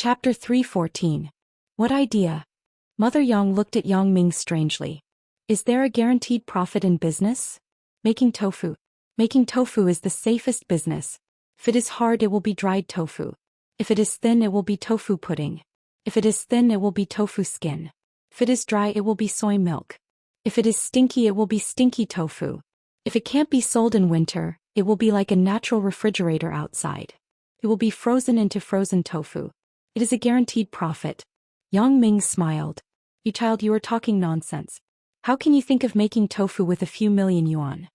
Chapter 314. What idea? Mother Yang looked at Yang Ming strangely. Is there a guaranteed profit in business? Making tofu. Making tofu is the safest business. If it is hard, it will be dried tofu. If it is thin, it will be tofu pudding. If it is thin, it will be tofu skin. If it is dry, it will be soy milk. If it is stinky, it will be stinky tofu. If it can't be sold in winter, it will be like a natural refrigerator outside. It will be frozen into frozen tofu. It is a guaranteed profit. Yang Ming smiled. You child, you are talking nonsense. How can you think of making tofu with a few million yuan?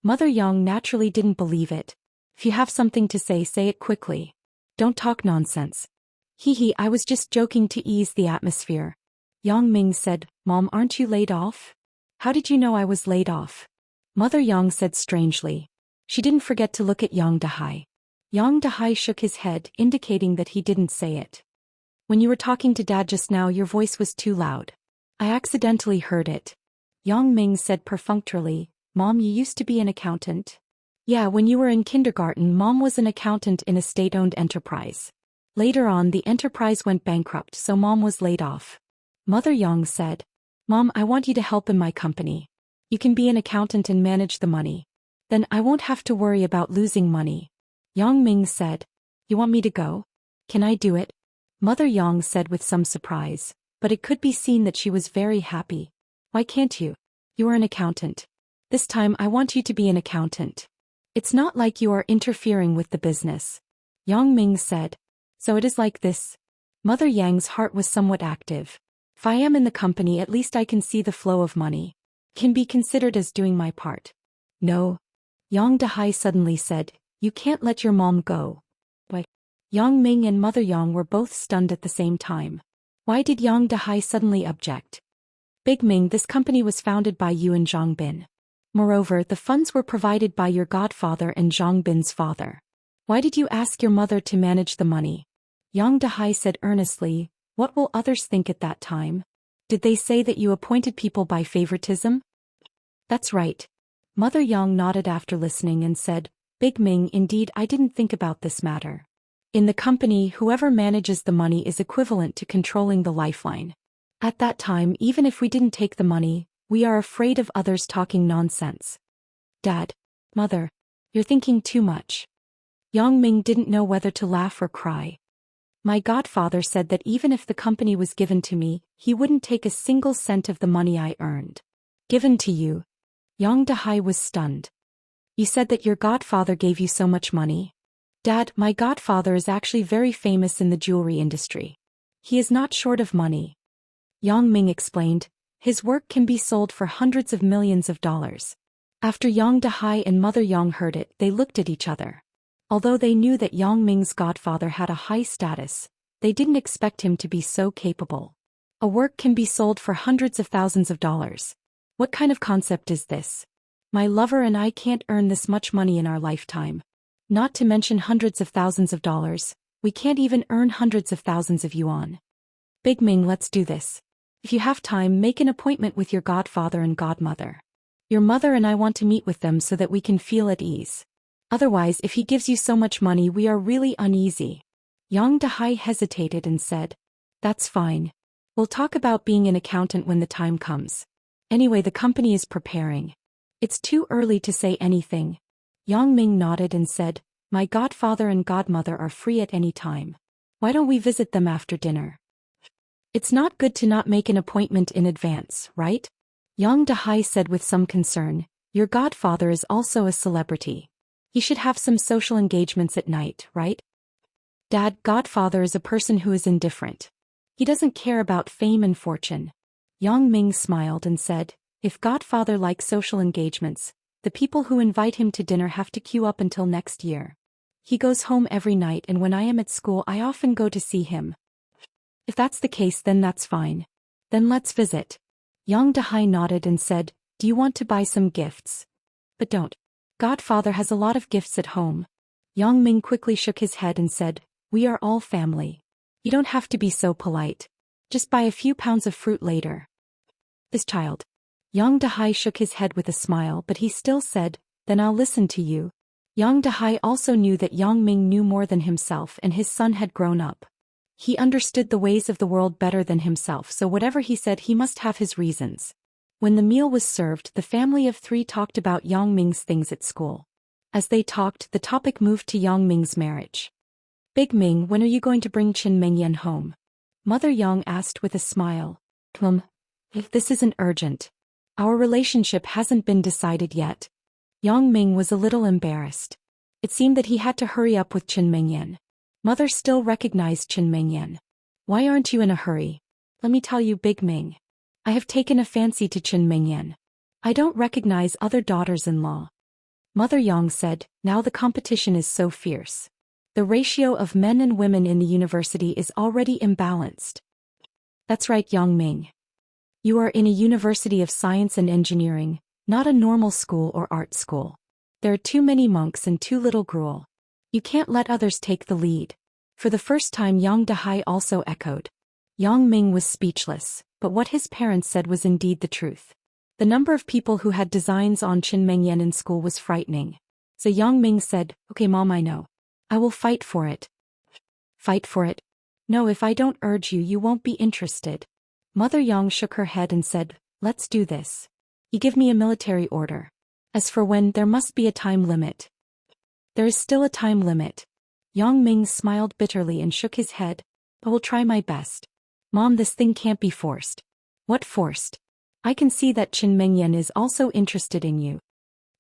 Mother Yang naturally didn't believe it. If you have something to say it quickly. Don't talk nonsense. Hee, I was just joking to ease the atmosphere. Yang Ming said, Mom, aren't you laid off? How did you know I was laid off? Mother Yang said strangely. She didn't forget to look at Yang Dahai. Yang Dahai shook his head, indicating that he didn't say it. When you were talking to Dad just now, your voice was too loud. I accidentally heard it. Yang Ming said perfunctorily, Mom, you used to be an accountant? Yeah, when you were in kindergarten, Mom was an accountant in a state-owned enterprise. Later on, the enterprise went bankrupt, so Mom was laid off. Mother Yang said, Mom, I want you to help in my company. You can be an accountant and manage the money. Then I won't have to worry about losing money. Yang Ming said, You want me to go? Can I do it? Mother Yang said with some surprise, but it could be seen that she was very happy. Why can't you? You are an accountant. This time I want you to be an accountant. It's not like you are interfering with the business. Yang Ming said. So it is like this. Mother Yang's heart was somewhat active. If I am in the company, at least I can see the flow of money. Can be considered as doing my part. No. Yang Dahai suddenly said, You can't let your mom go. Why? Yang Ming and Mother Yang were both stunned at the same time. Why did Yang Dahai suddenly object? Big Ming, this company was founded by you and Zhang Bin. Moreover, the funds were provided by your godfather and Zhang Bin's father. Why did you ask your mother to manage the money? Yang Dahai said earnestly, What will others think at that time? Did they say that you appointed people by favoritism? That's right. Mother Yang nodded after listening and said, Big Ming, indeed I didn't think about this matter. In the company, whoever manages the money is equivalent to controlling the lifeline. At that time, even if we didn't take the money, we are afraid of others talking nonsense. Dad, Mother, you're thinking too much. Yang Ming didn't know whether to laugh or cry. My godfather said that even if the company was given to me, he wouldn't take a single cent of the money I earned. Given to you? Yang Dahai was stunned. You said that your godfather gave you so much money? Dad, my godfather is actually very famous in the jewelry industry. He is not short of money. Yang Ming explained, his work can be sold for hundreds of millions of dollars. After Yang Dahai and Mother Yang heard it, they looked at each other. Although they knew that Yang Ming's godfather had a high status, they didn't expect him to be so capable. A work can be sold for hundreds of thousands of dollars. What kind of concept is this? My lover and I can't earn this much money in our lifetime. Not to mention hundreds of thousands of dollars, we can't even earn hundreds of thousands of yuan. Big Ming, let's do this. If you have time, make an appointment with your godfather and godmother. Your mother and I want to meet with them so that we can feel at ease. Otherwise, if he gives you so much money, we are really uneasy. Yang Dahai hesitated and said, That's fine. We'll talk about being an accountant when the time comes. Anyway, the company is preparing. It's too early to say anything. Yang Ming nodded and said, My godfather and godmother are free at any time. Why don't we visit them after dinner? It's not good to not make an appointment in advance, right? Yang Dahai said with some concern, Your godfather is also a celebrity. He should have some social engagements at night, right? Dad, godfather is a person who is indifferent. He doesn't care about fame and fortune. Yang Ming smiled and said, If godfather likes social engagements, the people who invite him to dinner have to queue up until next year. He goes home every night, and when I am at school I often go to see him. If that's the case, then that's fine. Then let's visit. Yang Dahai nodded and said, Do you want to buy some gifts? But don't. Godfather has a lot of gifts at home. Yang Ming quickly shook his head and said, We are all family. You don't have to be so polite. Just buy a few pounds of fruit later. This child. Yang Dahai shook his head with a smile, but he still said, Then I'll listen to you. Yang Dahai also knew that Yang Ming knew more than himself and his son had grown up. He understood the ways of the world better than himself, so whatever he said he must have his reasons. When the meal was served, the family of three talked about Yang Ming's things at school. As they talked, the topic moved to Yang Ming's marriage. Big Ming, when are you going to bring Qin Mengyan home? Mother Yang asked with a smile. If this isn't urgent. Our relationship hasn't been decided yet. Yang Ming was a little embarrassed. It seemed that he had to hurry up with Qin Mengyan. Mother still recognized Qin Mengyan. Why aren't you in a hurry? Let me tell you, Big Ming. I have taken a fancy to Qin Mengyan. I don't recognize other daughters-in-law. Mother Yang said, now the competition is so fierce. The ratio of men and women in the university is already imbalanced. That's right, Yang Ming. You are in a university of science and engineering, not a normal school or art school. There are too many monks and too little gruel. You can't let others take the lead. For the first time, Yang Dahai also echoed. Yang Ming was speechless, but what his parents said was indeed the truth. The number of people who had designs on Qin Mengyan in school was frightening. So Yang Ming said, okay Mom, I know. I will fight for it. Fight for it? No, if I don't urge you, you won't be interested. Mother Yang shook her head and said, let's do this. You give me a military order. As for when, there must be a time limit. There is still a time limit. Yang Ming smiled bitterly and shook his head. I will try my best. Mom, this thing can't be forced. What forced? I can see that Qin Mengyan is also interested in you.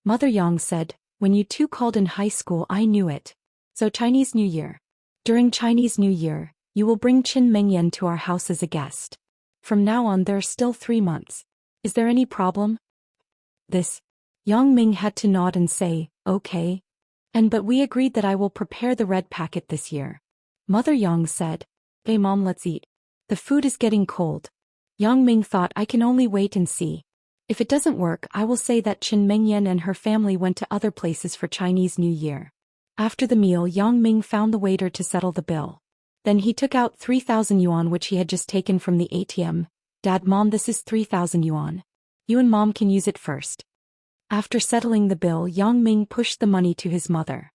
Mother Yang said, when you two called in high school I knew it. So Chinese New Year. During Chinese New Year, you will bring Qin Mengyan to our house as a guest. From now on there are still 3 months. Is there any problem? This. Yang Ming had to nod and say, okay. But we agreed that I will prepare the red packet this year. Mother Yang said, hey Mom, let's eat. The food is getting cold. Yang Ming thought, I can only wait and see. If it doesn't work, I will say that Qin Mengyan and her family went to other places for Chinese New Year. After the meal, Yang Ming found the waiter to settle the bill. Then he took out 3,000 yuan which he had just taken from the ATM. Dad, Mom, this is 3,000 yuan. You and Mom can use it first. After settling the bill, Yang Ming pushed the money to his mother.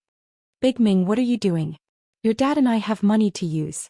Big Ming, what are you doing? Your dad and I have money to use.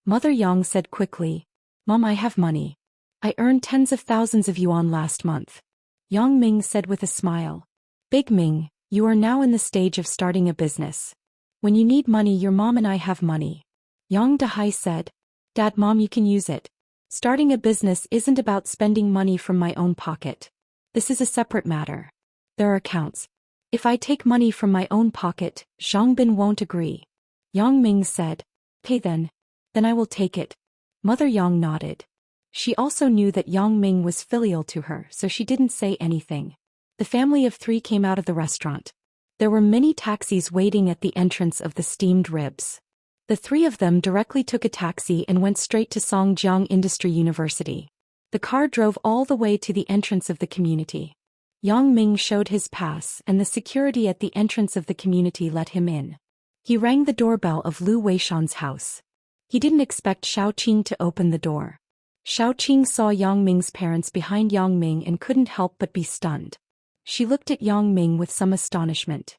Mother Yang said quickly. Mom, I have money. I earned tens of thousands of yuan last month. Yang Ming said with a smile. Big Ming, you are now in the stage of starting a business. When you need money, your mom and I have money. Yang Dahai said. Dad, Mom, you can use it. Starting a business isn't about spending money from my own pocket. This is a separate matter. There are accounts. If I take money from my own pocket, Zhang Bin won't agree. Yang Ming said. Okay then I will take it. Mother Yang nodded. She also knew that Yang Ming was filial to her, so she didn't say anything. The family of three came out of the restaurant. There were many taxis waiting at the entrance of the steamed ribs. The three of them directly took a taxi and went straight to Songjiang Industry University. The car drove all the way to the entrance of the community. Yang Ming showed his pass and the security at the entrance of the community let him in. He rang the doorbell of Lu Weishan's house. He didn't expect Xiaoqing to open the door. Xiaoqing saw Yang Ming's parents behind Yang Ming and couldn't help but be stunned. She looked at Yang Ming with some astonishment.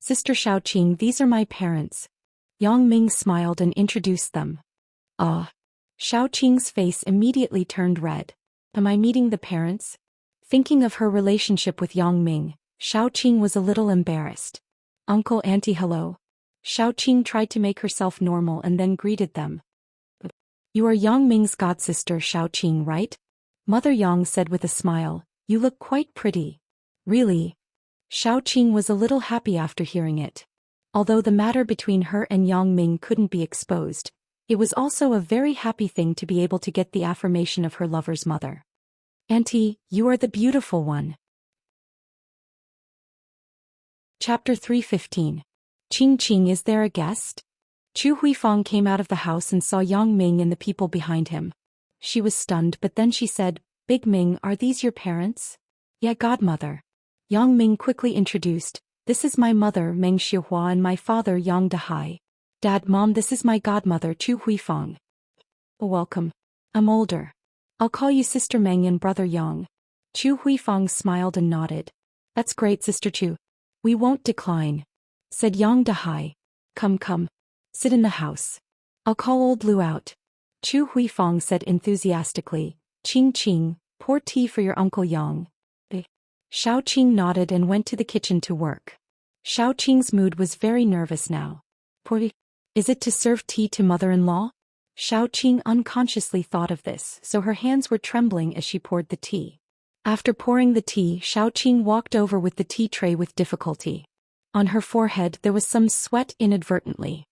Sister Xiaoqing, these are my parents. Yang Ming smiled and introduced them. Xiaoqing's face immediately turned red. Am I meeting the parents? Thinking of her relationship with Yang Ming, Xiaoqing was a little embarrassed. Uncle, auntie, hello. Xiaoqing tried to make herself normal and then greeted them. You are Yang Ming's godsister Xiaoqing, right? Mother Yang said with a smile. You look quite pretty. Really? Xiaoqing was a little happy after hearing it. Although the matter between her and Yang Ming couldn't be exposed, it was also a very happy thing to be able to get the affirmation of her lover's mother. Auntie, you are the beautiful one. Chapter 3:15. Qing, is there a guest? Chu Huifang came out of the house and saw Yang Ming and the people behind him. She was stunned, but then she said, Big Ming, are these your parents? Yeah, godmother. Yang Ming quickly introduced, this is my mother Meng Xihua and my father Yang Dahai. Dad, Mom, this is my godmother Chu Huifang. Welcome. I'm older. I'll call you Sister Meng and Brother Yang. Chu Huifang smiled and nodded. That's great, Sister Chu. We won't decline, said Yang Dahai. Come. Sit in the house. I'll call old Lu out. Chu Huifeng said enthusiastically. Ching Ching, pour tea for your Uncle Yang. Xiao Qing nodded and went to the kitchen to work. Xiao Qing's mood was very nervous now. Is it to serve tea to mother-in-law? Xiao Qing unconsciously thought of this, so her hands were trembling as she poured the tea. After pouring the tea, Xiao Qing walked over with the tea tray with difficulty. On her forehead there was some sweat inadvertently.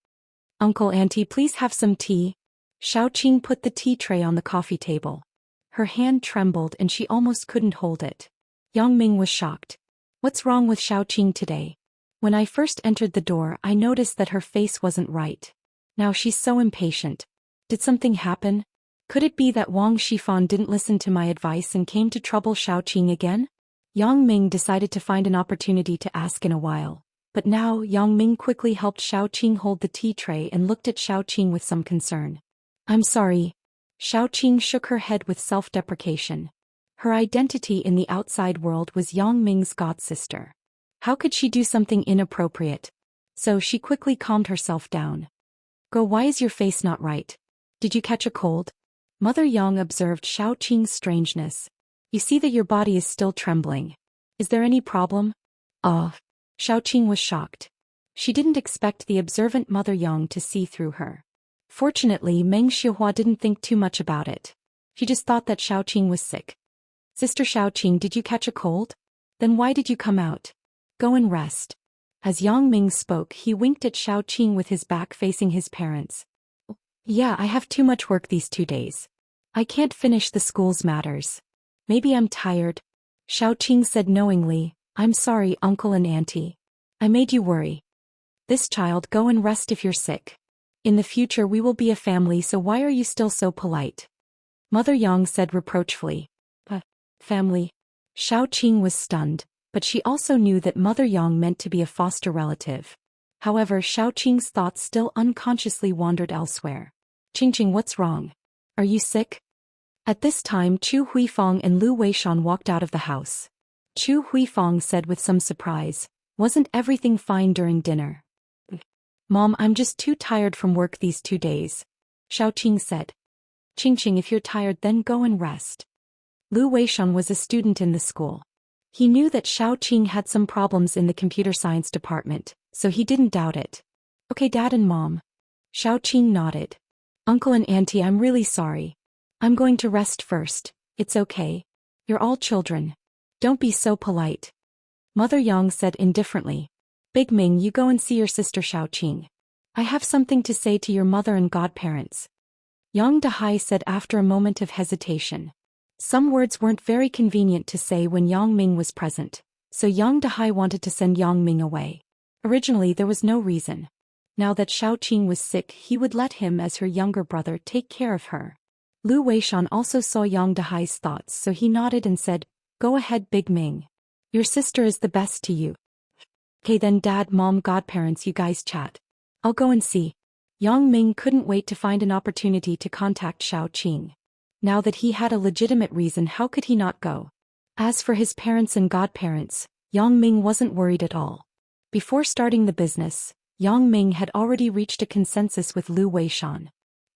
Uncle Auntie, please have some tea. Xiao Qing put the tea tray on the coffee table. Her hand trembled and she almost couldn't hold it. Yang Ming was shocked. What's wrong with Xiao Qing today? When I first entered the door, I noticed that her face wasn't right. Now she's so impatient. Did something happen? Could it be that Wang Shifan didn't listen to my advice and came to trouble Xiao Qing again? Yang Ming decided to find an opportunity to ask in a while. But now Yang Ming quickly helped Xiao Qing hold the tea tray and looked at Xiao Qing with some concern. I'm sorry. Xiao Qing shook her head with self-deprecation. Her identity in the outside world was Yang Ming's godsister. How could she do something inappropriate? So she quickly calmed herself down. Go, why is your face not right? Did you catch a cold? Mother Yang observed Xiao Qing's strangeness. You see that your body is still trembling. Is there any problem? Xiao Qing was shocked. She didn't expect the observant Mother Yang to see through her. Fortunately, Meng Xihua didn't think too much about it. She just thought that Xiao Qing was sick. Sister Xiao Qing, did you catch a cold? Then why did you come out? Go and rest. As Yang Ming spoke, he winked at Xiao Qing with his back facing his parents. Yeah, I have too much work these 2 days. I can't finish the school's matters. Maybe I'm tired. Xiao Qing said knowingly. I'm sorry, Uncle and Auntie. I made you worry. This child, go and rest if you're sick. In the future we will be a family, so why are you still so polite? Mother Yang said reproachfully. Family? Xiao Qing was stunned, but she also knew that Mother Yang meant to be a foster relative. However, Xiao Qing's thoughts still unconsciously wandered elsewhere. Qing, what's wrong? Are you sick? At this time, Chu Huifeng and Lu Weishan walked out of the house. Chu Huifeng said with some surprise, wasn't everything fine during dinner? Mom, I'm just too tired from work these 2 days. Xiao Qing said. Qing, if you're tired then go and rest. Lu Weishan was a student in the school. He knew that Xiao Qing had some problems in the computer science department, so he didn't doubt it. Okay, Dad and Mom. Xiao Qing nodded. Uncle and Auntie, I'm really sorry. I'm going to rest first. It's okay. You're all children. Don't be so polite. Mother Yang said indifferently. Big Ming, you go and see your sister Xiao Qing. I have something to say to your mother and godparents. Yang Dahai said after a moment of hesitation. Some words weren't very convenient to say when Yang Ming was present, so Yang Dahai wanted to send Yang Ming away. Originally there was no reason. Now that Xiao Qing was sick, he would let him as her younger brother take care of her. Lu Weishan also saw Yang Dahai's thoughts, so he nodded and said, Go ahead, Big Ming. Your sister is the best to you. Okay then, Dad, Mom, godparents, you guys chat. I'll go and see. Yang Ming couldn't wait to find an opportunity to contact Xiao Qing. Now that he had a legitimate reason, how could he not go? As for his parents and godparents, Yang Ming wasn't worried at all. Before starting the business, Yang Ming had already reached a consensus with Lu Weishan.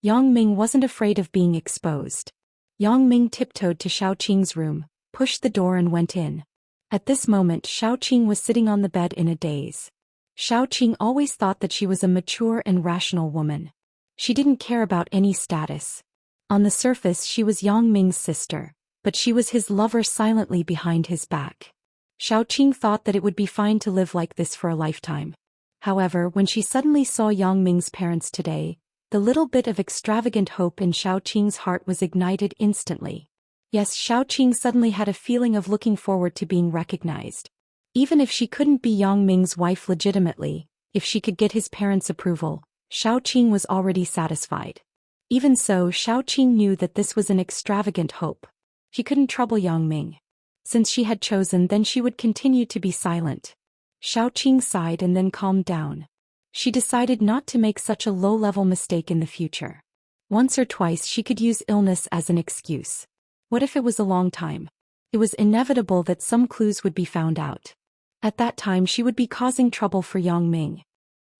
Yang Ming wasn't afraid of being exposed. Yang Ming tiptoed to Xiao Qing's room, pushed the door and went in. At this moment, Xiao Qing was sitting on the bed in a daze. Xiao Qing always thought that she was a mature and rational woman. She didn't care about any status. On the surface she was Yang Ming's sister, but she was his lover silently behind his back. Xiao Qing thought that it would be fine to live like this for a lifetime. However, when she suddenly saw Yang Ming's parents today, the little bit of extravagant hope in Xiao Qing's heart was ignited instantly. Yes, Xiao Qing suddenly had a feeling of looking forward to being recognized. Even if she couldn't be Yang Ming's wife legitimately, if she could get his parents' approval, Xiao Qing was already satisfied. Even so, Xiao Qing knew that this was an extravagant hope. She couldn't trouble Yang Ming. Since she had chosen, then she would continue to be silent. Xiao Qing sighed and then calmed down. She decided not to make such a low-level mistake in the future. Once or twice she could use illness as an excuse. What if it was a long time? It was inevitable that some clues would be found out. At that time she would be causing trouble for Yang Ming.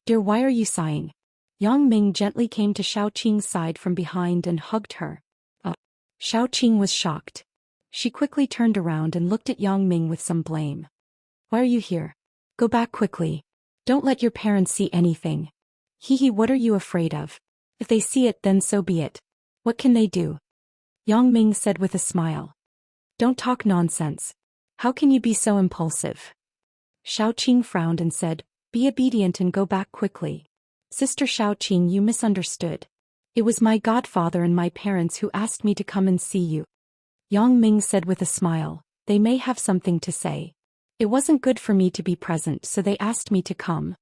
Dear, why are you sighing? Yang Ming gently came to Xiaoqing's side from behind and hugged her. Xiaoqing was shocked. She quickly turned around and looked at Yang Ming with some blame. Why are you here? Go back quickly. Don't let your parents see anything. What are you afraid of? If they see it, then so be it. What can they do? Yang Ming said with a smile. Don't talk nonsense. How can you be so impulsive? Xiaoqing frowned and said, be obedient and go back quickly. Sister Xiaoqing, you misunderstood. It was my godfather and my parents who asked me to come and see you. Yang Ming said with a smile, they may have something to say. It wasn't good for me to be present, so they asked me to come.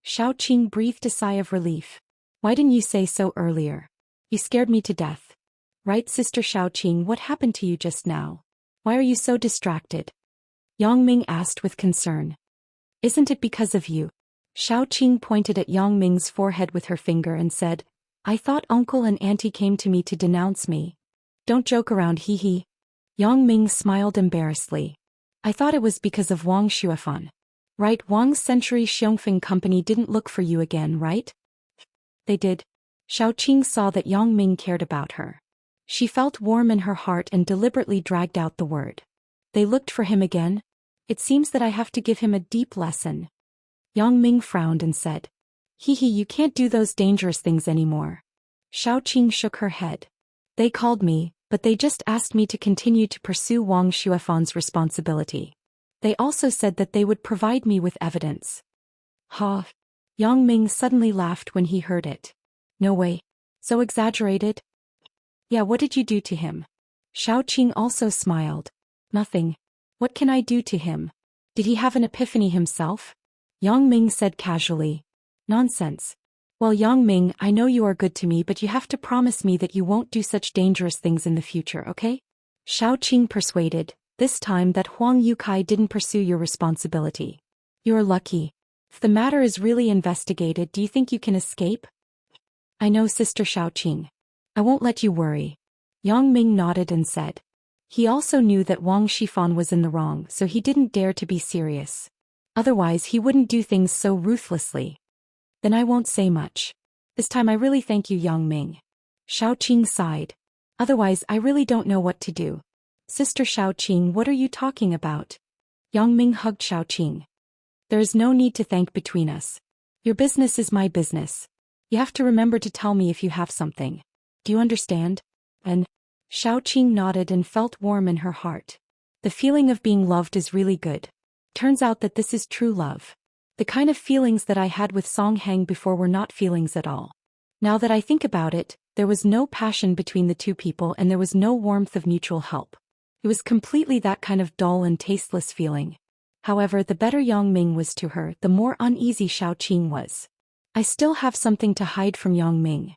Xiaoqing breathed a sigh of relief. Why didn't you say so earlier? You scared me to death. Right, Sister Xiaoqing, what happened to you just now? Why are you so distracted? Yang Ming asked with concern. Isn't it because of you? Xiaoqing pointed at Yang Ming's forehead with her finger and said, I thought uncle and auntie came to me to denounce me. Don't joke around, Yang Ming smiled embarrassedly. I thought it was because of Wang Xuefan. Right, Wang's Century Xiongfeng Company didn't look for you again, right? They did. Xiaoqing saw that Yang Ming cared about her. She felt warm in her heart and deliberately dragged out the word. They looked for him again? It seems that I have to give him a deep lesson. Yang Ming frowned and said, you can't do those dangerous things anymore. Xiaoqing shook her head. They called me, but they just asked me to continue to pursue Wang Xuefan's responsibility. They also said that they would provide me with evidence. Ha! Yang Ming suddenly laughed when he heard it. No way. So exaggerated? Yeah, what did you do to him? Xiaoqing also smiled. Nothing. What can I do to him? Did he have an epiphany himself? Yang Ming said casually. Nonsense. Well, Yang Ming, I know you are good to me, but you have to promise me that you won't do such dangerous things in the future, okay? Xiaoqing persuaded, this time that Huang Yukai didn't pursue your responsibility. You're lucky. If the matter is really investigated, do you think you can escape? I know, Sister Xiaoqing. I won't let you worry. Yang Ming nodded and said. He also knew that Wang Xifan was in the wrong, so he didn't dare to be serious. Otherwise he wouldn't do things so ruthlessly. Then I won't say much. This time I really thank you, Yang Ming. Xiaoqing sighed. Otherwise I really don't know what to do. Sister Xiaoqing, what are you talking about? Yang Ming hugged Xiaoqing. There is no need to thank between us. Your business is my business. You have to remember to tell me if you have something. Do you understand? And Xiaoqing nodded and felt warm in her heart. The feeling of being loved is really good. Turns out that this is true love. The kind of feelings that I had with Song Heng before were not feelings at all. Now that I think about it, there was no passion between the two people and there was no warmth of mutual help. It was completely that kind of dull and tasteless feeling. However, the better Yang Ming was to her, the more uneasy Xiaoqing was. I still have something to hide from Yang Ming.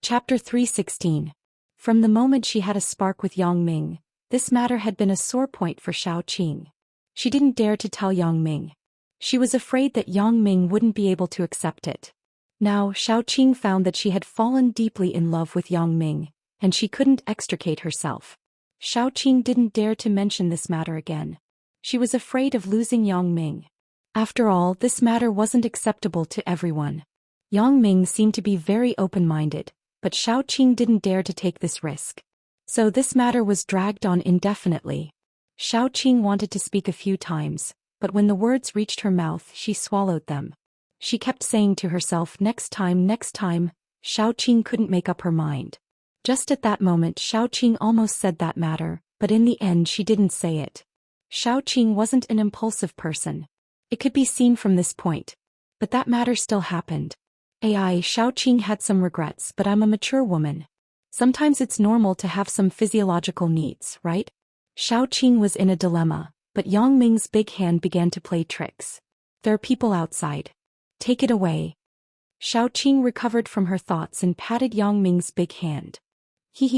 Chapter 316. From the moment she had a spark with Yang Ming, this matter had been a sore point for Xiaoqing. She didn't dare to tell Yang Ming. She was afraid that Yang Ming wouldn't be able to accept it. Now, Xiaoqing found that she had fallen deeply in love with Yang Ming, and she couldn't extricate herself. Xiaoqing didn't dare to mention this matter again. She was afraid of losing Yang Ming. After all, this matter wasn't acceptable to everyone. Yang Ming seemed to be very open-minded, but Xiaoqing didn't dare to take this risk. So this matter was dragged on indefinitely. Xiaoqing wanted to speak a few times, but when the words reached her mouth, she swallowed them. She kept saying to herself, next time. Xiaoqing couldn't make up her mind. Just at that moment, Xiaoqing almost said that matter, but in the end she didn't say it. Xiaoqing wasn't an impulsive person. It could be seen from this point. But that matter still happened. Xiaoqing had some regrets, but I'm a mature woman. Sometimes it's normal to have some physiological needs, right? Xiaoqing was in a dilemma, but Yang Ming's big hand began to play tricks. There are people outside. Take it away. Xiaoqing recovered from her thoughts and patted Yang Ming's big hand.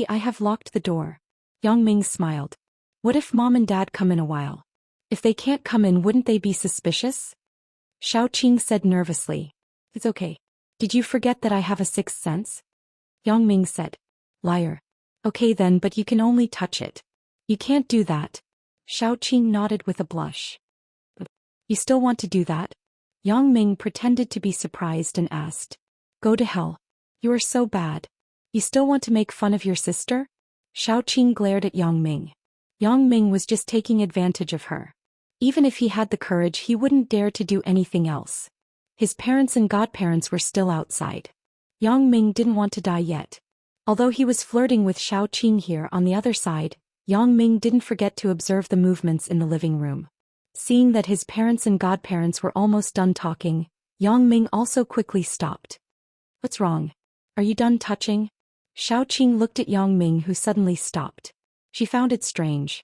I have locked the door. Yang Ming smiled. What if Mom and Dad come in a while? If they can't come in, wouldn't they be suspicious? Xiaoqing said nervously. It's okay. Did you forget that I have a sixth sense? Yang Ming said. Liar. Okay then, but you can only touch it. You can't do that. Xiaoqing nodded with a blush. You still want to do that? Yang Ming pretended to be surprised and asked. Go to hell. You are so bad. You still want to make fun of your sister? Xiao Qing glared at Yang Ming. Yang Ming was just taking advantage of her. Even if he had the courage, he wouldn't dare to do anything else. His parents and godparents were still outside. Yang Ming didn't want to die yet. Although he was flirting with Xiao Qing here on the other side, Yang Ming didn't forget to observe the movements in the living room. Seeing that his parents and godparents were almost done talking, Yang Ming also quickly stopped. What's wrong? Are you done touching? Xiao Qing looked at Yang Ming, who suddenly stopped. She found it strange.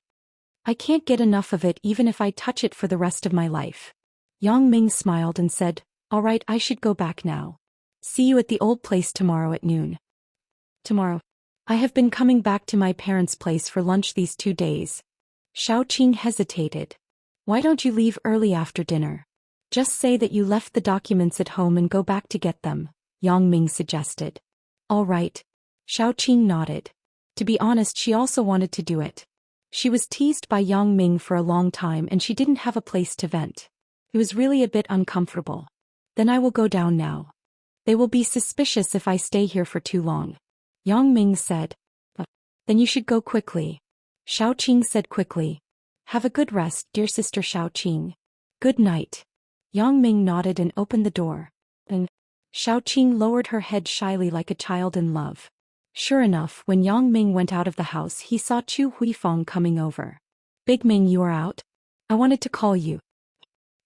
I can't get enough of it even if I touch it for the rest of my life. Yang Ming smiled and said, All right, I should go back now. See you at the old place tomorrow at noon. Tomorrow. I have been coming back to my parents' place for lunch these 2 days. Xiao Qing hesitated. Why don't you leave early after dinner? Just say that you left the documents at home and go back to get them, Yang Ming suggested. All right. Xiao Qing nodded. To be honest, she also wanted to do it. She was teased by Yang Ming for a long time and she didn't have a place to vent. It was really a bit uncomfortable. Then I will go down now. They will be suspicious if I stay here for too long. Yang Ming said. Then you should go quickly. Xiao Qing said quickly. Have a good rest, dear sister Xiao Qing. Good night. Yang Ming nodded and opened the door. And Xiao Qing lowered her head shyly like a child in love. Sure enough, when Yang Ming went out of the house, he saw Chu Huifeng coming over. Big Ming, you are out? I wanted to call you.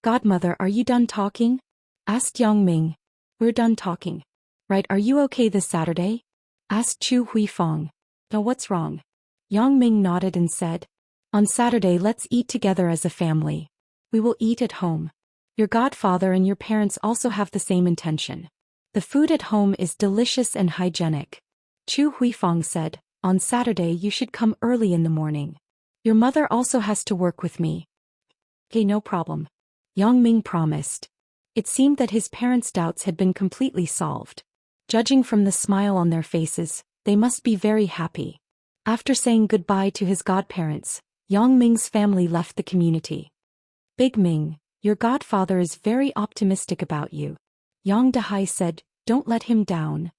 Godmother, are you done talking? Asked Yang Ming. We're done talking. Right, are you okay this Saturday? Asked Chu Huifeng. Now what's wrong? Yang Ming nodded and said. On Saturday let's eat together as a family. We will eat at home. Your godfather and your parents also have the same intention. The food at home is delicious and hygienic. Chu Huifeng said, on Saturday you should come early in the morning. Your mother also has to work with me. Okay, no problem. Yang Ming promised. It seemed that his parents' doubts had been completely solved. Judging from the smile on their faces, they must be very happy. After saying goodbye to his godparents, Yang Ming's family left the community. Big Ming, your godfather is very optimistic about you. Yang Dahai said, don't let him down.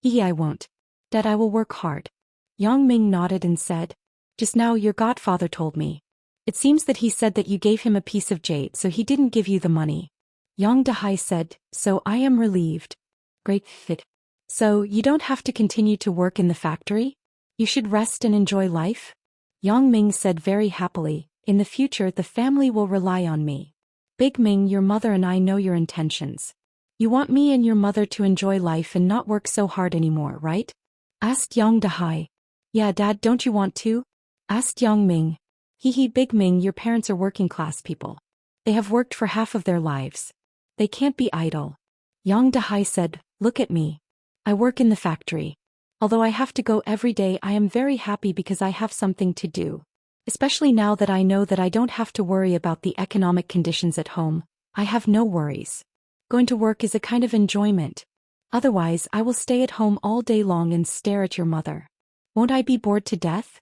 I won't. Dad, I will work hard. Yang Ming nodded and said, just now your godfather told me. It seems that he said that you gave him a piece of jade so he didn't give you the money. Yang Dahai said, so I am relieved. Great fit. So, you don't have to continue to work in the factory? You should rest and enjoy life? Yang Ming said very happily, in the future the family will rely on me. Big Ming, your mother and I know your intentions. You want me and your mother to enjoy life and not work so hard anymore, right? Asked Yang Dahai. Yeah, Dad, don't you want to? Asked Yang Ming. Big Ming, your parents are working class people. They have worked for half of their lives. They can't be idle. Yang Dahai said, look at me. I work in the factory. Although I have to go every day, I am very happy because I have something to do. Especially now that I know that I don't have to worry about the economic conditions at home, I have no worries. Going to work is a kind of enjoyment. Otherwise, I will stay at home all day long and stare at your mother. Won't I be bored to death?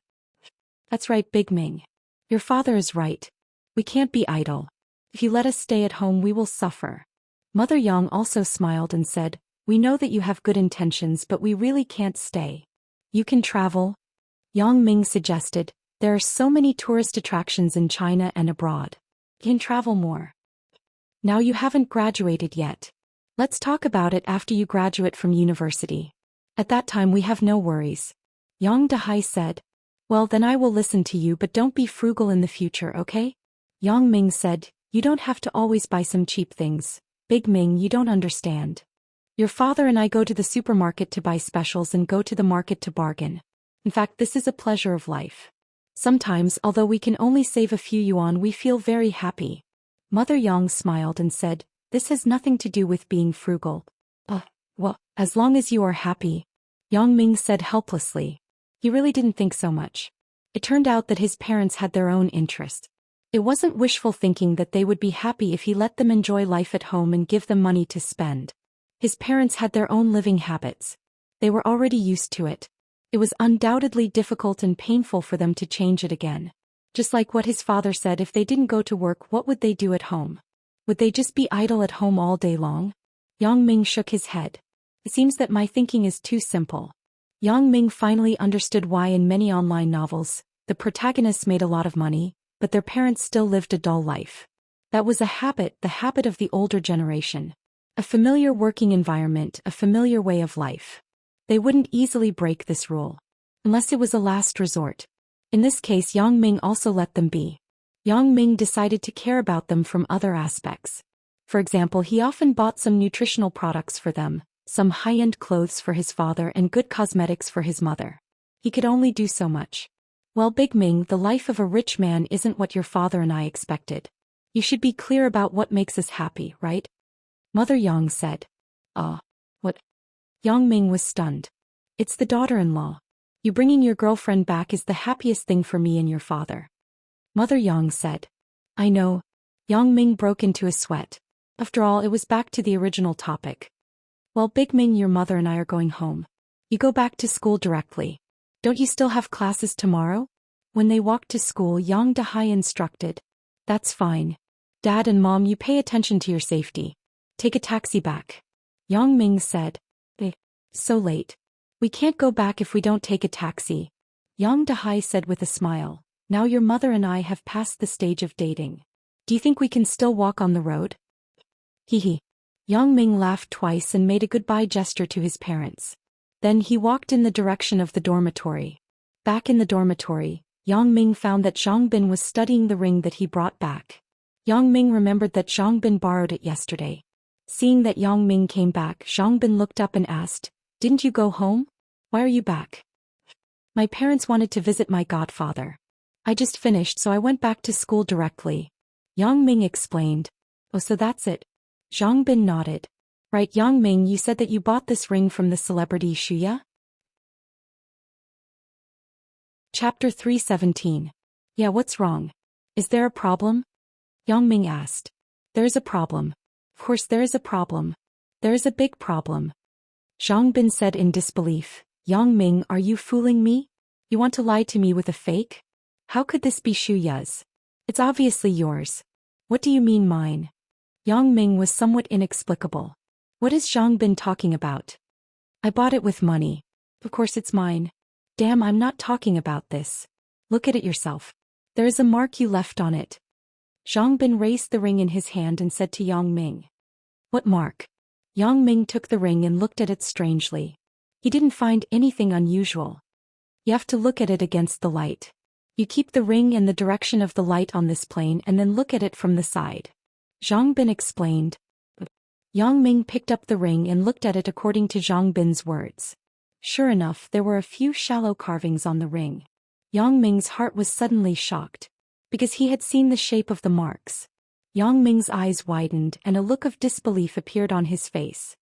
That's right, Big Ming. Your father is right. We can't be idle. If you let us stay at home, we will suffer. Mother Yang also smiled and said, we know that you have good intentions, but we really can't stay. You can travel. Yang Ming suggested, there are so many tourist attractions in China and abroad. You can travel more. Now you haven't graduated yet. Let's talk about it after you graduate from university. At that time we have no worries. Yang Dahai said. Well, then I will listen to you, but don't be frugal in the future, okay? Yang Ming said, you don't have to always buy some cheap things. Big Ming, you don't understand. Your father and I go to the supermarket to buy specials and go to the market to bargain. In fact, this is a pleasure of life. Sometimes, although we can only save a few yuan, we feel very happy. Mother Yang smiled and said, this has nothing to do with being frugal. Well, as long as you are happy. Yang Ming said helplessly. He really didn't think so much. It turned out that his parents had their own interests. It wasn't wishful thinking that they would be happy if he let them enjoy life at home and give them money to spend. His parents had their own living habits. They were already used to it. It was undoubtedly difficult and painful for them to change it again. Just like what his father said, if they didn't go to work, what would they do at home? Would they just be idle at home all day long? Yang Ming shook his head. It seems that my thinking is too simple. Yang Ming finally understood why in many online novels, the protagonists made a lot of money, but their parents still lived a dull life. That was a habit, the habit of the older generation. A familiar working environment, a familiar way of life. They wouldn't easily break this rule. Unless it was a last resort. In this case, Yang Ming also let them be. Yang Ming decided to care about them from other aspects. For example, he often bought some nutritional products for them, some high-end clothes for his father and good cosmetics for his mother. He could only do so much. Well, Big Ming, the life of a rich man isn't what your father and I expected. You should be clear about what makes us happy, right? Mother Yang said. What? Yang Ming was stunned. It's the daughter-in-law. You bringing your girlfriend back is the happiest thing for me and your father. Mother Yang said. I know. Yang Ming broke into a sweat. After all, it was back to the original topic. Well, Big Ming, your mother and I are going home. You go back to school directly. Don't you still have classes tomorrow? When they walked to school, Yang Dahai instructed. That's fine. Dad and Mom, you pay attention to your safety. Take a taxi back. Yang Ming said. So late. We can't go back if we don't take a taxi. Yang Dahai said with a smile. Now your mother and I have passed the stage of dating. Do you think we can still walk on the road? Hee. Yang Ming laughed twice and made a goodbye gesture to his parents. Then he walked in the direction of the dormitory. Back in the dormitory, Yang Ming found that Zhang Bin was studying the ring that he brought back. Yang Ming remembered that Zhang Bin borrowed it yesterday. Seeing that Yang Ming came back, Zhang Bin looked up and asked, Didn't you go home? Why are you back? My parents wanted to visit my godfather. I just finished, so I went back to school directly. Yang Ming explained. Oh, so that's it. Zhang Bin nodded. Right, Yang Ming, you said that you bought this ring from the celebrity Shuya? Chapter 317. Yeah, what's wrong? Is there a problem? Yang Ming asked. There's a problem. Of course there is a problem. There is a big problem. Zhang Bin said in disbelief. Yang Ming, are you fooling me? You want to lie to me with a fake? How could this be Shuya's? It's obviously yours. What do you mean mine? Yang Ming was somewhat inexplicable. What is Zhang Bin talking about? I bought it with money. Of course it's mine. Damn, I'm not talking about this. Look at it yourself. There is a mark you left on it. Zhang Bin raised the ring in his hand and said to Yang Ming. What mark? Yang Ming took the ring and looked at it strangely. He didn't find anything unusual. You have to look at it against the light. You keep the ring in the direction of the light on this plane and then look at it from the side. Zhang Bin explained. Yang Ming picked up the ring and looked at it according to Zhang Bin's words. Sure enough, there were a few shallow carvings on the ring. Yang Ming's heart was suddenly shocked, because he had seen the shape of the marks. Yang Ming's eyes widened and a look of disbelief appeared on his face.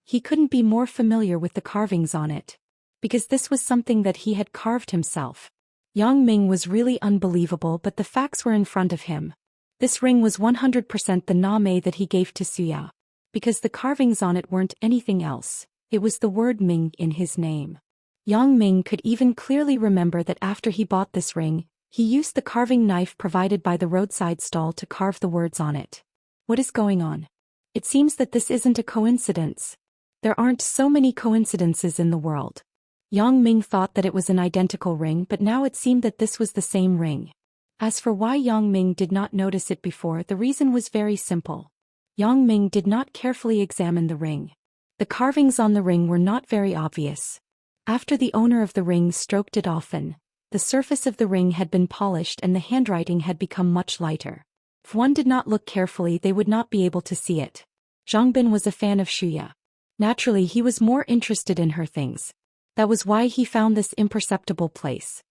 He couldn't be more familiar with the carvings on it, because this was something that he had carved himself. Yang Ming was really unbelievable, but the facts were in front of him. This ring was 100% the name that he gave to Suya. Because the carvings on it weren't anything else, it was the word Ming in his name. Yang Ming could even clearly remember that after he bought this ring, he used the carving knife provided by the roadside stall to carve the words on it. What is going on? It seems that this isn't a coincidence. There aren't so many coincidences in the world. Yang Ming thought that it was an identical ring, but now it seemed that this was the same ring. As for why Yang Ming did not notice it before, the reason was very simple. Yang Ming did not carefully examine the ring. The carvings on the ring were not very obvious. After the owner of the ring stroked it often, the surface of the ring had been polished and the handwriting had become much lighter. If one did not look carefully, they would not be able to see it. Zhang Bin was a fan of Shuya. Naturally, he was more interested in her things. That was why he found this imperceptible place.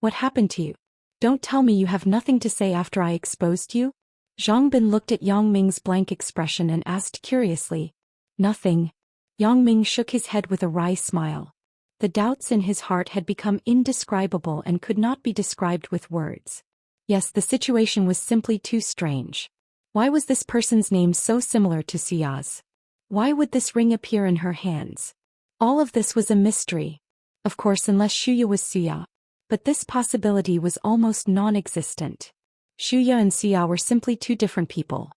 What happened to you? Don't tell me you have nothing to say after I exposed you? Zhang Bin looked at Yang Ming's blank expression and asked curiously. Nothing. Yang Ming shook his head with a wry smile. The doubts in his heart had become indescribable and could not be described with words. Yes, the situation was simply too strange. Why was this person's name so similar to Suya's? Why would this ring appear in her hands? All of this was a mystery. Of course, unless Shuya was Suya. But this possibility was almost non-existent. Shuya and Suya were simply two different people.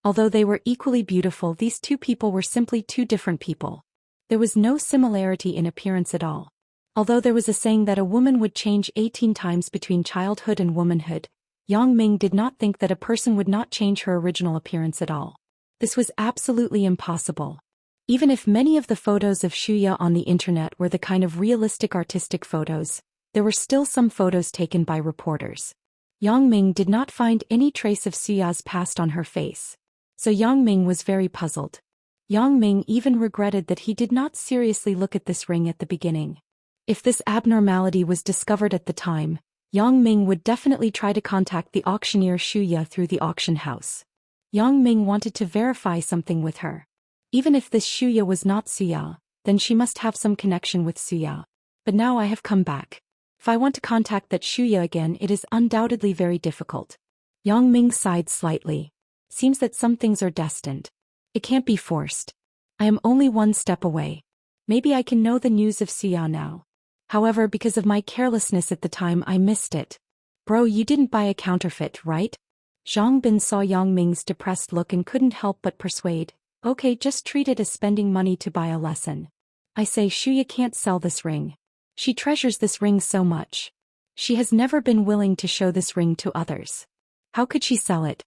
Although they were equally beautiful, these two people were simply two different people. There was no similarity in appearance at all. Although there was a saying that a woman would change 18 times between childhood and womanhood, Yang Ming did not think that a person would not change her original appearance at all. This was absolutely impossible. Even if many of the photos of Shuya on the internet were the kind of realistic artistic photos, there were still some photos taken by reporters. Yang Ming did not find any trace of Shuya's past on her face. So Yang Ming was very puzzled. Yang Ming even regretted that he did not seriously look at this ring at the beginning. If this abnormality was discovered at the time, Yang Ming would definitely try to contact the auctioneer Shuya through the auction house. Yang Ming wanted to verify something with her. Even if this Shuya was not Shuya, then she must have some connection with Shuya. But now I have come back. If I want to contact that Shuya again, it is undoubtedly very difficult. Yang Ming sighed slightly. Seems that some things are destined. It can't be forced. I am only one step away. Maybe I can know the news of Shuya now. However, because of my carelessness at the time, I missed it. Bro, you didn't buy a counterfeit, right? Zhang Bin saw Yang Ming's depressed look and couldn't help but persuade. Okay, just treat it as spending money to buy a lesson. I say Shuya can't sell this ring. She treasures this ring so much. She has never been willing to show this ring to others. How could she sell it?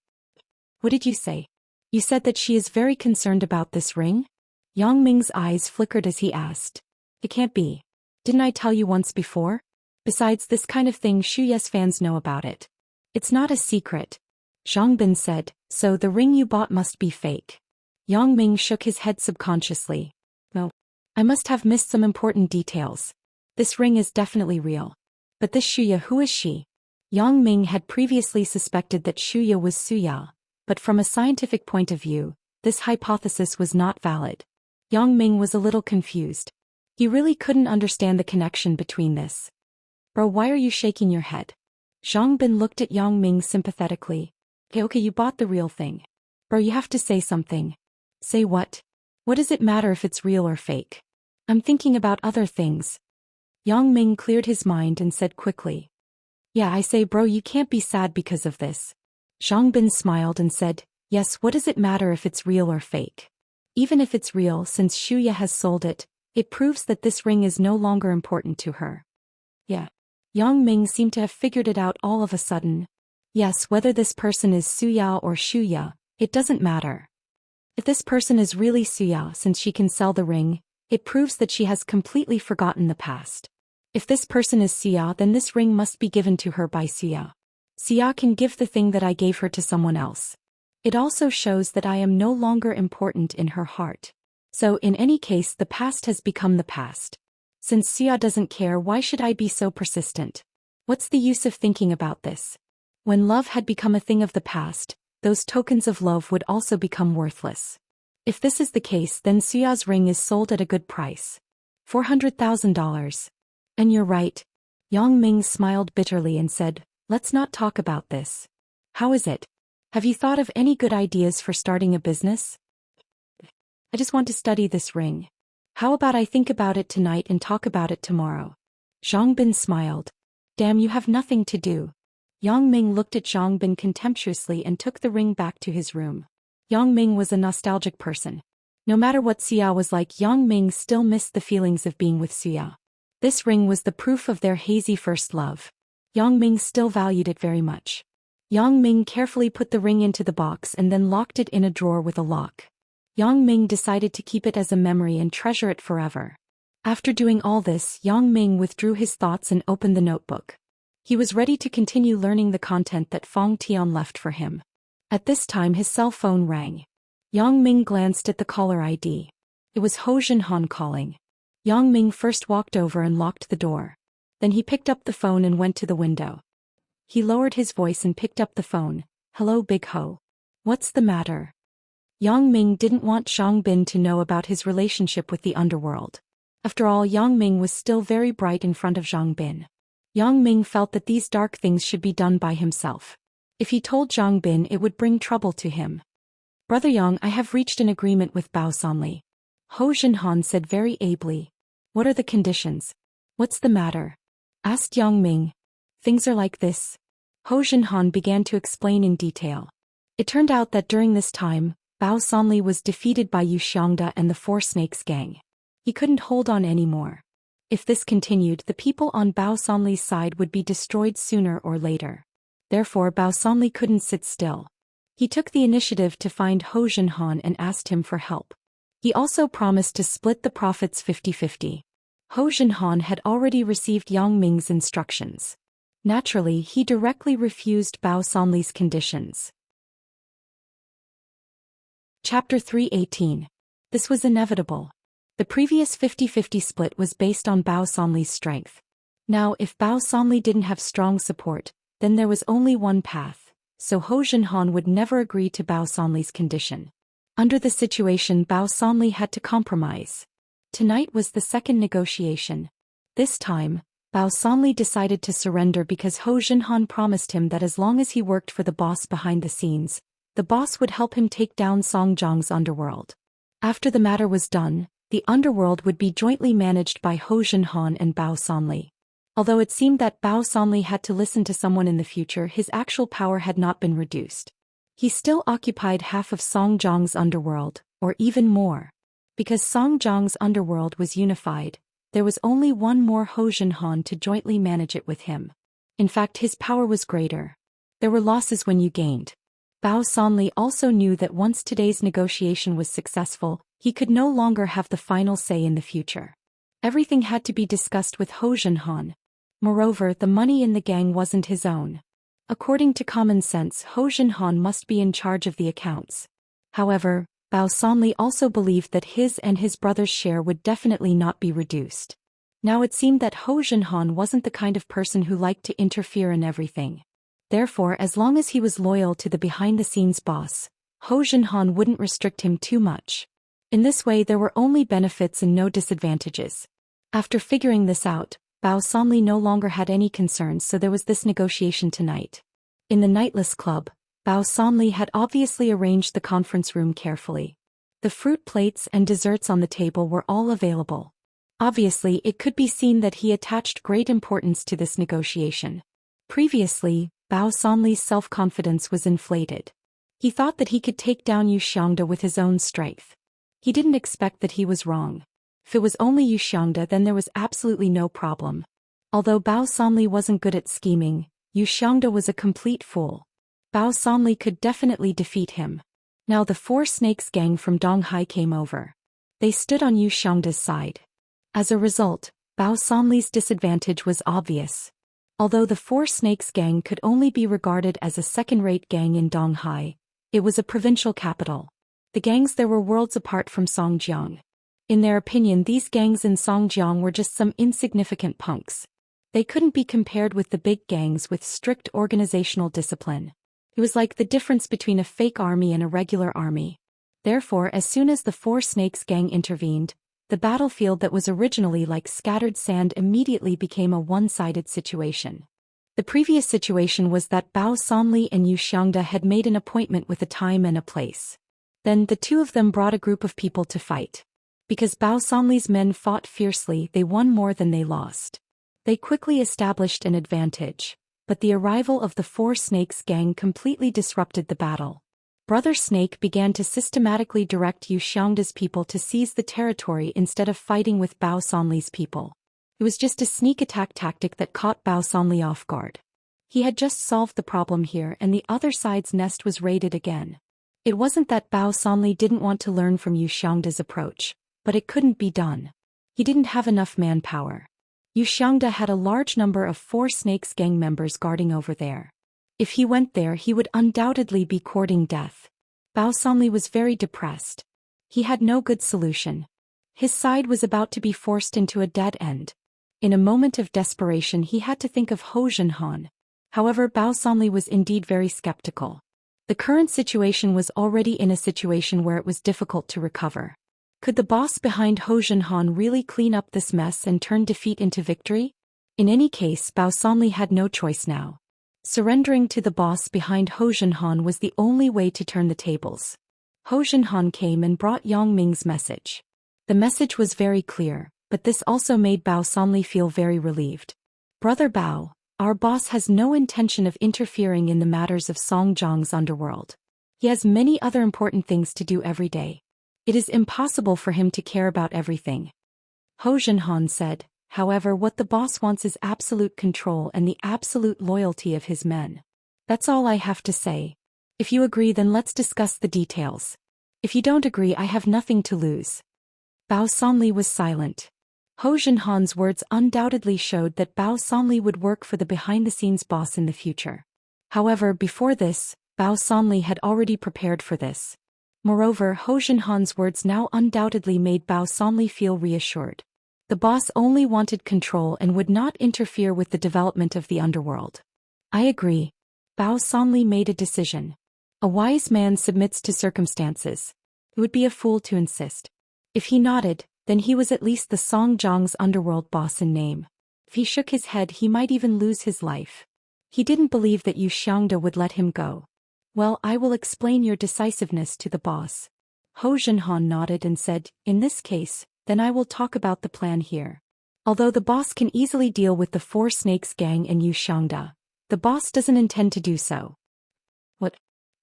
What did you say? You said that she is very concerned about this ring? Yang Ming's eyes flickered as he asked. It can't be. Didn't I tell you once before? Besides, this kind of thing Shuya's fans know about it. It's not a secret. Zhang Bin said, so the ring you bought must be fake. Yang Ming shook his head subconsciously. No. I must have missed some important details. This ring is definitely real. But this Shuya, who is she? Yang Ming had previously suspected that Shuya was Shuya, but from a scientific point of view, this hypothesis was not valid. Yang Ming was a little confused. He really couldn't understand the connection between this. Bro, why are you shaking your head? Zhang Bin looked at Yang Ming sympathetically. Okay, you bought the real thing. Bro, you have to say something. Say what? What does it matter if it's real or fake? I'm thinking about other things. Yang Ming cleared his mind and said quickly. Yeah, I say bro, you can't be sad because of this. Zhang Bin smiled and said, yes, what does it matter if it's real or fake? Even if it's real, since Shuya has sold it, it proves that this ring is no longer important to her. Yeah. Yang Ming seemed to have figured it out all of a sudden. Yes, whether this person is Shuya or Shuya, it doesn't matter. If this person is really Shuya, since she can sell the ring, it proves that she has completely forgotten the past. If this person is Shuya, then this ring must be given to her by Shuya. Shuya can give the thing that I gave her to someone else. It also shows that I am no longer important in her heart. So in any case, the past has become the past. Since Shuya doesn't care, why should I be so persistent? What's the use of thinking about this? When love had become a thing of the past, those tokens of love would also become worthless. If this is the case, then Shuya's ring is sold at a good price. $400,000. And you're right. Yang Ming smiled bitterly and said, let's not talk about this. How is it? Have you thought of any good ideas for starting a business? I just want to study this ring. How about I think about it tonight and talk about it tomorrow? Zhang Bin smiled. Damn, you have nothing to do. Yang Ming looked at Zhang Bin contemptuously and took the ring back to his room. Yang Ming was a nostalgic person. No matter what Shuya was like, Yang Ming still missed the feelings of being with Shuya. This ring was the proof of their hazy first love. Yang Ming still valued it very much. Yang Ming carefully put the ring into the box and then locked it in a drawer with a lock. Yang Ming decided to keep it as a memory and treasure it forever. After doing all this, Yang Ming withdrew his thoughts and opened the notebook. He was ready to continue learning the content that Fong Tian left for him. At this time his cell phone rang. Yang Ming glanced at the caller ID. It was Ho Jinhan calling. Yang Ming first walked over and locked the door. Then he picked up the phone and went to the window. He lowered his voice and picked up the phone. Hello, Big Ho. What's the matter? Yang Ming didn't want Zhang Bin to know about his relationship with the underworld. After all, Yang Ming was still very bright in front of Zhang Bin. Yang Ming felt that these dark things should be done by himself. If he told Zhang Bin, it would bring trouble to him. Brother Yang, I have reached an agreement with Bao Sanli. Ho Jinhan said very ably. What are the conditions? What's the matter? Asked Yang Ming. Things are like this. Ho Jinhan began to explain in detail. It turned out that during this time, Bao Sanli was defeated by Yu Xiangda and the Four Snakes gang. He couldn't hold on anymore. If this continued, the people on Bao Sanli's side would be destroyed sooner or later. Therefore Bao Sanli couldn't sit still. He took the initiative to find Ho Jinhan and asked him for help. He also promised to split the profits 50-50. Ho Jinhan had already received Yang Ming's instructions. Naturally, he directly refused Bao Sanli's conditions. Chapter 318. This was inevitable. The previous 50-50 split was based on Bao Sanli's strength. Now, if Bao Sanli didn't have strong support, then there was only one path, so Ho Jinhan would never agree to Bao Sanli's condition. Under the situation, Bao Sanli had to compromise. Tonight was the second negotiation. This time, Bao Sanli decided to surrender because Ho Jinhan promised him that as long as he worked for the boss behind the scenes, the boss would help him take down Song Jiang's underworld. After the matter was done, the underworld would be jointly managed by Ho Jinhan and Bao Sanli. Although it seemed that Bao Sanli had to listen to someone in the future, his actual power had not been reduced. He still occupied half of Song Jiang's underworld, or even more. Because Song Jiang's underworld was unified, there was only one more Ho Jinhan to jointly manage it with him. In fact, his power was greater. There were losses when you gained. Bao Sanli also knew that once today's negotiation was successful, he could no longer have the final say in the future. Everything had to be discussed with Ho Jinhan. Moreover, the money in the gang wasn't his own. According to common sense, Ho Jinhan must be in charge of the accounts. However, Bao Sanli also believed that his and his brother's share would definitely not be reduced. Now it seemed that Ho Jinhan wasn't the kind of person who liked to interfere in everything. Therefore, as long as he was loyal to the behind-the-scenes boss, Ho Jinhan wouldn't restrict him too much. In this way there were only benefits and no disadvantages. After figuring this out, Bao Sanli no longer had any concerns, so there was this negotiation tonight. In the Nightless Club, Bao Sanli had obviously arranged the conference room carefully. The fruit plates and desserts on the table were all available. Obviously, it could be seen that he attached great importance to this negotiation. Previously, Bao Sanli's self-confidence was inflated. He thought that he could take down Yu Xiangda with his own strength. He didn't expect that he was wrong. If it was only Yu Xiangda, then there was absolutely no problem. Although Bao Sanli wasn't good at scheming, Yu Xiangda was a complete fool. Bao Sanli could definitely defeat him. Now the Four Snakes gang from Donghai came over. They stood on Yu Xiangda's side. As a result, Bao Sanli's disadvantage was obvious. Although the Four Snakes gang could only be regarded as a second-rate gang in Donghai, it was a provincial capital. The gangs there were worlds apart from Songjiang. In their opinion, these gangs in Songjiang were just some insignificant punks. They couldn't be compared with the big gangs with strict organizational discipline. It was like the difference between a fake army and a regular army. Therefore, as soon as the Four Snakes gang intervened, the battlefield that was originally like scattered sand immediately became a one-sided situation. The previous situation was that Bao Sanli and Yu Xiangda had made an appointment with a time and a place. Then the two of them brought a group of people to fight. Because Bao Sanli's men fought fiercely, they won more than they lost. They quickly established an advantage, but the arrival of the Four Snakes gang completely disrupted the battle. Brother Snake began to systematically direct Yu Xiangda's people to seize the territory instead of fighting with Bao Sanli's people. It was just a sneak attack tactic that caught Bao Sanli off guard. He had just solved the problem here and the other side's nest was raided again. It wasn't that Bao Sanli didn't want to learn from Yu Xiangda's approach, but it couldn't be done. He didn't have enough manpower. Yu Xiangda had a large number of Four Snakes gang members guarding over there. If he went there, he would undoubtedly be courting death. Bao Sanli was very depressed. He had no good solution. His side was about to be forced into a dead end. In a moment of desperation, he had to think of Ho Jinhan. However, Bao Sanli was indeed very skeptical. The current situation was already in a situation where it was difficult to recover. Could the boss behind Ho Jinhan really clean up this mess and turn defeat into victory? In any case, Bao Sanli had no choice now. Surrendering to the boss behind Ho Jinhan was the only way to turn the tables. Ho Jinhan came and brought Yang Ming's message. The message was very clear, but this also made Bao Sanli feel very relieved. Brother Bao, our boss has no intention of interfering in the matters of Song Jiang's underworld. He has many other important things to do every day. It is impossible for him to care about everything. Ho Junhan said, however, what the boss wants is absolute control and the absolute loyalty of his men. That's all I have to say. If you agree, then let's discuss the details. If you don't agree, I have nothing to lose. Bao Sanli was silent. Ho Junhan's words undoubtedly showed that Bao Sanli would work for the behind-the-scenes boss in the future. However, before this, Bao Sanli had already prepared for this. Moreover, Ho Junhan's words now undoubtedly made Bao Sanli feel reassured. The boss only wanted control and would not interfere with the development of the underworld. I agree. Bao Sanli made a decision. A wise man submits to circumstances. It would be a fool to insist. If he nodded, then he was at least the Songjiang's underworld boss in name. If he shook his head, he might even lose his life. He didn't believe that Yu Xiangda would let him go. Well, I will explain your decisiveness to the boss. Ho Junhan nodded and said, in this case, then I will talk about the plan here. Although the boss can easily deal with the Four Snakes gang and Yu Xiangda, the boss doesn't intend to do so. What?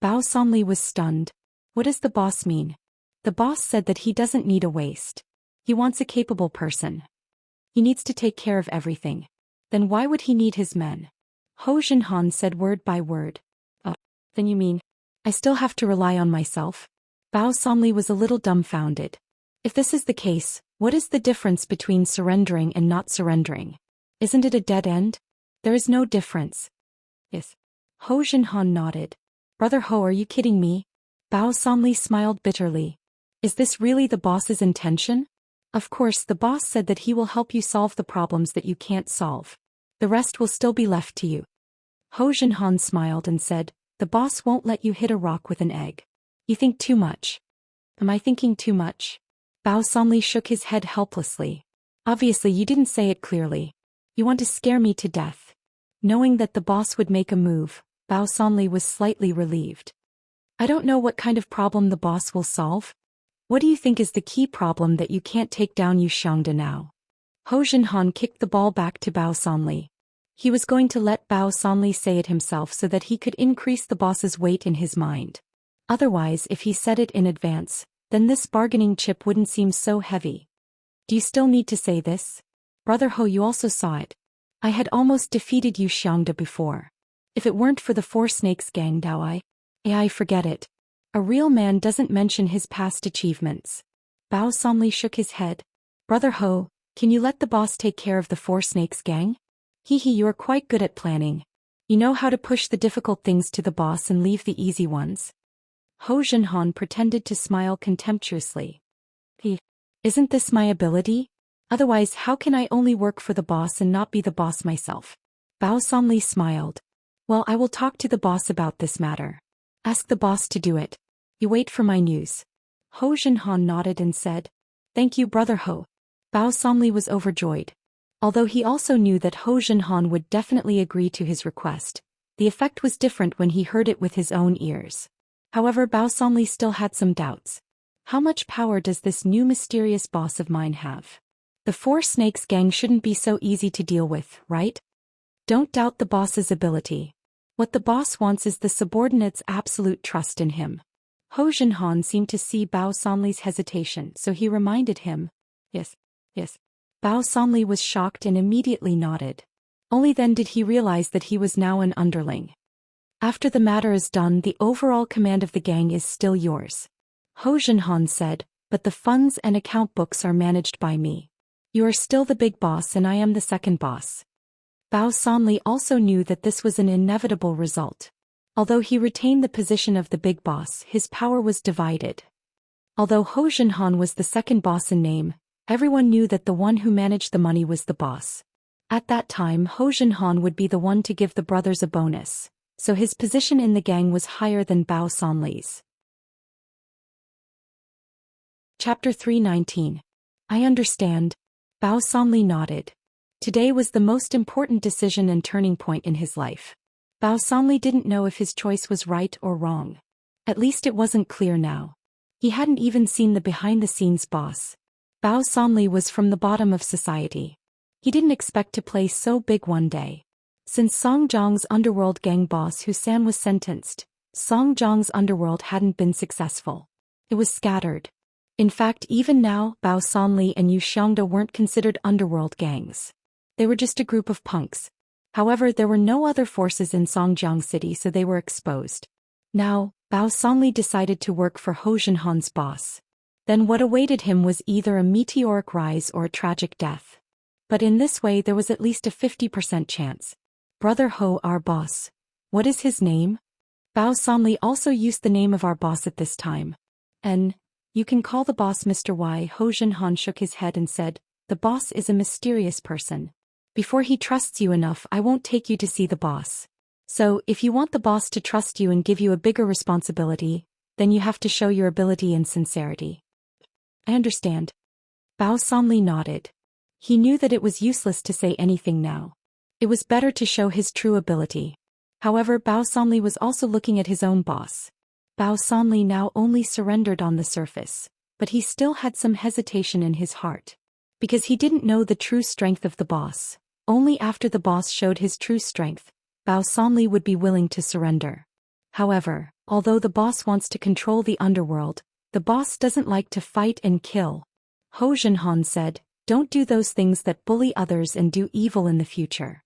Bao Sanli was stunned. What does the boss mean? The boss said that he doesn't need a waste. He wants a capable person. He needs to take care of everything. Then why would he need his men? Ho Junhan said word by word. Oh, then you mean, I still have to rely on myself? Bao Sanli was a little dumbfounded. If this is the case, what is the difference between surrendering and not surrendering? Isn't it a dead end? There is no difference. Yes. Ho Junhan nodded. Brother Ho, are you kidding me? Bao Sanli smiled bitterly. Is this really the boss's intention? Of course, the boss said that he will help you solve the problems that you can't solve. The rest will still be left to you. Ho Junhan smiled and said, the boss won't let you hit a rock with an egg. You think too much. Am I thinking too much? Bao Sanli shook his head helplessly. Obviously you didn't say it clearly. You want to scare me to death. Knowing that the boss would make a move, Bao Sanli was slightly relieved. I don't know what kind of problem the boss will solve. What do you think is the key problem that you can't take down Yu Xiangda now? Ho Junhan kicked the ball back to Bao Sanli. He was going to let Bao Sanli say it himself so that he could increase the boss's weight in his mind. Otherwise, if he said it in advance, then this bargaining chip wouldn't seem so heavy. Do you still need to say this? Brother Ho, you also saw it. I had almost defeated Yu Xiangda before. If it weren't for the Four Snakes gang, I forget it. A real man doesn't mention his past achievements. Bao Sanli shook his head. Brother Ho, can you let the boss take care of the Four Snakes gang? You are quite good at planning. You know how to push the difficult things to the boss and leave the easy ones. Ho Junhan pretended to smile contemptuously. Isn't this my ability? Otherwise, how can I only work for the boss and not be the boss myself? Bao Sanli smiled. Well, I will talk to the boss about this matter. Ask the boss to do it. You wait for my news. Ho Junhan nodded and said, thank you, Brother Ho. Bao Sanli was overjoyed. Although he also knew that Ho Junhan would definitely agree to his request, the effect was different when he heard it with his own ears. However, Bao Sanli still had some doubts. How much power does this new mysterious boss of mine have? The Four Snakes gang shouldn't be so easy to deal with, right? Don't doubt the boss's ability. What the boss wants is the subordinate's absolute trust in him. Ho Junhan seemed to see Bao Sanli's hesitation, so he reminded him. Yes. Bao Sanli was shocked and immediately nodded. Only then did he realize that he was now an underling. After the matter is done, the overall command of the gang is still yours. Ho Junhan said, but the funds and account books are managed by me. You are still the big boss and I am the second boss. Bao Sanli also knew that this was an inevitable result. Although he retained the position of the big boss, his power was divided. Although Ho Junhan was the second boss in name, everyone knew that the one who managed the money was the boss. At that time, Ho Junhan would be the one to give the brothers a bonus, so his position in the gang was higher than Bao Sanli's. Chapter 319. I understand. Bao Sanli nodded. Today was the most important decision and turning point in his life. Bao Sanli didn't know if his choice was right or wrong. At least it wasn't clear now. He hadn't even seen the behind-the-scenes boss. Bao Sanli was from the bottom of society. He didn't expect to play so big one day. Since Song Zhang's underworld gang boss Husan was sentenced, Song Jiang's underworld hadn't been successful. It was scattered. In fact, even now, Bao Sanli and Yu Xiangda weren't considered underworld gangs. They were just a group of punks. However, there were no other forces in Songjiang City, so they were exposed. Now, Bao Sanli decided to work for Ho Zhenhan's boss. Then what awaited him was either a meteoric rise or a tragic death. But in this way there was at least a 50% chance. Brother Ho, our boss. What is his name? Bao Sanli also used the name of our boss at this time. You can call the boss Mr. Y. Ho Zhenhan shook his head and said, the boss is a mysterious person. Before he trusts you enough, I won't take you to see the boss. So, if you want the boss to trust you and give you a bigger responsibility, then you have to show your ability and sincerity. I understand. Bao Sanli nodded. He knew that it was useless to say anything now. It was better to show his true ability. However, Bao Sanli was also looking at his own boss. Bao Sanli now only surrendered on the surface, but he still had some hesitation in his heart. Because he didn't know the true strength of the boss. Only after the boss showed his true strength, Bao Sanli would be willing to surrender. However, although the boss wants to control the underworld, the boss doesn't like to fight and kill. Ho Zhenhan said, don't do those things that bully others and do evil in the future.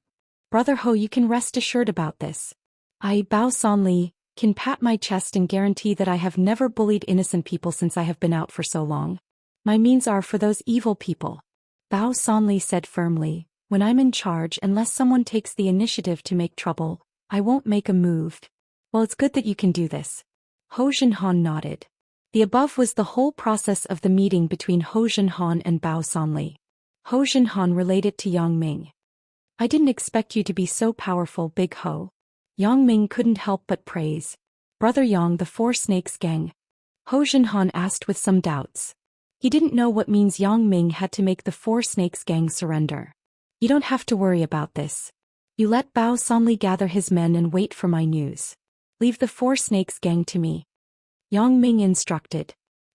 Brother Ho, you can rest assured about this. I, Bao Sanli, can pat my chest and guarantee that I have never bullied innocent people since I have been out for so long. My means are for those evil people. Bao Sanli said firmly, when I'm in charge, unless someone takes the initiative to make trouble, I won't make a move. Well, it's good that you can do this. Ho Zhenhan nodded. The above was the whole process of the meeting between Ho Zhenhan and Bao Sanli. Ho Zhenhan related to Yang Ming. I didn't expect you to be so powerful, Big Ho. Yang Ming couldn't help but praise. Brother Yang, the Four Snakes Gang. Ho Zhenhan asked with some doubts. He didn't know what means Yang Ming had to make the Four Snakes Gang surrender. You don't have to worry about this. You let Bao Sanli gather his men and wait for my news. Leave the Four Snakes Gang to me. Yang Ming instructed.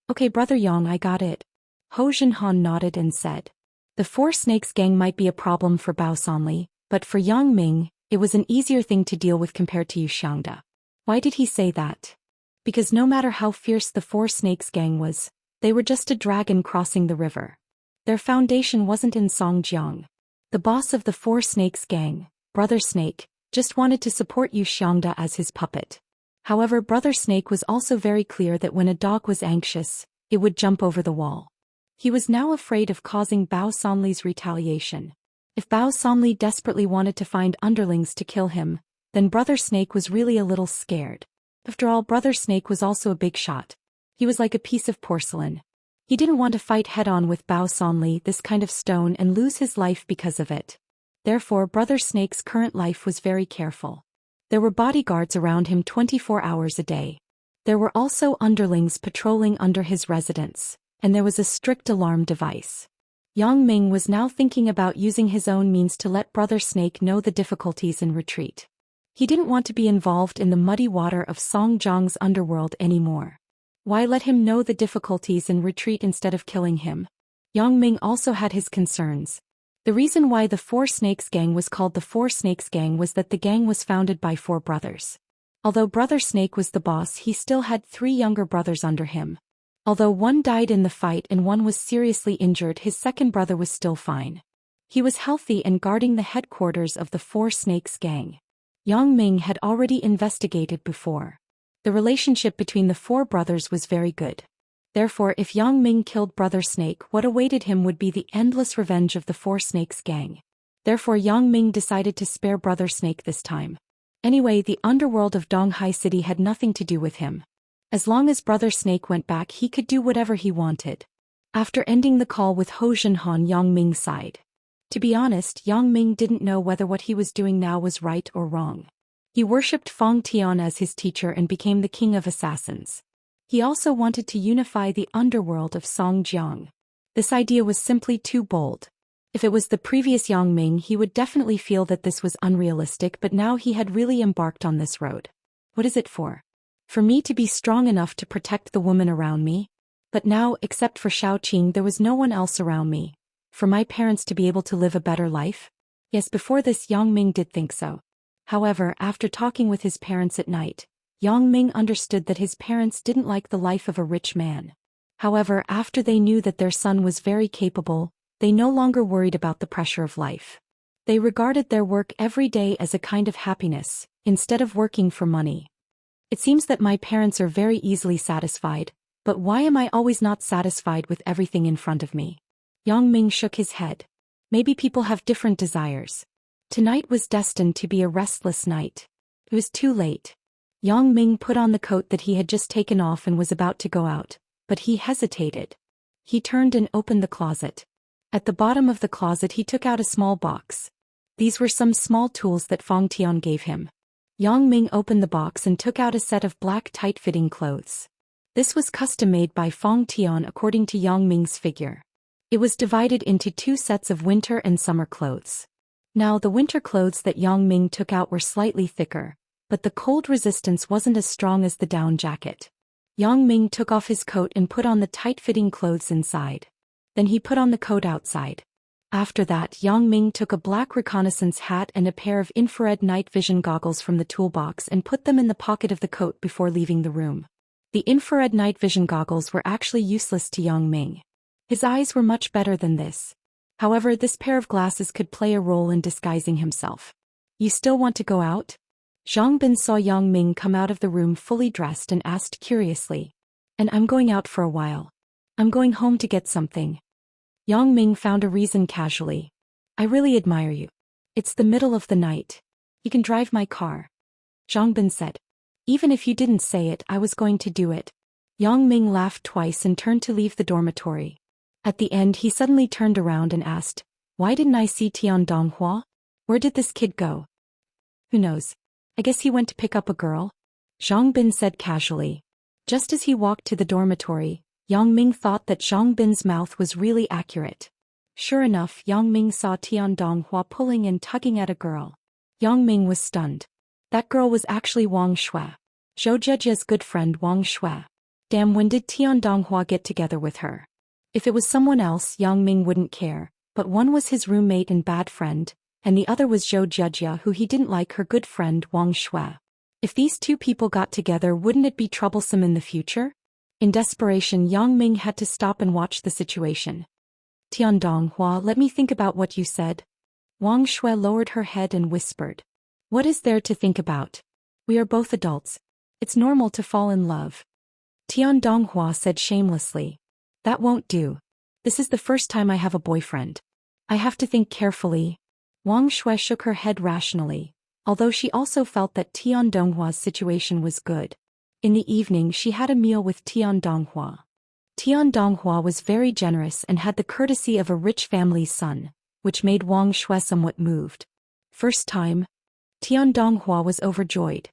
Okay, Brother Yang, I got it. Ho Zhenhan nodded and said. The Four Snakes Gang might be a problem for Bao Sanli, but for Yang Ming, it was an easier thing to deal with compared to Yu Xiangda. Why did he say that? Because no matter how fierce the Four Snakes Gang was, they were just a dragon crossing the river. Their foundation wasn't in Songjiang. The boss of the Four Snakes Gang, Brother Snake, just wanted to support Yu Xiangda as his puppet. However, Brother Snake was also very clear that when a dog was anxious, it would jump over the wall. He was now afraid of causing Bao Sanli's retaliation. If Bao Sanli desperately wanted to find underlings to kill him, then Brother Snake was really a little scared. After all, Brother Snake was also a big shot. He was like a piece of porcelain. He didn't want to fight head-on with Bao Sanli, this kind of stone, and lose his life because of it. Therefore, Brother Snake's current life was very careful. There were bodyguards around him 24 hours a day. There were also underlings patrolling under his residence, and there was a strict alarm device. Yang Ming was now thinking about using his own means to let Brother Snake know the difficulties in retreat. He didn't want to be involved in the muddy water of Songjiang's underworld anymore. Why let him know the difficulties in retreat instead of killing him? Yang Ming also had his concerns. The reason why the Four Snakes Gang was called the Four Snakes Gang was that the gang was founded by 4 brothers. Although Brother Snake was the boss, he still had 3 younger brothers under him. Although one died in the fight and one was seriously injured, his second brother was still fine. He was healthy and guarding the headquarters of the Four Snakes Gang. Yang Ming had already investigated before. The relationship between the 4 brothers was very good. Therefore, if Yang Ming killed Brother Snake, what awaited him would be the endless revenge of the Four Snakes Gang. Therefore, Yang Ming decided to spare Brother Snake this time. Anyway, the underworld of Donghai City had nothing to do with him. As long as Brother Snake went back, he could do whatever he wanted. After ending the call with Ho Zhenhan, Yang Ming sighed. To be honest, Yang Ming didn't know whether what he was doing now was right or wrong. He worshipped Feng Tian as his teacher and became the king of assassins. He also wanted to unify the underworld of Songjiang. This idea was simply too bold. If it was the previous Yang Ming, he would definitely feel that this was unrealistic, but now he had really embarked on this road. What is it for? For me to be strong enough to protect the woman around me? But now, except for Shaoqing, there was no one else around me. For my parents to be able to live a better life? Yes, before this Yang Ming did think so. However, after talking with his parents at night, Yang Ming understood that his parents didn't like the life of a rich man. However, after they knew that their son was very capable, they no longer worried about the pressure of life. They regarded their work every day as a kind of happiness, instead of working for money. It seems that my parents are very easily satisfied, but why am I always not satisfied with everything in front of me? Yang Ming shook his head. Maybe people have different desires. Tonight was destined to be a restless night. It was too late. Yang Ming put on the coat that he had just taken off and was about to go out, but he hesitated. He turned and opened the closet. At the bottom of the closet he took out a small box. These were some small tools that Fong Tian gave him. Yang Ming opened the box and took out a set of black tight-fitting clothes. This was custom-made by Fong Tian according to Yang Ming's figure. It was divided into 2 sets of winter and summer clothes. Now the winter clothes that Yang Ming took out were slightly thicker, but the cold resistance wasn't as strong as the down jacket. Yang Ming took off his coat and put on the tight-fitting clothes inside. Then he put on the coat outside. After that, Yang Ming took a black reconnaissance hat and a pair of infrared night vision goggles from the toolbox and put them in the pocket of the coat before leaving the room. The infrared night vision goggles were actually useless to Yang Ming. His eyes were much better than this. However, this pair of glasses could play a role in disguising himself. You still want to go out? Zhang Bin saw Yang Ming come out of the room fully dressed and asked curiously. And I'm going out for a while. I'm going home to get something. Yang Ming found a reason casually. I really admire you. It's the middle of the night. You can drive my car. Zhang Bin said. Even if you didn't say it, I was going to do it. Yang Ming laughed twice and turned to leave the dormitory. At the end he suddenly turned around and asked, why didn't I see Tian Donghua? Where did this kid go? Who knows? I guess he went to pick up a girl? Zhang Bin said casually. Just as he walked to the dormitory, Yang Ming thought that Zhang Bin's mouth was really accurate. Sure enough, Yang Ming saw Tian Donghua pulling and tugging at a girl. Yang Ming was stunned. That girl was actually Wang Shui, Zhou Zhejia's good friend Wang Shui. Damn, when did Tian Donghua get together with her? If it was someone else, Yang Ming wouldn't care, but one was his roommate and bad friend, and the other was Zhou Zhejia, who he didn't like, her good friend Wang Shui. If these 2 people got together, wouldn't it be troublesome in the future? In desperation, Yang Ming had to stop and watch the situation. Tian Donghua, let me think about what you said. Wang Shui lowered her head and whispered. What is there to think about? We are both adults. It's normal to fall in love. Tian Donghua said shamelessly. That won't do. This is the first time I have a boyfriend. I have to think carefully. Wang Shui shook her head rationally, although she also felt that Tian Donghua's situation was good. In the evening she had a meal with Tian Donghua. Tian Donghua was very generous and had the courtesy of a rich family's son, which made Wang Shui somewhat moved. First time? Tian Donghua was overjoyed.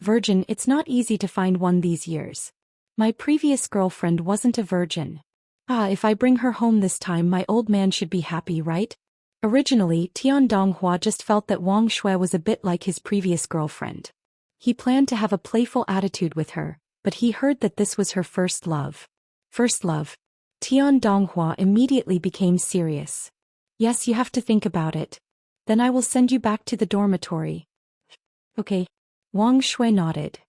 Virgin, it's not easy to find one these years. My previous girlfriend wasn't a virgin. If I bring her home this time, my old man should be happy, right? Originally, Tian Donghua just felt that Wang Shui was a bit like his previous girlfriend. He planned to have a playful attitude with her, but he heard that this was her first love. First love. Tian Donghua immediately became serious. Yes, you have to think about it. Then I will send you back to the dormitory. Okay. Wang Shui nodded.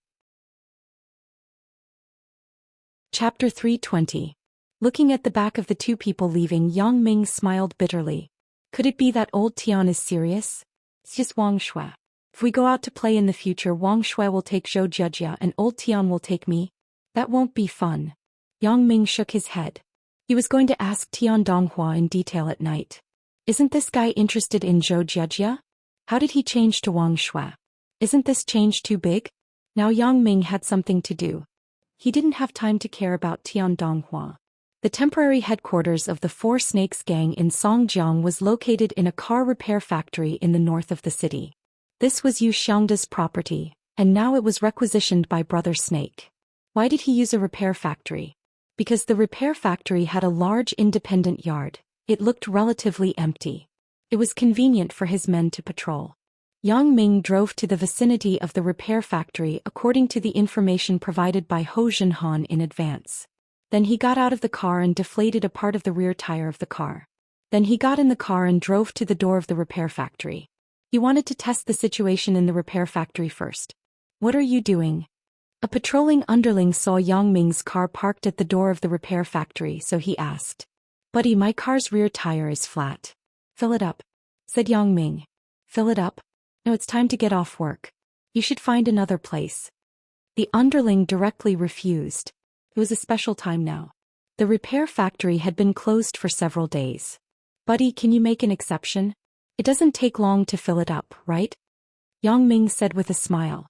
Chapter 320. Looking at the back of the 2 people leaving, Yang Ming smiled bitterly. Could it be that old Tian is serious? It's just Wang Shui. If we go out to play in the future, Wang Shui will take Zhou Zhejia and old Tian will take me. That won't be fun. Yang Ming shook his head. He was going to ask Tian Donghua in detail at night. Isn't this guy interested in Zhou Zhejia? How did he change to Wang Shui? Isn't this change too big? Now Yang Ming had something to do. He didn't have time to care about Tian Donghua. The temporary headquarters of the Four Snakes gang in Songjiang was located in a car repair factory in the north of the city. This was Yu Xiangda's property, and now it was requisitioned by Brother Snake. Why did he use a repair factory? Because the repair factory had a large independent yard. It looked relatively empty. It was convenient for his men to patrol. Yang Ming drove to the vicinity of the repair factory according to the information provided by Ho Zhenhan in advance. Then he got out of the car and deflated a part of the rear tire of the car. Then he got in the car and drove to the door of the repair factory. He wanted to test the situation in the repair factory first. What are you doing? A patrolling underling saw Yang Ming's car parked at the door of the repair factory, so he asked, "Buddy, my car's rear tire is flat. Fill it up," said Yang Ming. "Fill it up? No, it's time to get off work. You should find another place." The underling directly refused. It was a special time now. The repair factory had been closed for several days. "Buddy, can you make an exception? It doesn't take long to fill it up, right?" Yang Ming said with a smile.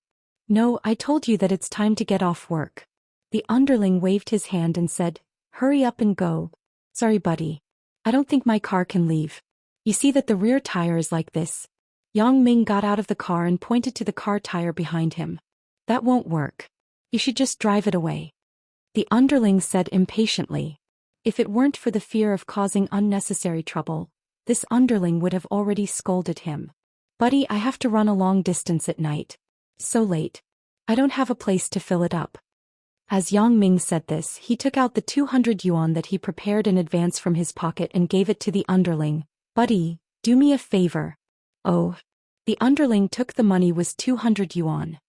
"No, I told you that it's time to get off work." The underling waved his hand and said, "Hurry up and go." "Sorry, buddy. I don't think my car can leave. You see that the rear tire is like this." Yang Ming got out of the car and pointed to the car tire behind him. "That won't work. You should just drive it away." The underling said impatiently. If it weren't for the fear of causing unnecessary trouble, this underling would have already scolded him. "Buddy, I have to run a long distance at night. So late. I don't have a place to fill it up." As Yang Ming said this, he took out the 200 yuan that he prepared in advance from his pocket and gave it to the underling. "Buddy, do me a favor." "Oh." The underling took the money was 200 yuan.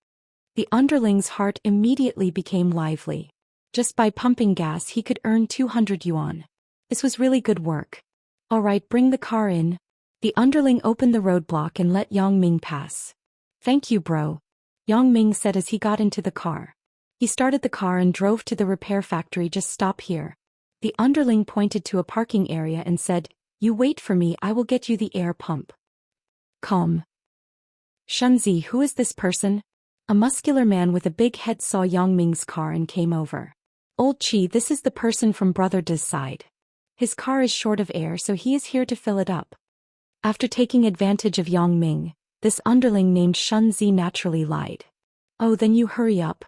The underling's heart immediately became lively. Just by pumping gas he could earn 200 yuan. This was really good work. "All right, bring the car in." The underling opened the roadblock and let Yang Ming pass. "Thank you, bro," Yang Ming said as he got into the car. He started the car and drove to the repair factory. "Just stop here." The underling pointed to a parking area and said, "You wait for me, I will get you the air pump." Calm. "Shunzi, who is this person?" A muscular man with a big head saw Yang Ming's car and came over. "Old Chi, this is the person from Brother De's side. His car is short of air, so he is here to fill it up." After taking advantage of Yang Ming, this underling named Shunzi naturally lied. "Oh, then you hurry up."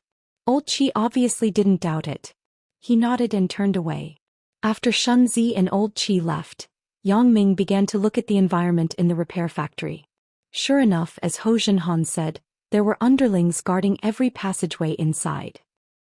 Old Chi obviously didn't doubt it. He nodded and turned away. After Shunzi and Old Chi left, Yang Ming began to look at the environment in the repair factory. Sure enough, as Ho Jinhan said, there were underlings guarding every passageway inside.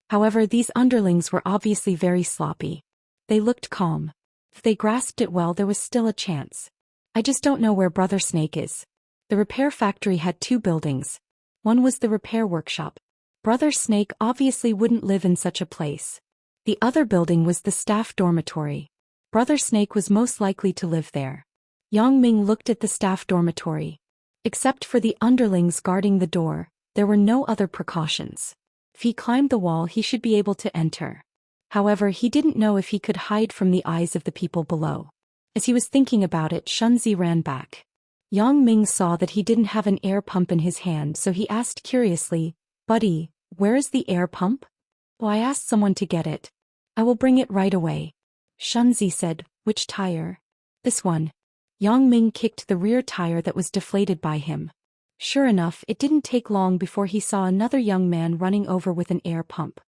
However, these underlings were obviously very sloppy. They looked calm. If they grasped it well, there was still a chance. "I just don't know where Brother Snake is." The repair factory had two buildings. One was the repair workshop. Brother Snake obviously wouldn't live in such a place. The other building was the staff dormitory. Brother Snake was most likely to live there. Yang Ming looked at the staff dormitory. Except for the underlings guarding the door, there were no other precautions. If he climbed the wall, he should be able to enter. However, he didn't know if he could hide from the eyes of the people below. As he was thinking about it, Shunzi ran back. Yang Ming saw that he didn't have an air pump in his hand, so he asked curiously, "Buddy, where is the air pump?" "Well, I asked someone to get it. I will bring it right away." Shunzi said, "Which tire?" "This one." Yang Ming kicked the rear tire that was deflated by him. Sure enough, it didn't take long before he saw another young man running over with an air pump.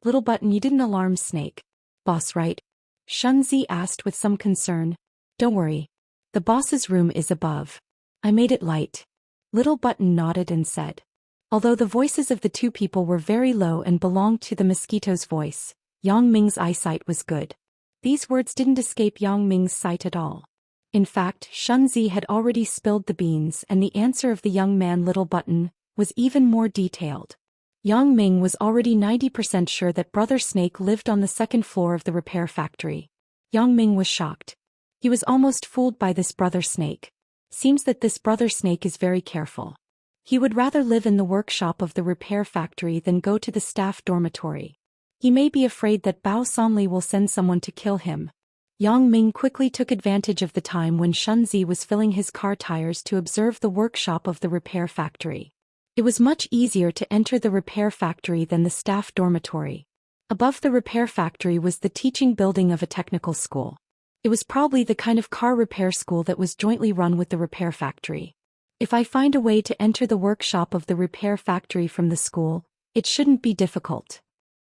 "Little button, you didn't alarm Snake. Boss, right?" Shunzi asked with some concern. "Don't worry. The boss's room is above. I made it light." Little button nodded and said. Although the voices of the two people were very low and belonged to the mosquito's voice, Yang Ming's eyesight was good. These words didn't escape Yang Ming's sight at all. In fact, Shunzi had already spilled the beans, and the answer of the young man Little Button was even more detailed. Yang Ming was already 90% sure that Brother Snake lived on the second floor of the repair factory. Yang Ming was shocked. He was almost fooled by this Brother Snake. Seems that this Brother Snake is very careful. He would rather live in the workshop of the repair factory than go to the staff dormitory. He may be afraid that Bao Sanli will send someone to kill him. Yang Ming quickly took advantage of the time when Shunzi was filling his car tires to observe the workshop of the repair factory. It was much easier to enter the repair factory than the staff dormitory. Above the repair factory was the teaching building of a technical school. It was probably the kind of car repair school that was jointly run with the repair factory. If I find a way to enter the workshop of the repair factory from the school, it shouldn't be difficult.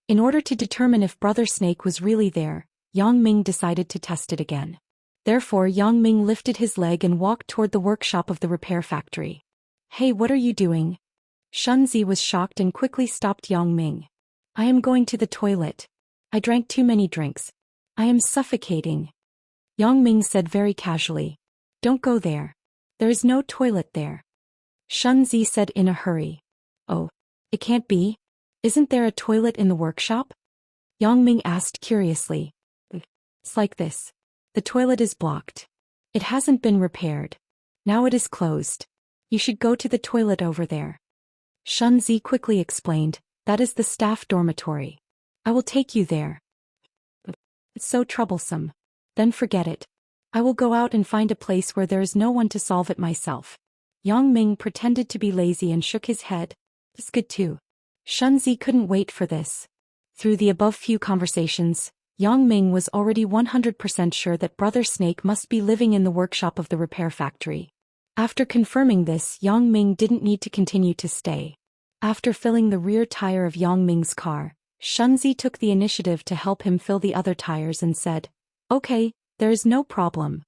In order to determine if Brother Snake was really there, Yang Ming decided to test it again. Therefore, Yang Ming lifted his leg and walked toward the workshop of the repair factory. "Hey, what are you doing?" Shunzi was shocked and quickly stopped Yang Ming. "I am going to the toilet. I drank too many drinks. I am suffocating." Yang Ming said very casually. "Don't go there. There is no toilet there." Shunzi said in a hurry. "Oh, it can't be? Isn't there a toilet in the workshop? Yang Ming asked curiously. It's like this. The toilet is blocked. It hasn't been repaired. Now it is closed. You should go to the toilet over there. Shunzi quickly explained, that is the staff dormitory. I will take you there. It's so troublesome. Then forget it. I will go out and find a place where there is no one to solve it myself. Yang Ming pretended to be lazy and shook his head. It's good too. Shunzi couldn't wait for this. Through the above few conversations, Yang Ming was already 100% sure that Brother Snake must be living in the workshop of the repair factory. After confirming this, Yang Ming didn't need to continue to stay. After filling the rear tire of Yang Ming's car, Shunzi took the initiative to help him fill the other tires and said, Okay, there is no problem.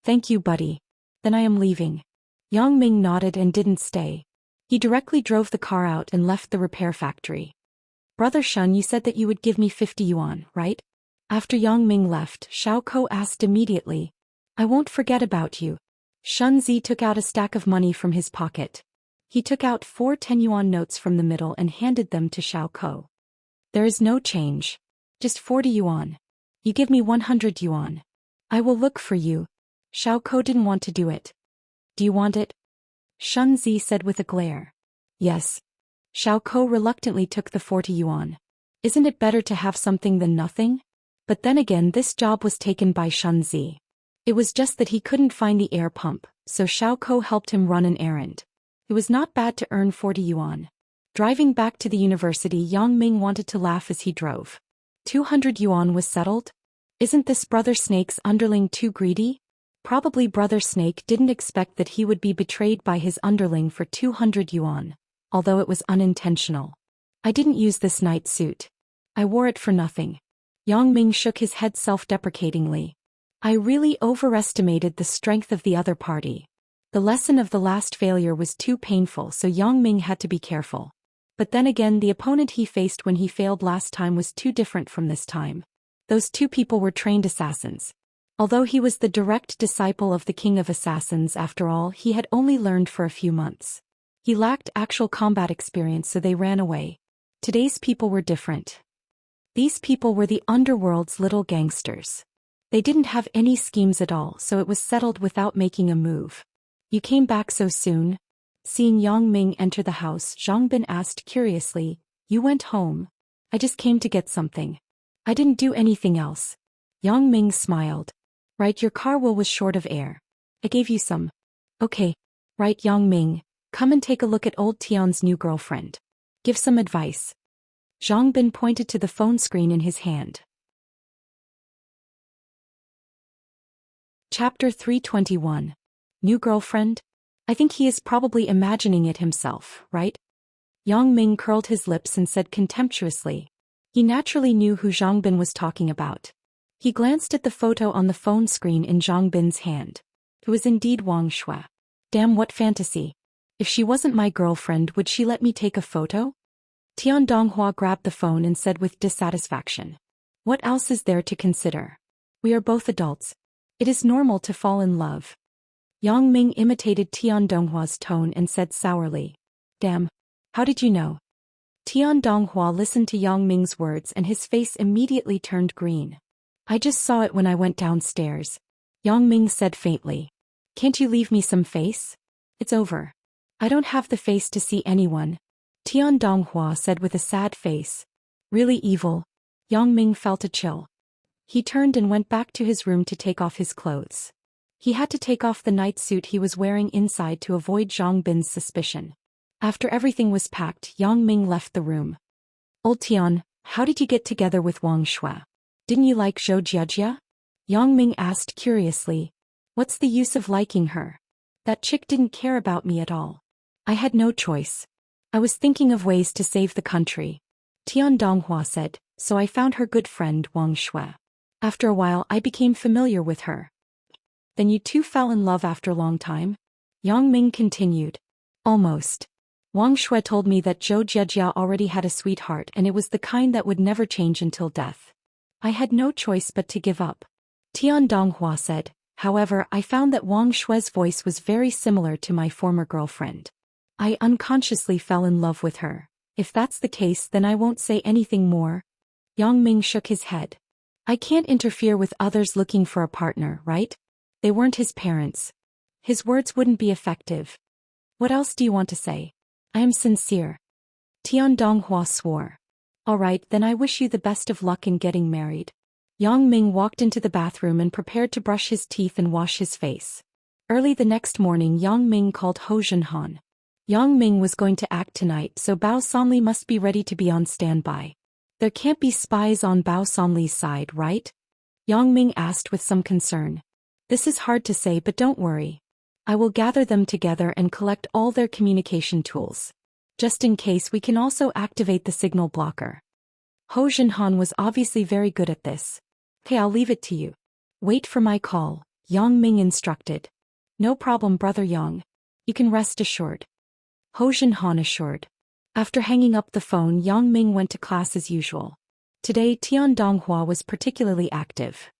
Thank you, buddy. Then I am leaving. Yang Ming nodded and didn't stay. He directly drove the car out and left the repair factory. Brother Shun, you said that you would give me 50 yuan, right? After Yang Ming left, Xiao Ko asked immediately. I won't forget about you. Shunzi took out a stack of money from his pocket. He took out 4 10-yuan notes from the middle and handed them to Xiao Ko. There is no change. Just 40 yuan. You give me 100 yuan. I will look for you. Xiao Ko didn't want to do it. Do you want it? Shunzi said with a glare. Yes. Xiao Ko reluctantly took the 40 yuan. Isn't it better to have something than nothing? But then again, this job was taken by Shunzi. It was just that he couldn't find the air pump, so Xiao Ko helped him run an errand. It was not bad to earn 40 yuan. Driving back to the university, Yang Ming wanted to laugh as he drove. 200 yuan was settled? Isn't this Brother Snake's underling too greedy? Probably Brother Snake didn't expect that he would be betrayed by his underling for 200 yuan, although it was unintentional. I didn't use this night suit. I wore it for nothing. Yang Ming shook his head self-deprecatingly. I really overestimated the strength of the other party. The lesson of the last failure was too painful, so Yang Ming had to be careful. But then again, the opponent he faced when he failed last time was too different from this time. Those two people were trained assassins. Although he was the direct disciple of the King of Assassins, after all, he had only learned for a few months. He lacked actual combat experience, so they ran away. Today's people were different. These people were the underworld's little gangsters. They didn't have any schemes at all, so it was settled without making a move. You came back so soon? Seeing Yang Ming enter the house, Zhang Bin asked curiously, You went home? I just came to get something. I didn't do anything else. Yang Ming smiled. Right, your car wheel was short of air. I gave you some. Okay. Right, Yang Ming, come and take a look at old Tian's new girlfriend. Give some advice. Zhang Bin pointed to the phone screen in his hand. Chapter 321. New girlfriend? I think he is probably imagining it himself, right? Yang Ming curled his lips and said contemptuously. He naturally knew who Zhang Bin was talking about. He glanced at the photo on the phone screen in Zhang Bin's hand. It was indeed Wang Shui. Damn, what fantasy. If she wasn't my girlfriend, would she let me take a photo? Tian Donghua grabbed the phone and said with dissatisfaction. What else is there to consider? We are both adults. It is normal to fall in love. Yang Ming imitated Tian Donghua's tone and said sourly. Damn. How did you know? Tian Donghua listened to Yang Ming's words and his face immediately turned green. I just saw it when I went downstairs. Yang Ming said faintly. Can't you leave me some face? It's over. I don't have the face to see anyone. Tian Donghua said with a sad face. Really evil. Yang Ming felt a chill. He turned and went back to his room to take off his clothes. He had to take off the night suit he was wearing inside to avoid Zhang Bin's suspicion. After everything was packed, Yang Ming left the room. Old Tian, how did you get together with Wang Shui? Didn't you like Zhou Jiajia? Yang Ming asked curiously. What's the use of liking her? That chick didn't care about me at all. I had no choice. I was thinking of ways to save the country. Tian Donghua said, so I found her good friend Wang Shui. After a while I became familiar with her. Then you two fell in love after a long time? Yang Ming continued. Almost. Wang Shui told me that Zhou Jiajia already had a sweetheart and it was the kind that would never change until death. I had no choice but to give up. Tian Donghua said, however, I found that Wang Shui's voice was very similar to my former girlfriend. I unconsciously fell in love with her. If that's the case, then I won't say anything more. Yang Ming shook his head. I can't interfere with others looking for a partner, right? They weren't his parents. His words wouldn't be effective. What else do you want to say? I am sincere. Tian Donghua swore. All right, then I wish you the best of luck in getting married. Yang Ming walked into the bathroom and prepared to brush his teeth and wash his face. Early the next morning, Yang Ming called Ho Junhan. Yang Ming was going to act tonight, so Bao Sanli must be ready to be on standby. There can't be spies on Bao Sanli's side, right? Yang Ming asked with some concern. This is hard to say, but don't worry. I will gather them together and collect all their communication tools. Just in case, we can also activate the signal blocker. Ho Junhan was obviously very good at this. Okay, I'll leave it to you. Wait for my call, Yang Ming instructed. No problem, Brother Yang. You can rest assured. Ho Junhan assured. After hanging up the phone, Yang Ming went to class as usual. Today, Tian Donghua was particularly active.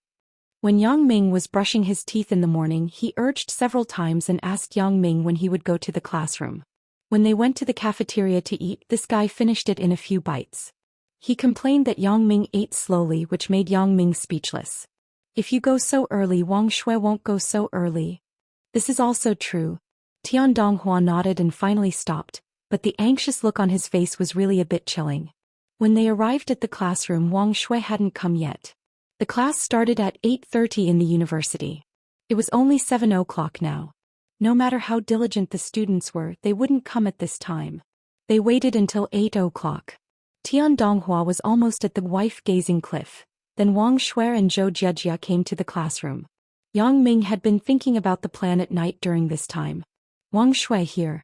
When Yang Ming was brushing his teeth in the morning, he urged several times and asked Yang Ming when he would go to the classroom. When they went to the cafeteria to eat, this guy finished it in a few bites. He complained that Yang Ming ate slowly, which made Yang Ming speechless. If you go so early, Wang Shui won't go so early. This is also true. Tian Donghua nodded and finally stopped, but the anxious look on his face was really a bit chilling. When they arrived at the classroom, Wang Shui hadn't come yet. The class started at 8:30 in the university. It was only 7 o'clock now. No matter how diligent the students were, they wouldn't come at this time. They waited until 8 o'clock. Tian Donghua was almost at the wife-gazing cliff. Then Wang Shui and Zhou Jiejia came to the classroom. Yang Ming had been thinking about the plan at night during this time. Wang Shui here.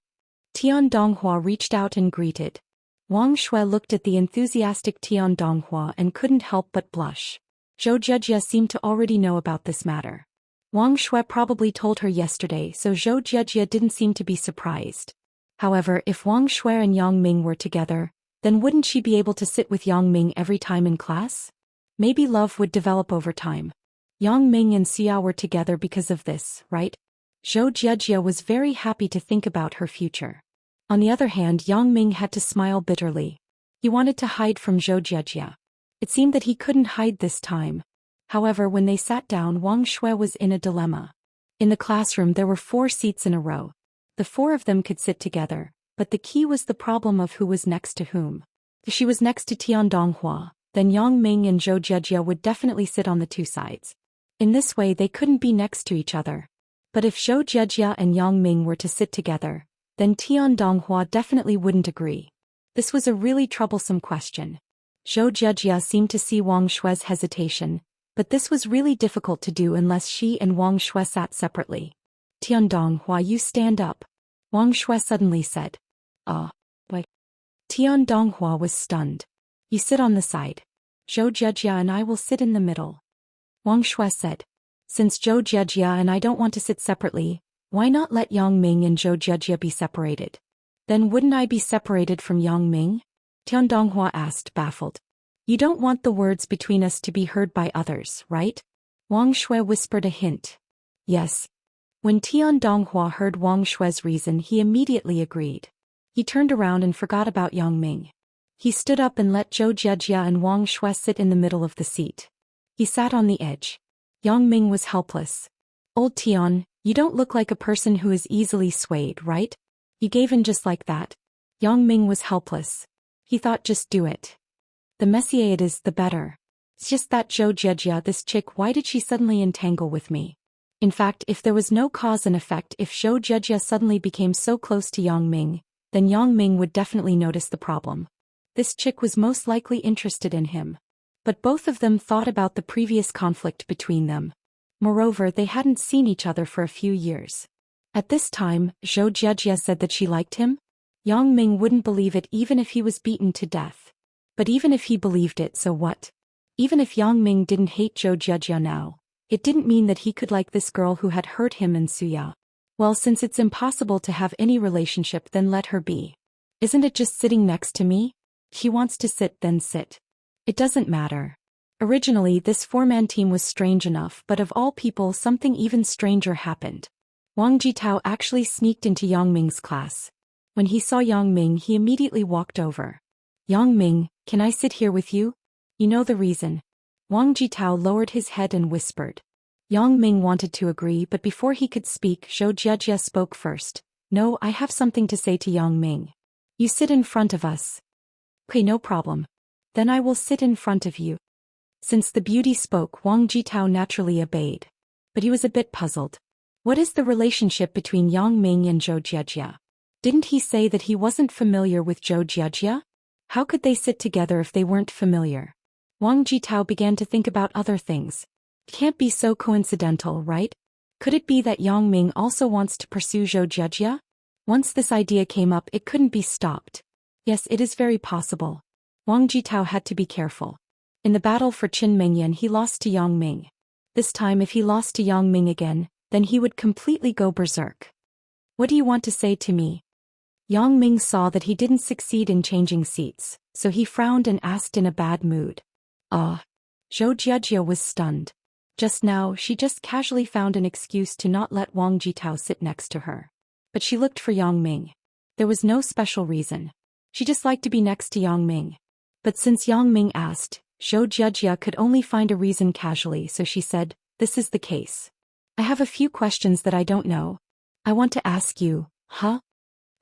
Tian Donghua reached out and greeted. Wang Shui looked at the enthusiastic Tian Donghua and couldn't help but blush. Zhou Jiejia seemed to already know about this matter. Wang Shui probably told her yesterday, so Zhou Jiejia didn't seem to be surprised. However, if Wang Shui and Yang Ming were together, then wouldn't she be able to sit with Yang Ming every time in class? Maybe love would develop over time. Yang Ming and Xia were together because of this, right? Zhou Jiejia was very happy to think about her future. On the other hand, Yang Ming had to smile bitterly. He wanted to hide from Zhou Jiejia. It seemed that he couldn't hide this time. However, when they sat down, Wang Shui was in a dilemma. In the classroom there were 4 seats in a row. The 4 of them could sit together, but the key was the problem of who was next to whom. If she was next to Tian Donghua, then Yang Ming and Zhou Jiejia would definitely sit on the 2 sides. In this way they couldn't be next to each other. But if Zhou Jiejia and Yang Ming were to sit together, then Tian Donghua definitely wouldn't agree. This was a really troublesome question. Zhou Jiejia seemed to see Wang Shui's hesitation, but this was really difficult to do unless she and Wang Shui sat separately. Tian Donghua, you stand up. Wang Shui suddenly said. What? Tian Donghua was stunned. You sit on the side. Zhou Jiejia and I will sit in the middle. Wang Shui said. Since Zhou Jiejia and I don't want to sit separately, why not let Yang Ming and Zhou Jiejia be separated? Then wouldn't I be separated from Yang Ming? Tian Donghua asked, baffled. You don't want the words between us to be heard by others, right? Wang Shui whispered a hint. Yes. When Tian Donghua heard Wang Shui's reason, he immediately agreed. He turned around and forgot about Yang Ming. He stood up and let Zhou Jiejia and Wang Shui sit in the middle of the seat. He sat on the edge. Yang Ming was helpless. Old Tian, you don't look like a person who is easily swayed, right? You gave in just like that. Yang Ming was helpless. He thought, just do it. The messier it is, the better. It's just that Zhou Jiejia, this chick, why did she suddenly entangle with me? In fact, if there was no cause and effect, if Zhou Jiejia suddenly became so close to Yang Ming, then Yang Ming would definitely notice the problem. This chick was most likely interested in him. But both of them thought about the previous conflict between them. Moreover, they hadn't seen each other for a few years. At this time, Zhou Jiejia said that she liked him? Yang Ming wouldn't believe it even if he was beaten to death. But even if he believed it, so what? Even if Yang Ming didn't hate Zhou Jiejia now, it didn't mean that he could like this girl who had hurt him and Suya. Well, since it's impossible to have any relationship, then let her be. Isn't it just sitting next to me? He wants to sit, then sit. It doesn't matter. Originally, this 4-man team was strange enough, but of all people, something even stranger happened. Wang Jitao actually sneaked into Yang Ming's class. When he saw Yang Ming, he immediately walked over. Yang Ming, can I sit here with you? You know the reason. Wang Jitao lowered his head and whispered. Yang Ming wanted to agree, but before he could speak, Zhou Jiejie spoke first. No, I have something to say to Yang Ming. You sit in front of us. Okay, no problem. Then I will sit in front of you. Since the beauty spoke, Wang Jitao naturally obeyed. But he was a bit puzzled. What is the relationship between Yang Ming and Zhou Jiejie? Didn't he say that he wasn't familiar with Zhou Jiejie? How could they sit together if they weren't familiar? Wang Jitao began to think about other things. It can't be so coincidental, right? Could it be that Yang Ming also wants to pursue Zhou Jiejie? Once this idea came up, it couldn't be stopped. Yes, it is very possible. Wang Jitao had to be careful. In the battle for Qin Mengyan, he lost to Yang Ming. This time, if he lost to Yang Ming again, then he would completely go berserk. What do you want to say to me? Yang Ming saw that he didn't succeed in changing seats, so he frowned and asked in a bad mood. Zhou Jiejie was stunned. Just now, she just casually found an excuse to not let Wang Jitao sit next to her. But she looked for Yang Ming. There was no special reason. She just liked to be next to Yang Ming. But since Yang Ming asked, Zhou Jiejie could only find a reason casually, so she said, this is the case. I have a few questions that I don't know. I want to ask you, huh?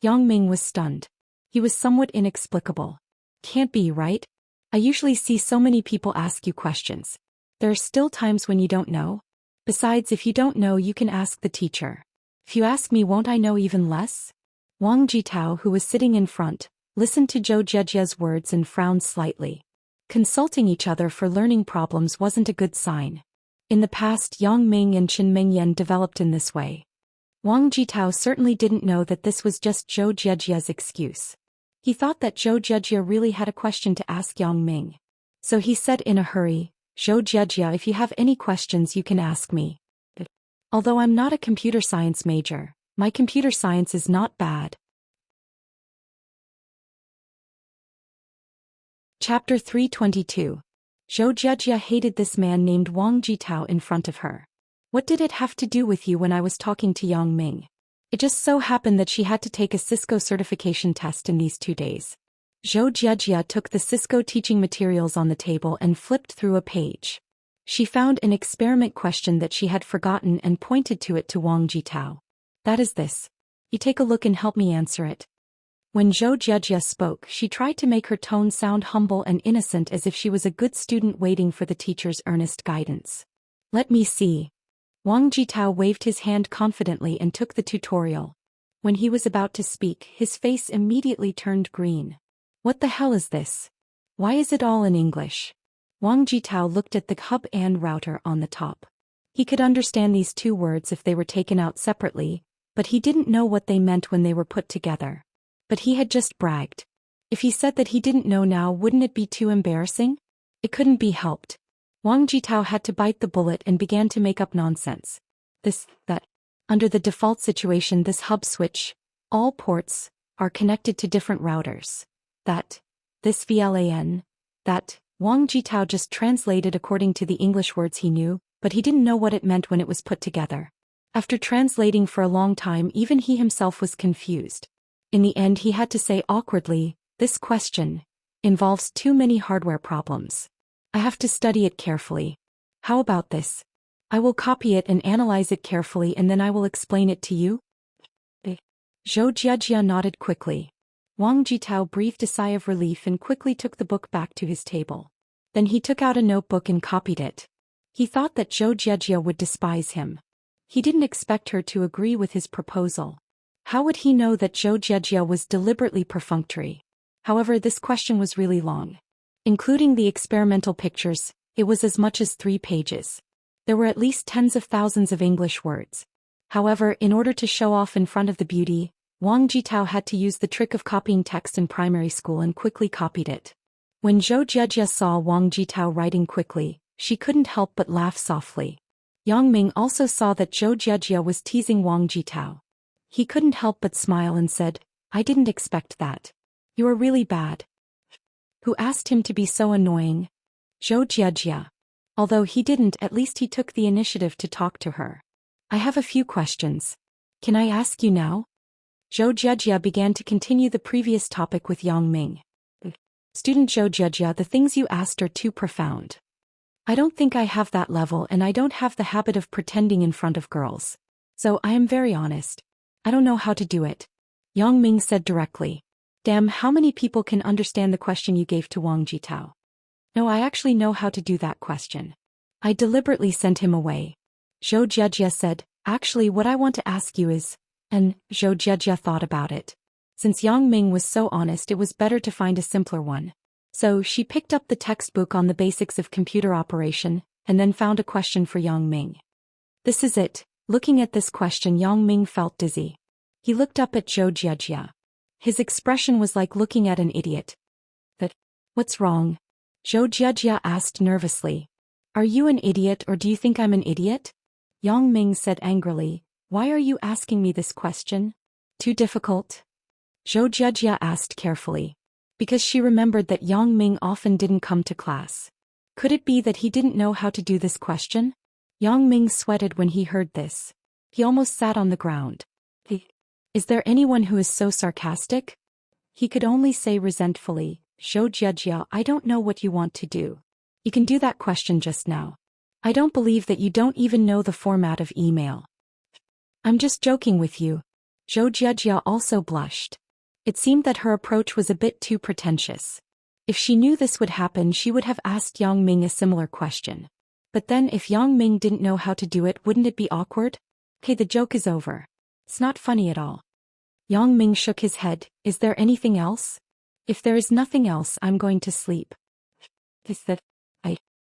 Yang Ming was stunned. He was somewhat inexplicable. Can't be, right? I usually see so many people ask you questions. There are still times when you don't know. Besides, if you don't know, you can ask the teacher. If you ask me, won't I know even less? Wang Jitao, who was sitting in front, listened to Zhou Jiejie's words and frowned slightly. Consulting each other for learning problems wasn't a good sign. In the past, Yang Ming and Qin Mengyan developed in this way. Wang Jitao certainly didn't know that this was just Zhou Jiejie's excuse. He thought that Zhou Jiejie really had a question to ask Yang Ming. So he said in a hurry, Zhou Jiejie, if you have any questions you can ask me. Although I'm not a computer science major, my computer science is not bad. Chapter 322. Zhou Jiejie hated this man named Wang Jitao in front of her. What did it have to do with you when I was talking to Yang Ming? It just so happened that she had to take a Cisco certification test in these 2 days. Zhou Jiejie took the Cisco teaching materials on the table and flipped through a page. She found an experiment question that she had forgotten and pointed to it to Wang Jitao. That is this. You take a look and help me answer it. When Zhou Jiejie spoke, she tried to make her tone sound humble and innocent, as if she was a good student waiting for the teacher's earnest guidance. Let me see. Wang Jitao waved his hand confidently and took the tutorial. When he was about to speak, his face immediately turned green. What the hell is this? Why is it all in English? Wang Jitao looked at the hub and router on the top. He could understand these 2 words if they were taken out separately, but he didn't know what they meant when they were put together. But he had just bragged. If he said that he didn't know now, wouldn't it be too embarrassing? It couldn't be helped. Wang Jitao had to bite the bullet and began to make up nonsense. That. Under the default situation, this hub switch, all ports, are connected to different routers. This VLAN, that. Wang Jitao just translated according to the English words he knew, but he didn't know what it meant when it was put together. After translating for a long time, even he himself was confused. In the end, he had to say awkwardly, this question involves too many hardware problems. I have to study it carefully. How about this? I will copy it and analyze it carefully, and then I will explain it to you. Zhou Jiejie nodded quickly. Wang Jitao breathed a sigh of relief and quickly took the book back to his table. Then he took out a notebook and copied it. He thought that Zhou Jiejie would despise him. He didn't expect her to agree with his proposal. How would he know that Zhou Jiejie was deliberately perfunctory? However, this question was really long. Including the experimental pictures, it was as much as 3 pages. There were at least tens of thousands of English words. However, in order to show off in front of the beauty, Wang Jitao had to use the trick of copying text in primary school and quickly copied it. When Zhou Jiejie saw Wang Jitao writing quickly, she couldn't help but laugh softly. Yang Ming also saw that Zhou Jiejie was teasing Wang Jitao. He couldn't help but smile and said, I didn't expect that. You are really bad. Who asked him to be so annoying? Zhou Jiejie. Although he didn't, at least he took the initiative to talk to her. I have a few questions. Can I ask you now? Zhou Jiejie began to continue the previous topic with Yang Ming. Student Zhou Jia, the things you asked are too profound. I don't think I have that level, and I don't have the habit of pretending in front of girls. So I am very honest. I don't know how to do it. Yang Ming said directly. Damn, how many people can understand the question you gave to Wang Jitao? No, I actually know how to do that question. I deliberately sent him away. Zhou Jia said, actually what I want to ask you is, and Zhou Jia thought about it. Since Yang Ming was so honest, it was better to find a simpler one. So she picked up the textbook on the basics of computer operation, and then found a question for Yang Ming. This is it. Looking at this question, Yang Ming felt dizzy. He looked up at Zhou Jia. His expression was like looking at an idiot. But, what's wrong? Zhou Jia asked nervously. Are you an idiot, or do you think I'm an idiot? Yang Ming said angrily, why are you asking me this question? Too difficult? Zhou Jia asked carefully. Because she remembered that Yang Ming often didn't come to class. Could it be that he didn't know how to do this question? Yang Ming sweated when he heard this. He almost sat on the ground. Is there anyone who is so sarcastic? He could only say resentfully, Zhou Jia, I don't know what you want to do. You can do that question just now. I don't believe that you don't even know the format of email. I'm just joking with you. Zhou Jia also blushed. It seemed that her approach was a bit too pretentious. If she knew this would happen, she would have asked Yang Ming a similar question. But then if Yang Ming didn't know how to do it, wouldn't it be awkward? Okay, the joke is over. It's not funny at all. Yang Ming shook his head. Is there anything else? If there is nothing else, I'm going to sleep.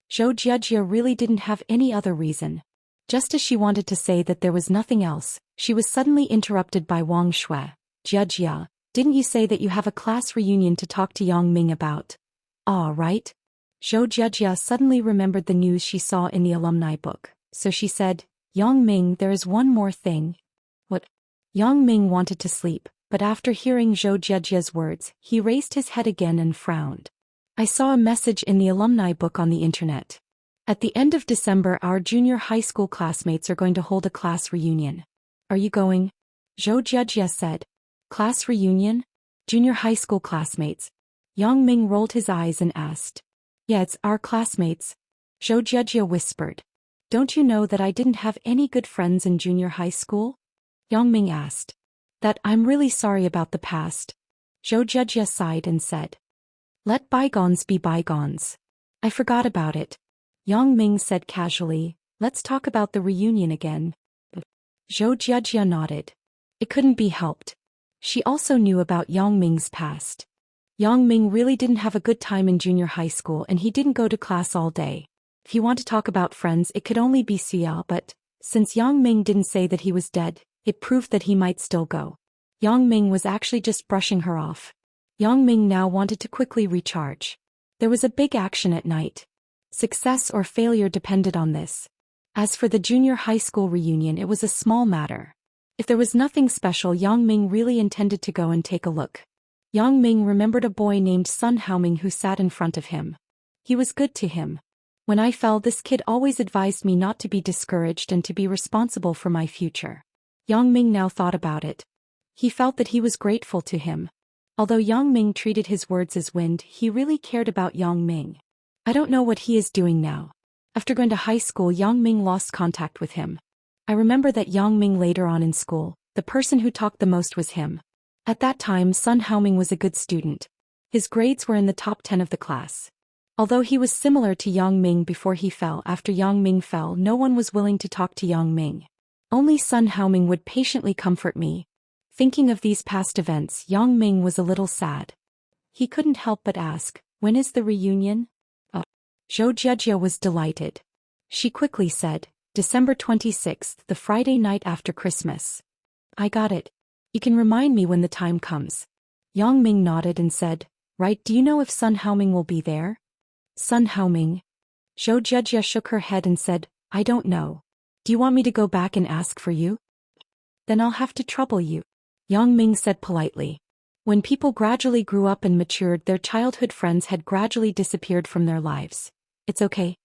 Zhou Jia really didn't have any other reason. Just as she wanted to say that there was nothing else, she was suddenly interrupted by Wang Shui. Jia, didn't you say that you have a class reunion to talk to Yang Ming about? Ah, right? Zhou Jia suddenly remembered the news she saw in the alumni book, so she said, Yang Ming, there is one more thing. What? Yang Ming wanted to sleep, but after hearing Zhou Jia's words, he raised his head again and frowned. I saw a message in the alumni book on the internet. At the end of December, our junior high school classmates are going to hold a class reunion. Are you going? Zhou Jia said. Class reunion? Junior high school classmates. Yang Ming rolled his eyes and asked. Yeah, it's our classmates. Zhou Jia whispered. Don't you know that I didn't have any good friends in junior high school? Yang Ming asked. That I'm really sorry about the past. Zhou Jia sighed and said. Let bygones be bygones. I forgot about it. Yang Ming said casually, let's talk about the reunion again. Zhou Jia nodded. It couldn't be helped. She also knew about Yang Ming's past. Yang Ming really didn't have a good time in junior high school, and he didn't go to class all day. If you want to talk about friends, it could only be Suya, but since Yang Ming didn't say that he was dead, it proved that he might still go. Yang Ming was actually just brushing her off. Yang Ming now wanted to quickly recharge. There was a big action at night. Success or failure depended on this. As for the junior high school reunion, it was a small matter. If there was nothing special, Yang Ming really intended to go and take a look. Yang Ming remembered a boy named Sun Haoming who sat in front of him. He was good to him. When I fell, this kid always advised me not to be discouraged and to be responsible for my future. Yang Ming now thought about it. He felt that he was grateful to him. Although Yang Ming treated his words as wind, he really cared about Yang Ming. I don't know what he is doing now. After going to high school, Yang Ming lost contact with him. I remember that Yang Ming later on in school, the person who talked the most was him. At that time, Sun Haoming was a good student. His grades were in the top 10 of the class. Although he was similar to Yang Ming before he fell, after Yang Ming fell, no one was willing to talk to Yang Ming. Only Sun Haoming would patiently comfort me. Thinking of these past events, Yang Ming was a little sad. He couldn't help but ask, when is the reunion? Zhou Jia was delighted. She quickly said, December 26th, the Friday night after Christmas. I got it. You can remind me when the time comes. Yang Ming nodded and said, right, do you know if Sun Haoming will be there? Sun Haoming. Zhou Jia shook her head and said, I don't know. Do you want me to go back and ask for you? Then I'll have to trouble you. Yang Ming said politely. When people gradually grew up and matured, their childhood friends had gradually disappeared from their lives. It's okay.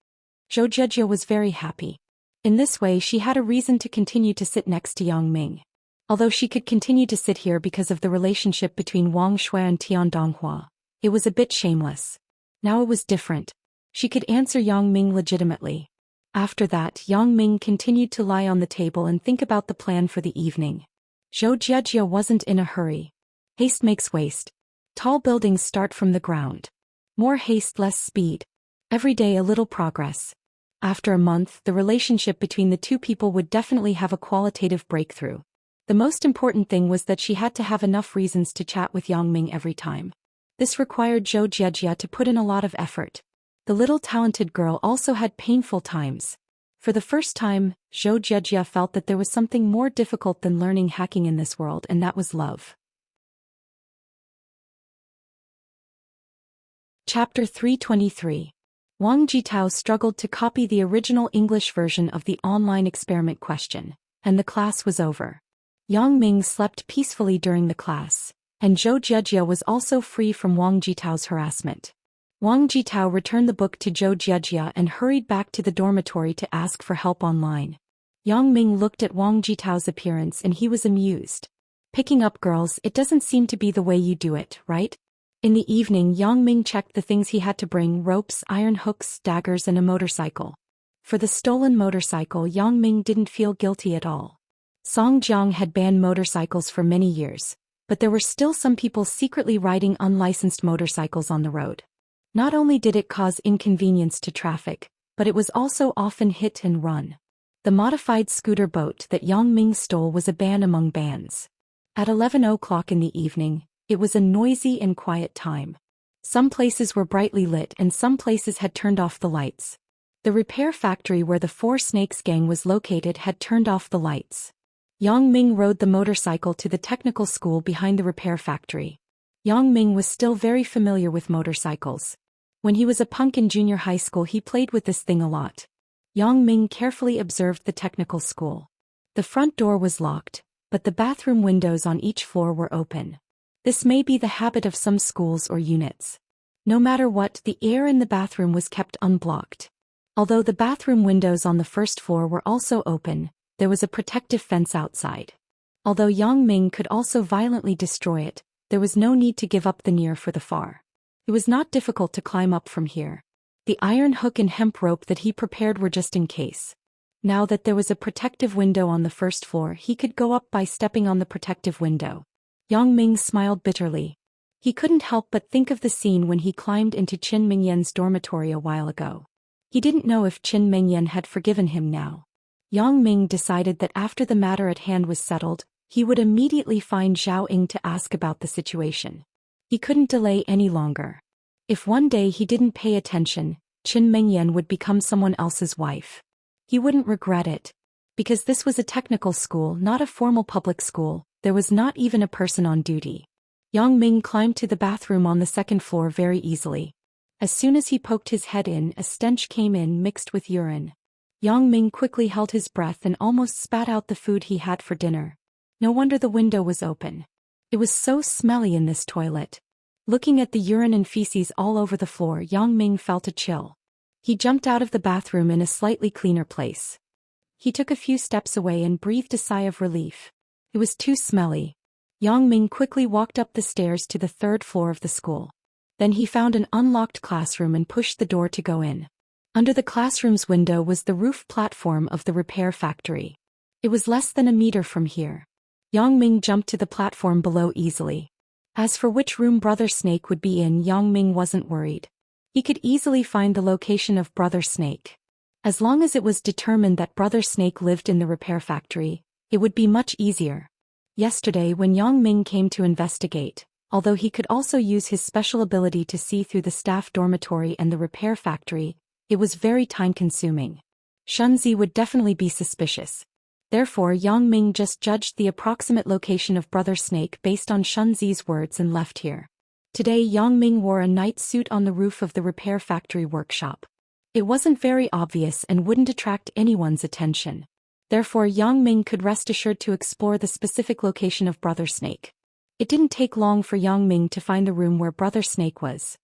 Zhou Jia was very happy. In this way, she had a reason to continue to sit next to Yang Ming. Although she could continue to sit here because of the relationship between Wang Shui and Tian Donghua, It was a bit shameless. Now it was different. She could answer Yang Ming legitimately. After that, Yang Ming continued to lie on the table and think about the plan for the evening. Zhou Jiejie wasn't in a hurry. Haste makes waste. Tall buildings start from the ground. More haste, less speed. Every day a little progress. After a month, the relationship between the two people would definitely have a qualitative breakthrough. The most important thing was that she had to have enough reasons to chat with Yang Ming every time. This required Zhou Jiejie to put in a lot of effort. The little talented girl also had painful times. For the first time, Zhou Jiejie felt that there was something more difficult than learning hacking in this world, and that was love. Chapter 323. Wang Jitao struggled to copy the original English version of the online experiment question, and the class was over. Yang Ming slept peacefully during the class, and Zhou Jiejie was also free from Wang Jitao's harassment. Wang Jitao returned the book to Zhou Jiejie and hurried back to the dormitory to ask for help online. Yang Ming looked at Wang Jitao's appearance and he was amused. Picking up girls, it doesn't seem to be the way you do it, right? In the evening, Yang Ming checked the things he had to bring: ropes, iron hooks, daggers, and a motorcycle. For the stolen motorcycle, Yang Ming didn't feel guilty at all. Songjiang had banned motorcycles for many years, but there were still some people secretly riding unlicensed motorcycles on the road. Not only did it cause inconvenience to traffic, but it was also often hit and run. The modified scooter boat that Yang Ming stole was a ban among bans. At 11 o'clock in the evening, it was a noisy and quiet time. Some places were brightly lit and some places had turned off the lights. The repair factory where the Four Snakes gang was located had turned off the lights. Yang Ming rode the motorcycle to the technical school behind the repair factory. Yang Ming was still very familiar with motorcycles. When he was a punk in junior high school, he played with this thing a lot. Yang Ming carefully observed the technical school. The front door was locked, but the bathroom windows on each floor were open. This may be the habit of some schools or units. No matter what, the air in the bathroom was kept unblocked. Although the bathroom windows on the first floor were also open, there was a protective fence outside. Although Yang Ming could also violently destroy it, there was no need to give up the near for the far. It was not difficult to climb up from here. The iron hook and hemp rope that he prepared were just in case. Now that there was a protective window on the first floor, he could go up by stepping on the protective window. Yang Ming smiled bitterly. He couldn't help but think of the scene when he climbed into Qin Mingyan's dormitory a while ago. He didn't know if Qin Mingyan had forgiven him now. Yang Ming decided that after the matter at hand was settled, he would immediately find Zhao Ying to ask about the situation. He couldn't delay any longer. If one day he didn't pay attention, Qin Mingyan would become someone else's wife. He wouldn't regret it. Because this was a technical school, not a formal public school, there was not even a person on duty. Yang Ming climbed to the bathroom on the second floor very easily. As soon as he poked his head in, a stench came in mixed with urine. Yang Ming quickly held his breath and almost spat out the food he had for dinner. No wonder the window was open. It was so smelly in this toilet. Looking at the urine and feces all over the floor, Yang Ming felt a chill. He jumped out of the bathroom in a slightly cleaner place. He took a few steps away and breathed a sigh of relief. It was too smelly. Yang Ming quickly walked up the stairs to the third floor of the school. Then he found an unlocked classroom and pushed the door to go in. Under the classroom's window was the roof platform of the repair factory. It was less than a meter from here. Yang Ming jumped to the platform below easily. As for which room Brother Snake would be in, Yang Ming wasn't worried. He could easily find the location of Brother Snake. As long as it was determined that Brother Snake lived in the repair factory, it would be much easier. Yesterday when Yang Ming came to investigate, although he could also use his special ability to see through the staff dormitory and the repair factory, it was very time-consuming. Shunzi would definitely be suspicious. Therefore, Yang Ming just judged the approximate location of Brother Snake based on Shunzi's words and left here. Today Yang Ming wore a night suit on the roof of the repair factory workshop. It wasn't very obvious and wouldn't attract anyone's attention. Therefore, Yang Ming could rest assured to explore the specific location of Brother Snake. It didn't take long for Yang Ming to find the room where Brother Snake was.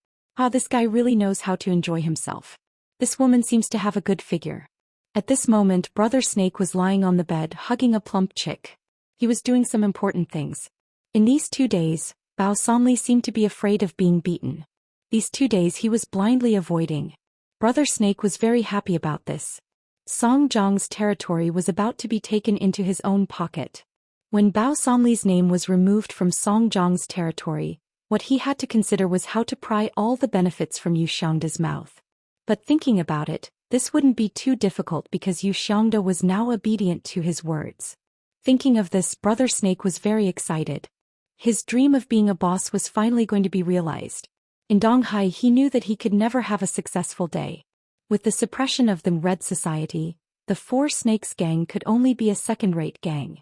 This guy really knows how to enjoy himself. This woman seems to have a good figure. At this moment, Brother Snake was lying on the bed hugging a plump chick. He was doing some important things. In these 2 days, Bao Sanli seemed to be afraid of being beaten. These 2 days he was blindly avoiding. Brother Snake was very happy about this. Song Jiang's territory was about to be taken into his own pocket. When Bao Somli's name was removed from Song Jiang's territory, what he had to consider was how to pry all the benefits from Yu Xiangda's mouth. But thinking about it, this wouldn't be too difficult because Yu Xiangda was now obedient to his words. Thinking of this, Brother Snake was very excited. His dream of being a boss was finally going to be realized. In Donghai he knew that he could never have a successful day. With the suppression of the Red Society, the Four Snakes gang could only be a second-rate gang.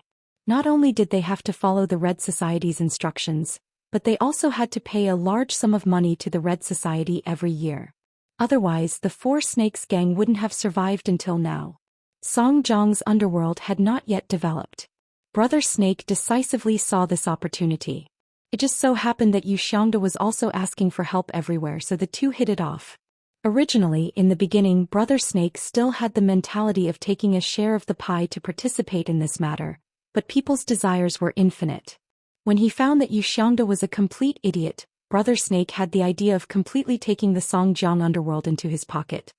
Not only did they have to follow the Red Society's instructions, but they also had to pay a large sum of money to the Red Society every year. Otherwise, the Four Snakes gang wouldn't have survived until now. Song Jiang's underworld had not yet developed. Brother Snake decisively saw this opportunity. It just so happened that Yu Xiangda was also asking for help everywhere, so the two hit it off. Originally, in the beginning, Brother Snake still had the mentality of taking a share of the pie to participate in this matter, but people's desires were infinite. When he found that Yu Xiangda was a complete idiot, Brother Snake had the idea of completely taking the Song Jiang underworld into his pocket.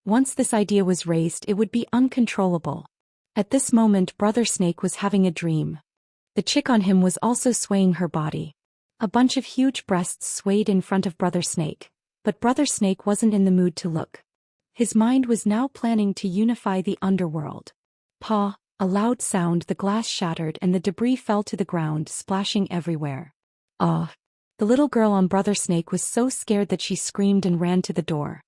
Once this idea was raised, it would be uncontrollable. At this moment, Brother Snake was having a dream. The chick on him was also swaying her body. A bunch of huge breasts swayed in front of Brother Snake, but Brother Snake wasn't in the mood to look. His mind was now planning to unify the underworld. Pa! A loud sound, the glass shattered and the debris fell to the ground, splashing everywhere. Ah! The little girl on Brother Snake was so scared that she screamed and ran to the door.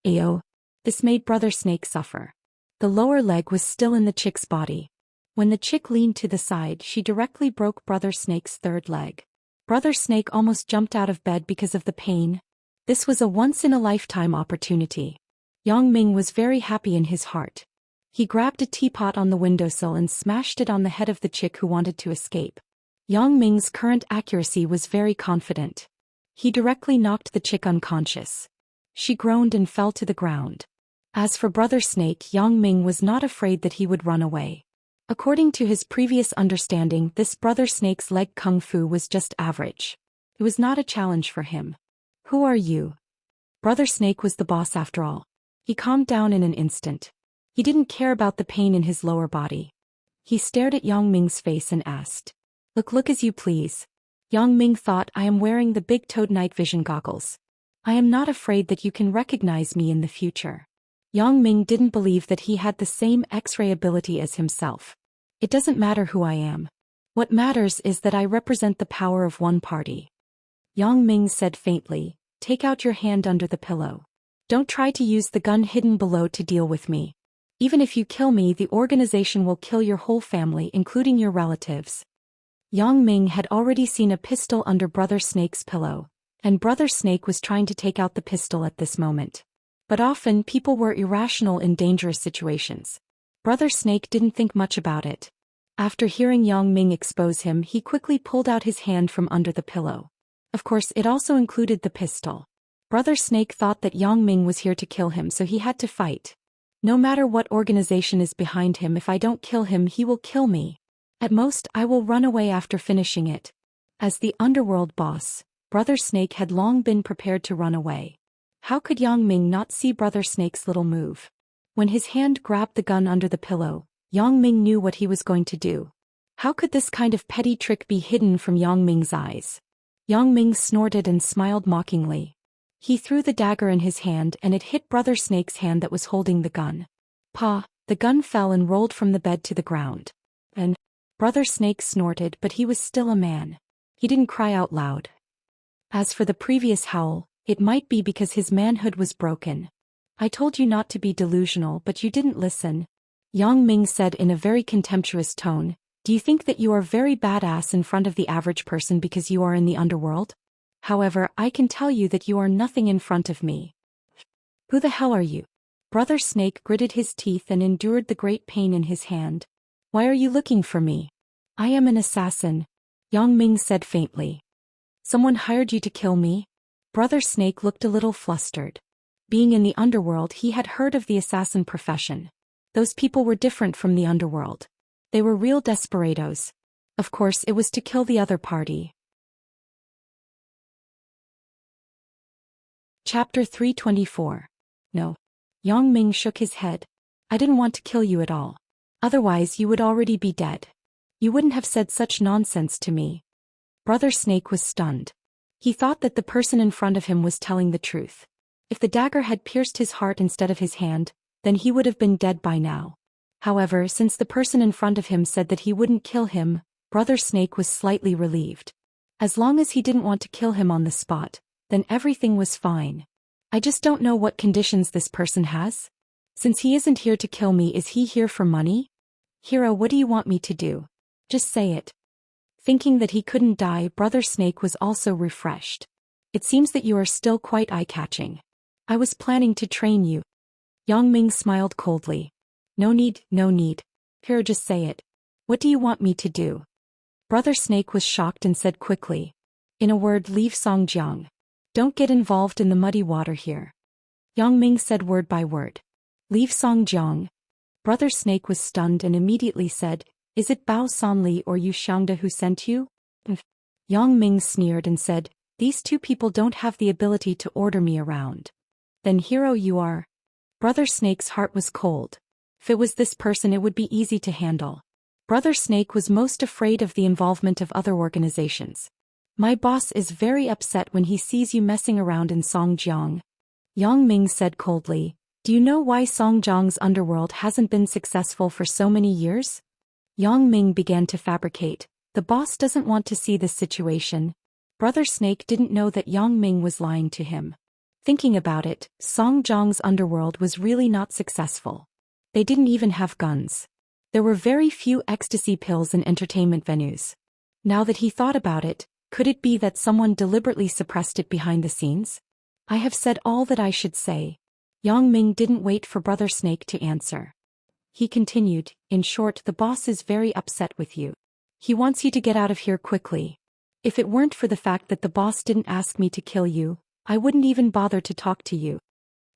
Ayo! This made Brother Snake suffer. The lower leg was still in the chick's body. When the chick leaned to the side, she directly broke Brother Snake's third leg. Brother Snake almost jumped out of bed because of the pain. This was a once-in-a-lifetime opportunity. Yang Ming was very happy in his heart. He grabbed a teapot on the windowsill and smashed it on the head of the chick who wanted to escape. Yang Ming's current accuracy was very confident. He directly knocked the chick unconscious. She groaned and fell to the ground. As for Brother Snake, Yang Ming was not afraid that he would run away. According to his previous understanding, this Brother Snake's leg kung fu was just average. It was not a challenge for him. Who are you? Brother Snake was the boss after all. He calmed down in an instant. He didn't care about the pain in his lower body. He stared at Yang Ming's face and asked, Look as you please. Yang Ming thought, I am wearing the big-toed night vision goggles. I am not afraid that you can recognize me in the future. Yang Ming didn't believe that he had the same X-ray ability as himself. It doesn't matter who I am. What matters is that I represent the power of one party. Yang Ming said faintly, Take out your hand under the pillow. Don't try to use the gun hidden below to deal with me. Even if you kill me, the organization will kill your whole family, including your relatives. Yang Ming had already seen a pistol under Brother Snake's pillow, and Brother Snake was trying to take out the pistol at this moment. But often people were irrational in dangerous situations. Brother Snake didn't think much about it. After hearing Yang Ming expose him, he quickly pulled out his hand from under the pillow. Of course, it also included the pistol. Brother Snake thought that Yang Ming was here to kill him, so he had to fight. No matter what organization is behind him, if I don't kill him, he will kill me. At most, I will run away after finishing it. As the underworld boss, Brother Snake had long been prepared to run away. How could Yang Ming not see Brother Snake's little move? When his hand grabbed the gun under the pillow, Yang Ming knew what he was going to do. How could this kind of petty trick be hidden from Yang Ming's eyes? Yang Ming snorted and smiled mockingly. He threw the dagger in his hand and it hit Brother Snake's hand that was holding the gun. Pa! The gun fell and rolled from the bed to the ground. And Brother Snake snorted, but he was still a man. He didn't cry out loud. As for the previous howl, it might be because his manhood was broken. I told you not to be delusional, but you didn't listen. Yang Ming said in a very contemptuous tone, Do you think that you are very badass in front of the average person because you are in the underworld? However, I can tell you that you are nothing in front of me. Who the hell are you? Brother Snake gritted his teeth and endured the great pain in his hand. Why are you looking for me? I am an assassin, Yang Ming said faintly. Someone hired you to kill me? Brother Snake looked a little flustered. Being in the underworld, he had heard of the assassin profession. Those people were different from the underworld. They were real desperados. Of course, it was to kill the other party. Chapter 324. No. Yang Ming shook his head. I didn't want to kill you at all. Otherwise you would already be dead. You wouldn't have said such nonsense to me. Brother Snake was stunned. He thought that the person in front of him was telling the truth. If the dagger had pierced his heart instead of his hand, then he would have been dead by now. However, since the person in front of him said that he wouldn't kill him, Brother Snake was slightly relieved. As long as he didn't want to kill him on the spot, then everything was fine. I just don't know what conditions this person has. Since he isn't here to kill me, is he here for money? Hero, what do you want me to do? Just say it. Thinking that he couldn't die, Brother Snake was also refreshed. It seems that you are still quite eye-catching. I was planning to train you. Yang Ming smiled coldly. No need. Hero, just say it. What do you want me to do? Brother Snake was shocked and said quickly. In a word, leave Songjiang. Don't get involved in the muddy water here. Yang Ming said word by word. Leave Songjiang. Brother Snake was stunned and immediately said, is it Bao Sanli or Yu Xiangda who sent you? Yang Ming sneered and said, these two people don't have the ability to order me around. Then hero you are. Brother Snake's heart was cold. If it was this person, it would be easy to handle. Brother Snake was most afraid of the involvement of other organizations. My boss is very upset when he sees you messing around in Songjiang. Yang Ming said coldly, do you know why Songjiang's underworld hasn't been successful for so many years? Yang Ming began to fabricate. The boss doesn't want to see this situation. Brother Snake didn't know that Yang Ming was lying to him. Thinking about it, Songjiang's underworld was really not successful. They didn't even have guns. There were very few ecstasy pills in entertainment venues. Now that he thought about it, could it be that someone deliberately suppressed it behind the scenes? I have said all that I should say. Yang Ming didn't wait for Brother Snake to answer. He continued, in short, the boss is very upset with you. He wants you to get out of here quickly. If it weren't for the fact that the boss didn't ask me to kill you, I wouldn't even bother to talk to you.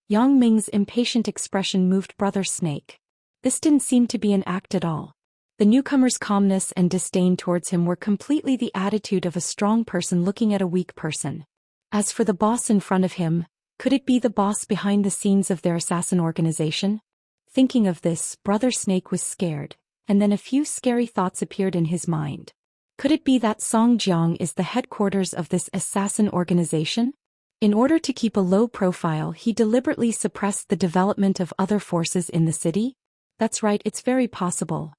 Yang Ming's impatient expression moved Brother Snake. This didn't seem to be an act at all. The newcomer's calmness and disdain towards him were completely the attitude of a strong person looking at a weak person. As for the boss in front of him, could it be the boss behind the scenes of their assassin organization? Thinking of this, Brother Snake was scared, and then a few scary thoughts appeared in his mind. Could it be that Songjiang is the headquarters of this assassin organization? In order to keep a low profile, he deliberately suppressed the development of other forces in the city? That's right, it's very possible.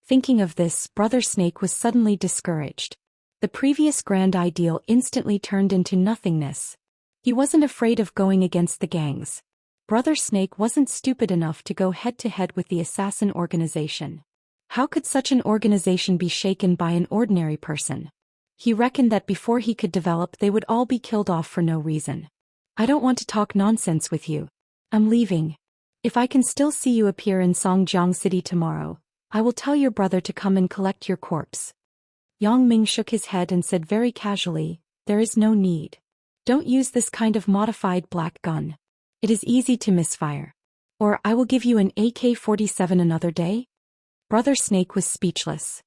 Thinking of this, Brother Snake was suddenly discouraged. The previous grand ideal instantly turned into nothingness. He wasn't afraid of going against the gangs. Brother Snake wasn't stupid enough to go head-to-head with the assassin organization. How could such an organization be shaken by an ordinary person? He reckoned that before he could develop, they would all be killed off for no reason. I don't want to talk nonsense with you. I'm leaving. If I can still see you appear in Songjiang City tomorrow, I will tell your brother to come and collect your corpse. Yang Ming shook his head and said very casually, there is no need. Don't use this kind of modified black gun. It is easy to misfire. Or I will give you an AK-47 another day. Brother Snake was speechless.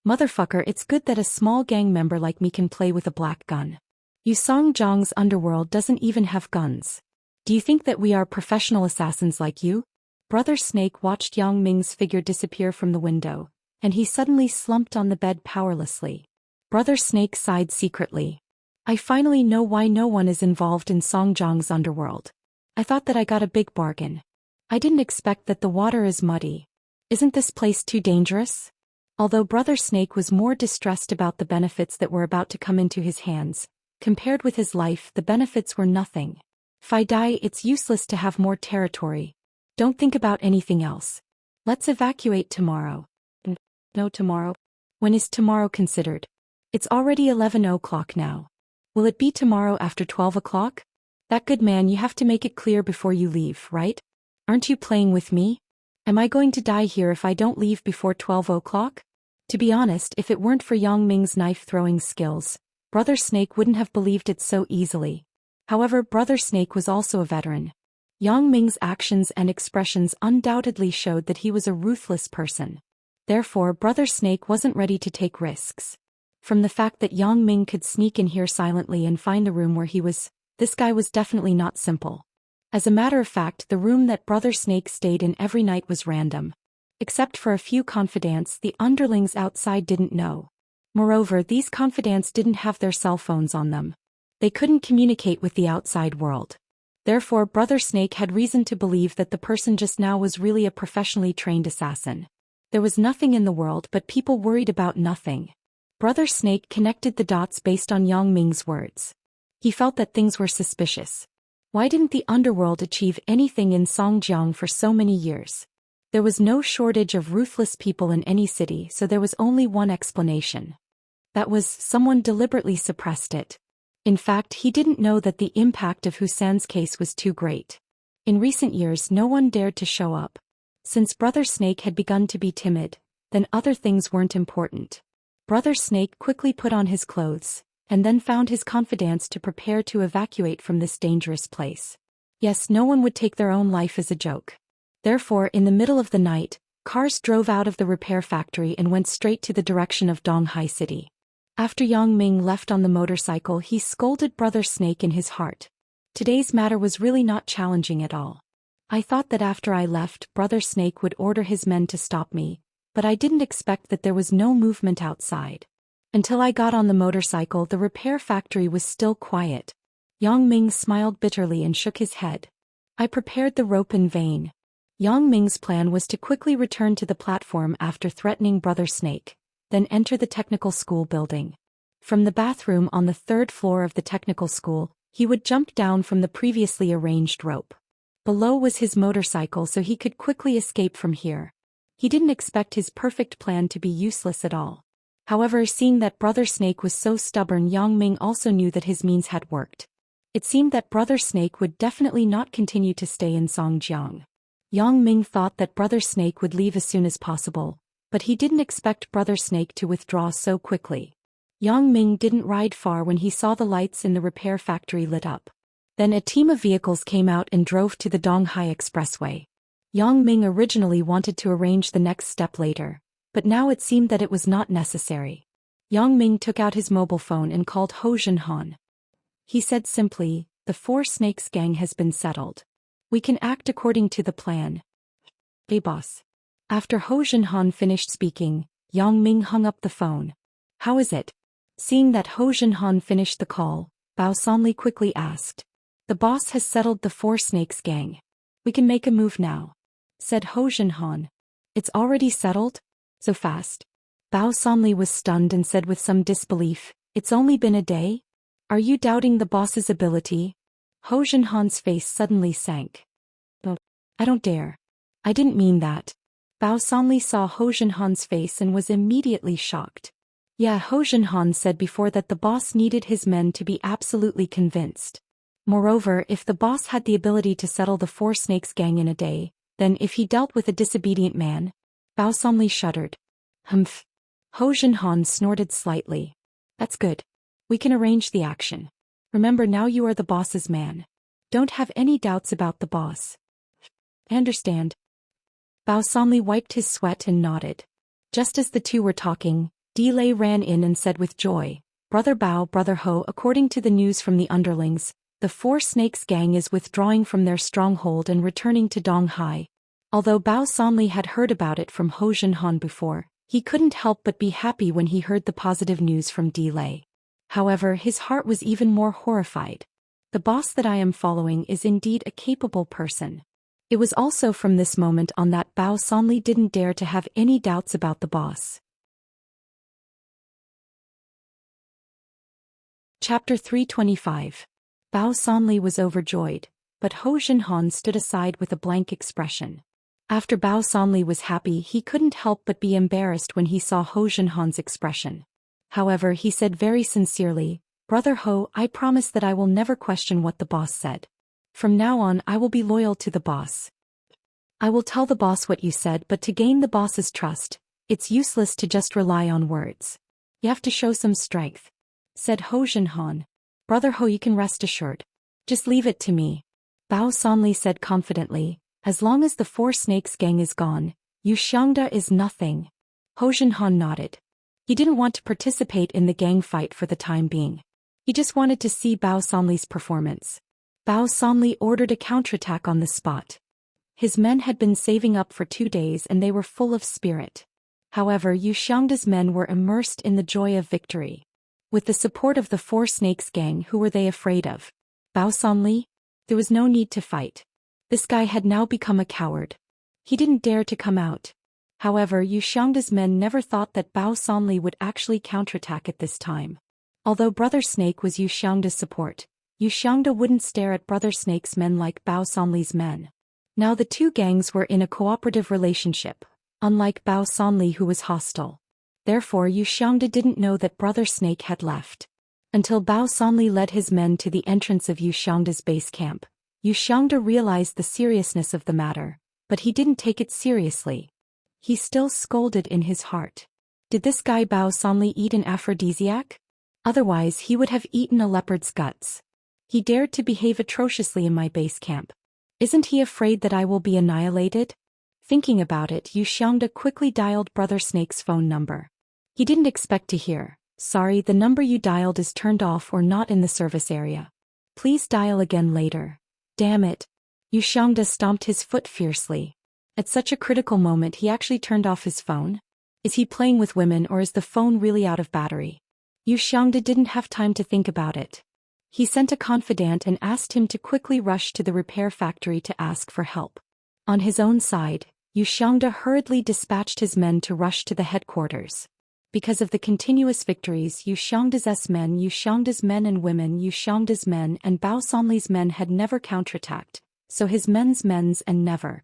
Motherfucker, it's good that a small gang member like me can play with a black gun. Yu Songjiang's underworld doesn't even have guns. Do you think that we are professional assassins like you? Brother Snake watched Yang Ming's figure disappear from the window, and he suddenly slumped on the bed powerlessly. Brother Snake sighed secretly. I finally know why no one is involved in Songjiang's underworld. I thought that I got a big bargain. I didn't expect that the water is muddy. Isn't this place too dangerous? Although Brother Snake was more distressed about the benefits that were about to come into his hands, compared with his life, the benefits were nothing. If I die, it's useless to have more territory. Don't think about anything else. Let's evacuate tomorrow. No, tomorrow? When is tomorrow considered? It's already 11 o'clock now. Will it be tomorrow after 12 o'clock? That good man, you have to make it clear before you leave, right? Aren't you playing with me? Am I going to die here if I don't leave before 12 o'clock? To be honest, if it weren't for Yang Ming's knife-throwing skills, Brother Snake wouldn't have believed it so easily. However, Brother Snake was also a veteran. Yang Ming's actions and expressions undoubtedly showed that he was a ruthless person. Therefore, Brother Snake wasn't ready to take risks. From the fact that Yang Ming could sneak in here silently and find the room where he was, This guy was definitely not simple. As a matter of fact, the room that Brother Snake stayed in every night was random. Except for a few confidants the underlings outside didn't know. Moreover, these confidants didn't have their cell phones on them. They couldn't communicate with the outside world. Therefore, Brother Snake had reason to believe that the person just now was really a professionally trained assassin. There was nothing in the world, but people worried about nothing. Brother Snake connected the dots based on Yang Ming's words. He felt that things were suspicious. Why didn't the underworld achieve anything in Songjiang for so many years? There was no shortage of ruthless people in any city, so there was only one explanation. That was, someone deliberately suppressed it. In fact, he didn't know that the impact of Husan's case was too great. In recent years, no one dared to show up. Since Brother Snake had begun to be timid, then other things weren't important. Brother Snake quickly put on his clothes, and then found his confidants to prepare to evacuate from this dangerous place. Yes, no one would take their own life as a joke. Therefore, in the middle of the night, cars drove out of the repair factory and went straight to the direction of Donghai City. After Yang Ming left on the motorcycle, he scolded Brother Snake in his heart. Today's matter was really not challenging at all. I thought that after I left, Brother Snake would order his men to stop me, but I didn't expect that there was no movement outside. Until I got on the motorcycle, the repair factory was still quiet. Yang Ming smiled bitterly and shook his head. I prepared the rope in vain. Yang Ming's plan was to quickly return to the platform after threatening Brother Snake, then enter the technical school building. From the bathroom on the 3rd floor of the technical school, he would jump down from the previously arranged rope. Below was his motorcycle, so he could quickly escape from here. He didn't expect his perfect plan to be useless at all. However, seeing that Brother Snake was so stubborn, Yang Ming also knew that his means had worked. It seemed that Brother Snake would definitely not continue to stay in Songjiang. Yang Ming thought that Brother Snake would leave as soon as possible, but he didn't expect Brother Snake to withdraw so quickly. Yang Ming didn't ride far when he saw the lights in the repair factory lit up. Then a team of vehicles came out and drove to the Donghai Expressway. Yang Ming originally wanted to arrange the next step later, but now it seemed that it was not necessary. Yang Ming took out his mobile phone and called Ho Junhan. He said simply, "The Four Snakes gang has been settled. We can act according to the plan." "Hey boss." After Ho Junhan finished speaking, Yang Ming hung up the phone. "How is it?" Seeing that Ho Junhan finished the call, Bao Sanli quickly asked. "The boss has settled the Four Snakes gang. We can make a move now," said Ho Junhan. "It's already settled? So fast?" Bao Sanli was stunned and said with some disbelief, "It's only been a day? Are you doubting the boss's ability?" Ho Junhan's face suddenly sank. "Oh, I don't dare. I didn't mean that." Bao Sanli saw Ho Junhan's face and was immediately shocked. Yeah, Ho Junhan said before that the boss needed his men to be absolutely convinced. Moreover, if the boss had the ability to settle the Four Snakes gang in a day, then if he dealt with a disobedient man... Bao Sanli shuddered. "Humph." Ho Junhan snorted slightly. "That's good. We can arrange the action. Remember, now you are the boss's man. Don't have any doubts about the boss." "I understand." Bao Sanli wiped his sweat and nodded. Just as the two were talking, Delay ran in and said with joy, "Brother Bao, Brother Ho, according to the news from the underlings, the Four Snakes gang is withdrawing from their stronghold and returning to Donghai." Although Bao Sanli had heard about it from Ho Junhan before, he couldn't help but be happy when he heard the positive news from Delay. However, his heart was even more horrified. The boss that I am following is indeed a capable person. It was also from this moment on that Bao Sanli didn't dare to have any doubts about the boss. Chapter 325. Bao Sanli was overjoyed, but Ho Junhan stood aside with a blank expression. After Bao Sanli was happy, he couldn't help but be embarrassed when he saw Ho Junhan's expression. However, he said very sincerely, "Brother Ho, I promise that I will never question what the boss said. From now on, I will be loyal to the boss. I will tell the boss what you said, but to gain the boss's trust, it's useless to just rely on words. You have to show some strength," said Ho Junhan. "Brother Ho, you can rest assured. Just leave it to me," Bao Sanli said confidently. "As long as the Four Snakes gang is gone, Yu Xiangda is nothing." Ho Junhan nodded. He didn't want to participate in the gang fight for the time being. He just wanted to see Bao Sanli's performance. Bao Sanli ordered a counterattack on the spot. His men had been saving up for 2 days and they were full of spirit. However, Yu Xiangda's men were immersed in the joy of victory. With the support of the Four Snakes gang, who were they afraid of? Bao Sanli? There was no need to fight. This guy had now become a coward. He didn't dare to come out. However, Yu Xiangda's men never thought that Bao Sanli would actually counterattack at this time. Although Brother Snake was Yu Xiangda's support, Yu Xiangda wouldn't stare at Brother Snake's men like Bao Sanli's men. Now the two gangs were in a cooperative relationship, unlike Bao Sanli, who was hostile. Therefore Yu Xiangda didn't know that Brother Snake had left. Until Bao Sanli led his men to the entrance of Yu Xiangda's base camp, Yu Xiangda realized the seriousness of the matter, but he didn't take it seriously. He still scolded in his heart. Did this guy Bao Sanli eat an aphrodisiac? Otherwise he would have eaten a leopard's guts. He dared to behave atrociously in my base camp. Isn't he afraid that I will be annihilated? Thinking about it, Yu Xiangda quickly dialed Brother Snake's phone number. He didn't expect to hear, "Sorry, the number you dialed is turned off or not in the service area. Please dial again later." Damn it. Yu Xiangda stomped his foot fiercely. At such a critical moment he actually turned off his phone? Is he playing with women or is the phone really out of battery? Yu Xiangda didn't have time to think about it. He sent a confidant and asked him to quickly rush to the repair factory to ask for help. On his own side, Yu Xiangda hurriedly dispatched his men to rush to the headquarters. Because of the continuous victories, Yu Xiangda's men and women, Yu Xiangda's men and Bao Sanli's men had never counterattacked, so his men's and never.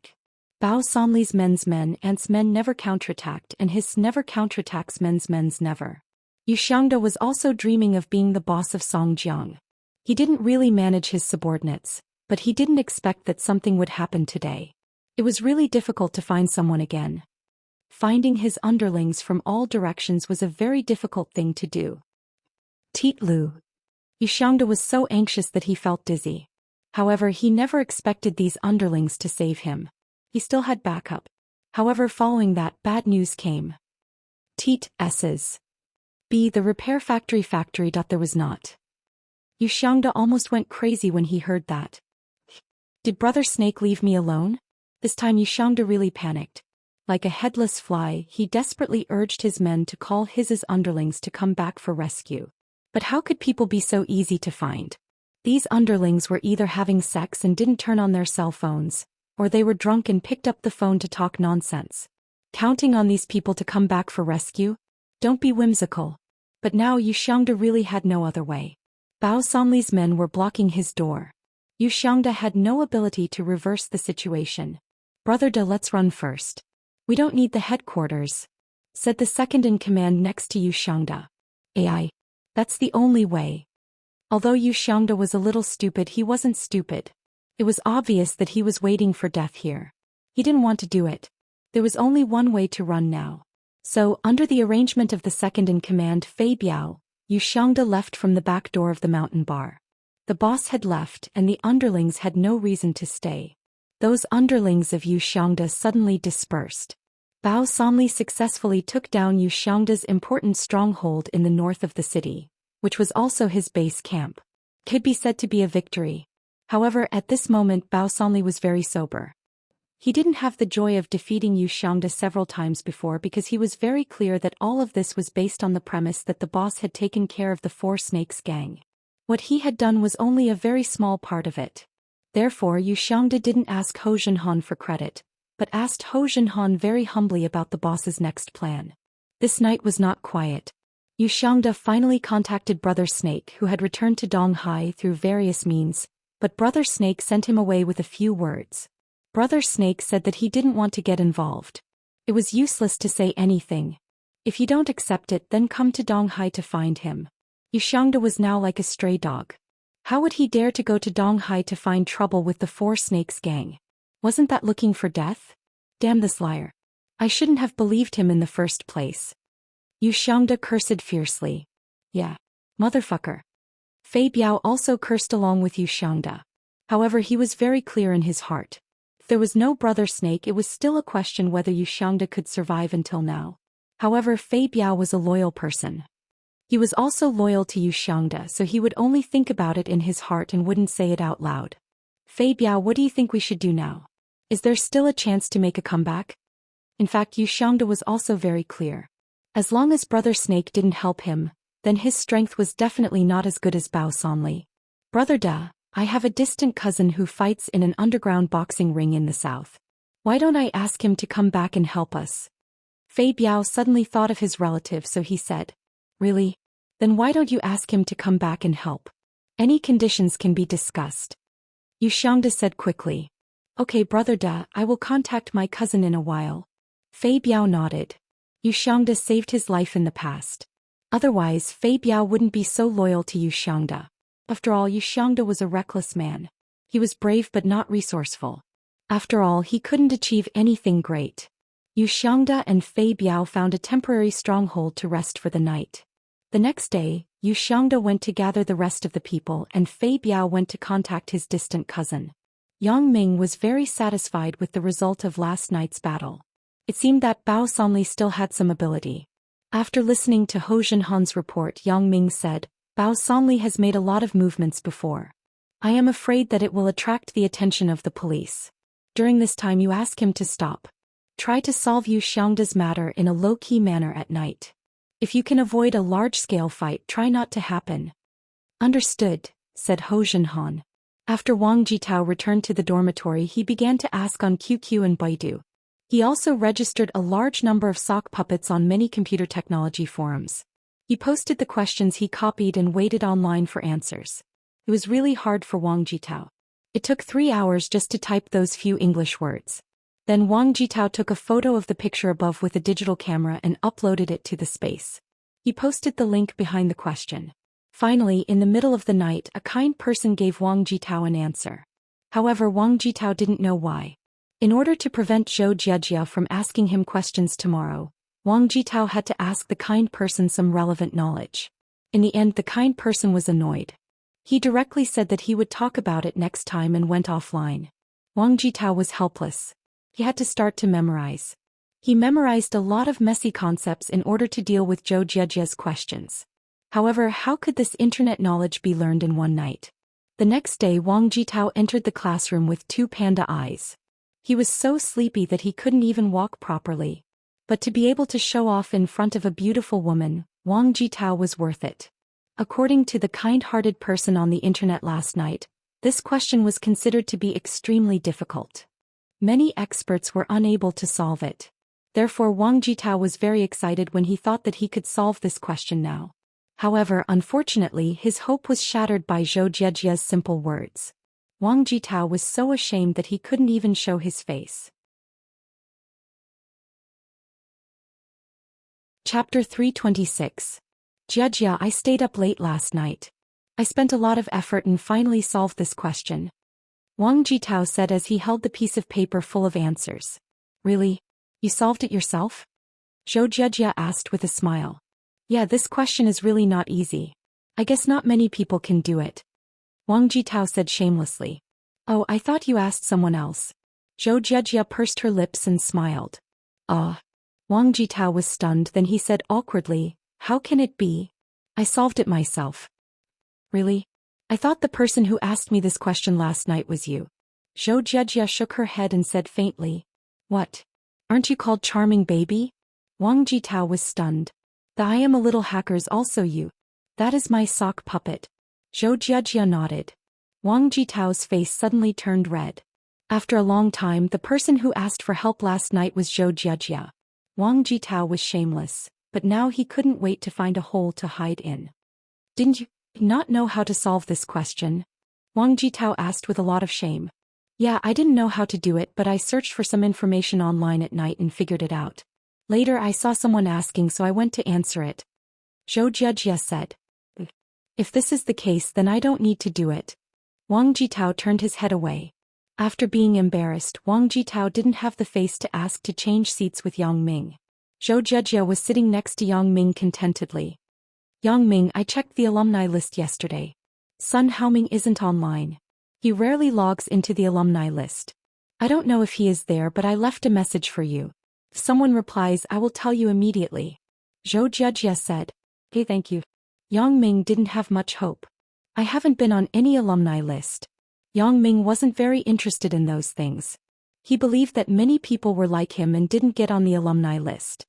Bao Sanli's men's men never counterattacked and his never counterattacks men's never. Yu Xiangda was also dreaming of being the boss of Songjiang. He didn't really manage his subordinates, but he didn't expect that something would happen today. It was really difficult to find someone again. Finding his underlings from all directions was a very difficult thing to do. Teet Lu. Yu Xiangda was so anxious that he felt dizzy. However, he never expected these underlings to save him. He still had backup. However, following that, bad news came. Teet S's. The repair factory. There was not. Yu Xiangda almost went crazy when he heard that. Did Brother Snake leave me alone? This time Yu Xiangda really panicked. Like a headless fly, he desperately urged his men to call his underlings to come back for rescue. But how could people be so easy to find? These underlings were either having sex and didn't turn on their cell phones, or they were drunk and picked up the phone to talk nonsense. Counting on these people to come back for rescue? Don't be whimsical. But now Yu Xiangda really had no other way. Bao Sanli's men were blocking his door. Yu Xiangda had no ability to reverse the situation. "Brother De, let's run first. We don't need the headquarters," said the second in command next to Yu Xiangda. "AI. That's the only way." Although Yu Xiangda was a little stupid, he wasn't stupid. It was obvious that he was waiting for death here. He didn't want to do it. There was only one way to run now. So, under the arrangement of the second in command, Fei Biao, Yu Xiangda left from the back door of the mountain bar. The boss had left and the underlings had no reason to stay. Those underlings of Yu Xiangda suddenly dispersed. Bao Sanli successfully took down Yu Xiangda's important stronghold in the north of the city, which was also his base camp. Could be said to be a victory. However, at this moment Bao Sanli was very sober. He didn't have the joy of defeating Yu Xiangda several times before because he was very clear that all of this was based on the premise that the boss had taken care of the Four Snakes gang. What he had done was only a very small part of it. Therefore Yu Xiangda didn't ask Ho Jinhan for credit, but asked Ho Jinhan very humbly about the boss's next plan. This night was not quiet. Yu Xiangda finally contacted Brother Snake, who had returned to Donghai through various means, but Brother Snake sent him away with a few words. Brother Snake said that he didn't want to get involved. It was useless to say anything. If you don't accept it, then come to Donghai to find him. Yu Xiangda was now like a stray dog. How would he dare to go to Donghai to find trouble with the Four Snakes gang? Wasn't that looking for death? Damn this liar. I shouldn't have believed him in the first place. Yu Xiangda cursed fiercely. Yeah. Motherfucker. Fei Biao also cursed along with Yu Xiangda. However, he was very clear in his heart. If there was no Brother Snake, it was still a question whether Yu Xiangda could survive until now. However, Fei Biao was a loyal person. He was also loyal to Yu Xiangda, so he would only think about it in his heart and wouldn't say it out loud. Fei Biao, what do you think we should do now? Is there still a chance to make a comeback? In fact, Yu Xiangda was also very clear. As long as Brother Snake didn't help him, then his strength was definitely not as good as Bao Sanli. Brother Da, I have a distant cousin who fights in an underground boxing ring in the south. Why don't I ask him to come back and help us? Fei Biao suddenly thought of his relative, so he said, Really? Then why don't you ask him to come back and help? Any conditions can be discussed. Yu Xiangda said quickly. Okay, Brother Da, I will contact my cousin in a while. Fei Biao nodded. Yu Xiangda saved his life in the past. Otherwise, Fei Biao wouldn't be so loyal to Yu Xiangda. After all, Yu Xiangda was a reckless man. He was brave but not resourceful. After all, he couldn't achieve anything great. Yu Xiangda and Fei Biao found a temporary stronghold to rest for the night. The next day, Yu Xiangda went to gather the rest of the people and Fei Biao went to contact his distant cousin. Yang Ming was very satisfied with the result of last night's battle. It seemed that Bao Sanli still had some ability. After listening to Ho Zhenhan's report, Yang Ming said, Bao Sanli has made a lot of movements before. I am afraid that it will attract the attention of the police. During this time you ask him to stop. Try to solve Yu Xiangda's matter in a low-key manner at night. If you can avoid a large-scale fight, try not to happen. Understood, said Ho Zhenhan. After Wang Jitao returned to the dormitory, he began to ask on QQ and Baidu. He also registered a large number of sock puppets on many computer technology forums. He posted the questions he copied and waited online for answers. It was really hard for Wang Jitao. It took 3 hours just to type those few English words. Then Wang Jitao took a photo of the picture above with a digital camera and uploaded it to the space. He posted the link behind the question. Finally, in the middle of the night, a kind person gave Wang Jitao an answer. However, Wang Jitao didn't know why. In order to prevent Zhou Jiejia from asking him questions tomorrow, Wang Jitao had to ask the kind person some relevant knowledge. In the end, the kind person was annoyed. He directly said that he would talk about it next time and went offline. Wang Jitao was helpless. He had to start to memorize. He memorized a lot of messy concepts in order to deal with Zhou Jiejia's questions. However, how could this internet knowledge be learned in one night? The next day, Wang Jitao entered the classroom with 2 panda eyes. He was so sleepy that he couldn't even walk properly. But to be able to show off in front of a beautiful woman, Wang Jitao was worth it. According to the kind-hearted person on the internet last night, this question was considered to be extremely difficult. Many experts were unable to solve it. Therefore, Wang Jitao was very excited when he thought that he could solve this question now. However, unfortunately, his hope was shattered by Zhou Jiejia's simple words. Wang Jitao was so ashamed that he couldn't even show his face. Chapter 326. Jiejia, I stayed up late last night. I spent a lot of effort and finally solved this question. Wang Jitao said as he held the piece of paper full of answers. Really? You solved it yourself? Zhou Jiejia asked with a smile. Yeah, this question is really not easy. I guess not many people can do it. Wang Jitao said shamelessly. Oh, I thought you asked someone else. Zhou Jiejia pursed her lips and smiled. Wang Jitao was stunned, then he said awkwardly, how can it be? I solved it myself. Really? I thought the person who asked me this question last night was you. Zhou Jiejia shook her head and said faintly. What? Aren't you called Charming Baby? Wang Jitao was stunned. The I am a little hacker is also you. That is my sock puppet. Zhou Jiejia nodded. Wang Jitao's face suddenly turned red. After a long time, the person who asked for help last night was Zhou Jiejia. Wang Jitao was shameless, but now he couldn't wait to find a hole to hide in. Didn't you not know how to solve this question? Wang Jitao asked with a lot of shame. Yeah, I didn't know how to do it, but I searched for some information online at night and figured it out. Later I saw someone asking, so I went to answer it. Zhou Jiejia said. If this is the case, then I don't need to do it. Wang Jitao turned his head away. After being embarrassed, Wang Jitao didn't have the face to ask to change seats with Yang Ming. Zhou Jiejia was sitting next to Yang Ming contentedly. Yang Ming, I checked the alumni list yesterday. Sun Haoming isn't online. He rarely logs into the alumni list. I don't know if he is there, but I left a message for you. If someone replies, I will tell you immediately. Zhou Jiejia said. Hey, thank you. Yang Ming didn't have much hope. I haven't been on any alumni list. Yang Ming wasn't very interested in those things. He believed that many people were like him and didn't get on the alumni list.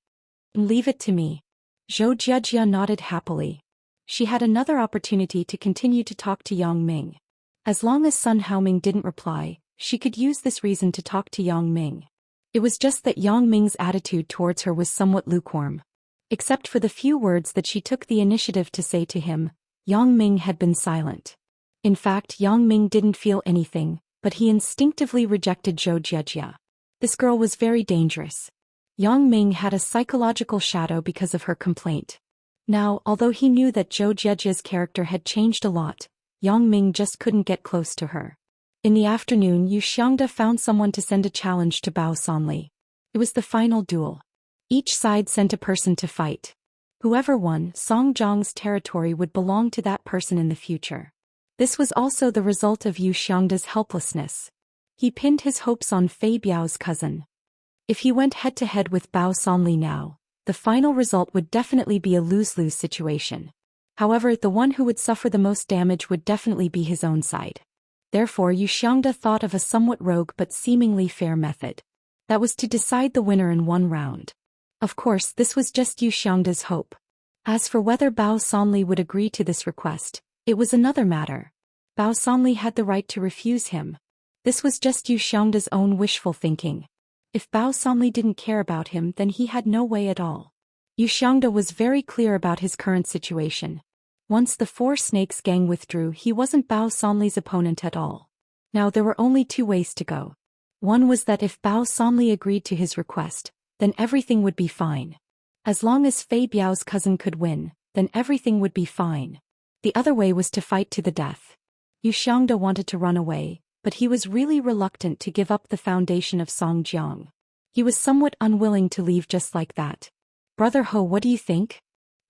Leave it to me. Zhou Jiajia nodded happily. She had another opportunity to continue to talk to Yang Ming. As long as Sun Haoming didn't reply, she could use this reason to talk to Yang Ming. It was just that Yang Ming's attitude towards her was somewhat lukewarm. Except for the few words that she took the initiative to say to him, Yang Ming had been silent. In fact, Yang Ming didn't feel anything, but he instinctively rejected Zhou Jiajia. This girl was very dangerous. Yang Ming had a psychological shadow because of her complaint. Now, although he knew that Zhou Jiejia's character had changed a lot, Yang Ming just couldn't get close to her. In the afternoon, Yu Xiangda found someone to send a challenge to Bao Sanli. It was the final duel. Each side sent a person to fight. Whoever won, Song Jiang's territory would belong to that person in the future. This was also the result of Yu Xiangda's helplessness. He pinned his hopes on Fei Biao's cousin. If he went head-to-head with Bao Sanli now, the final result would definitely be a lose-lose situation. However, the one who would suffer the most damage would definitely be his own side. Therefore, Yu Xiangda thought of a somewhat rogue but seemingly fair method. That was to decide the winner in one round. Of course, this was just Yu Xiangda's hope. As for whether Bao Sanli would agree to this request, it was another matter. Bao Sanli had the right to refuse him. This was just Yu Xiangda's own wishful thinking. If Bao Sanli didn't care about him, then he had no way at all. Yu Xiangda was very clear about his current situation. Once the Four Snakes gang withdrew, he wasn't Bao Sanli's opponent at all. Now there were only two ways to go. One was that if Bao Sanli agreed to his request, then everything would be fine. As long as Fei Biao's cousin could win, then everything would be fine. The other way was to fight to the death. Yu Xiangda wanted to run away, but he was really reluctant to give up the foundation of Songjiang. He was somewhat unwilling to leave just like that. Brother Ho, what do you think?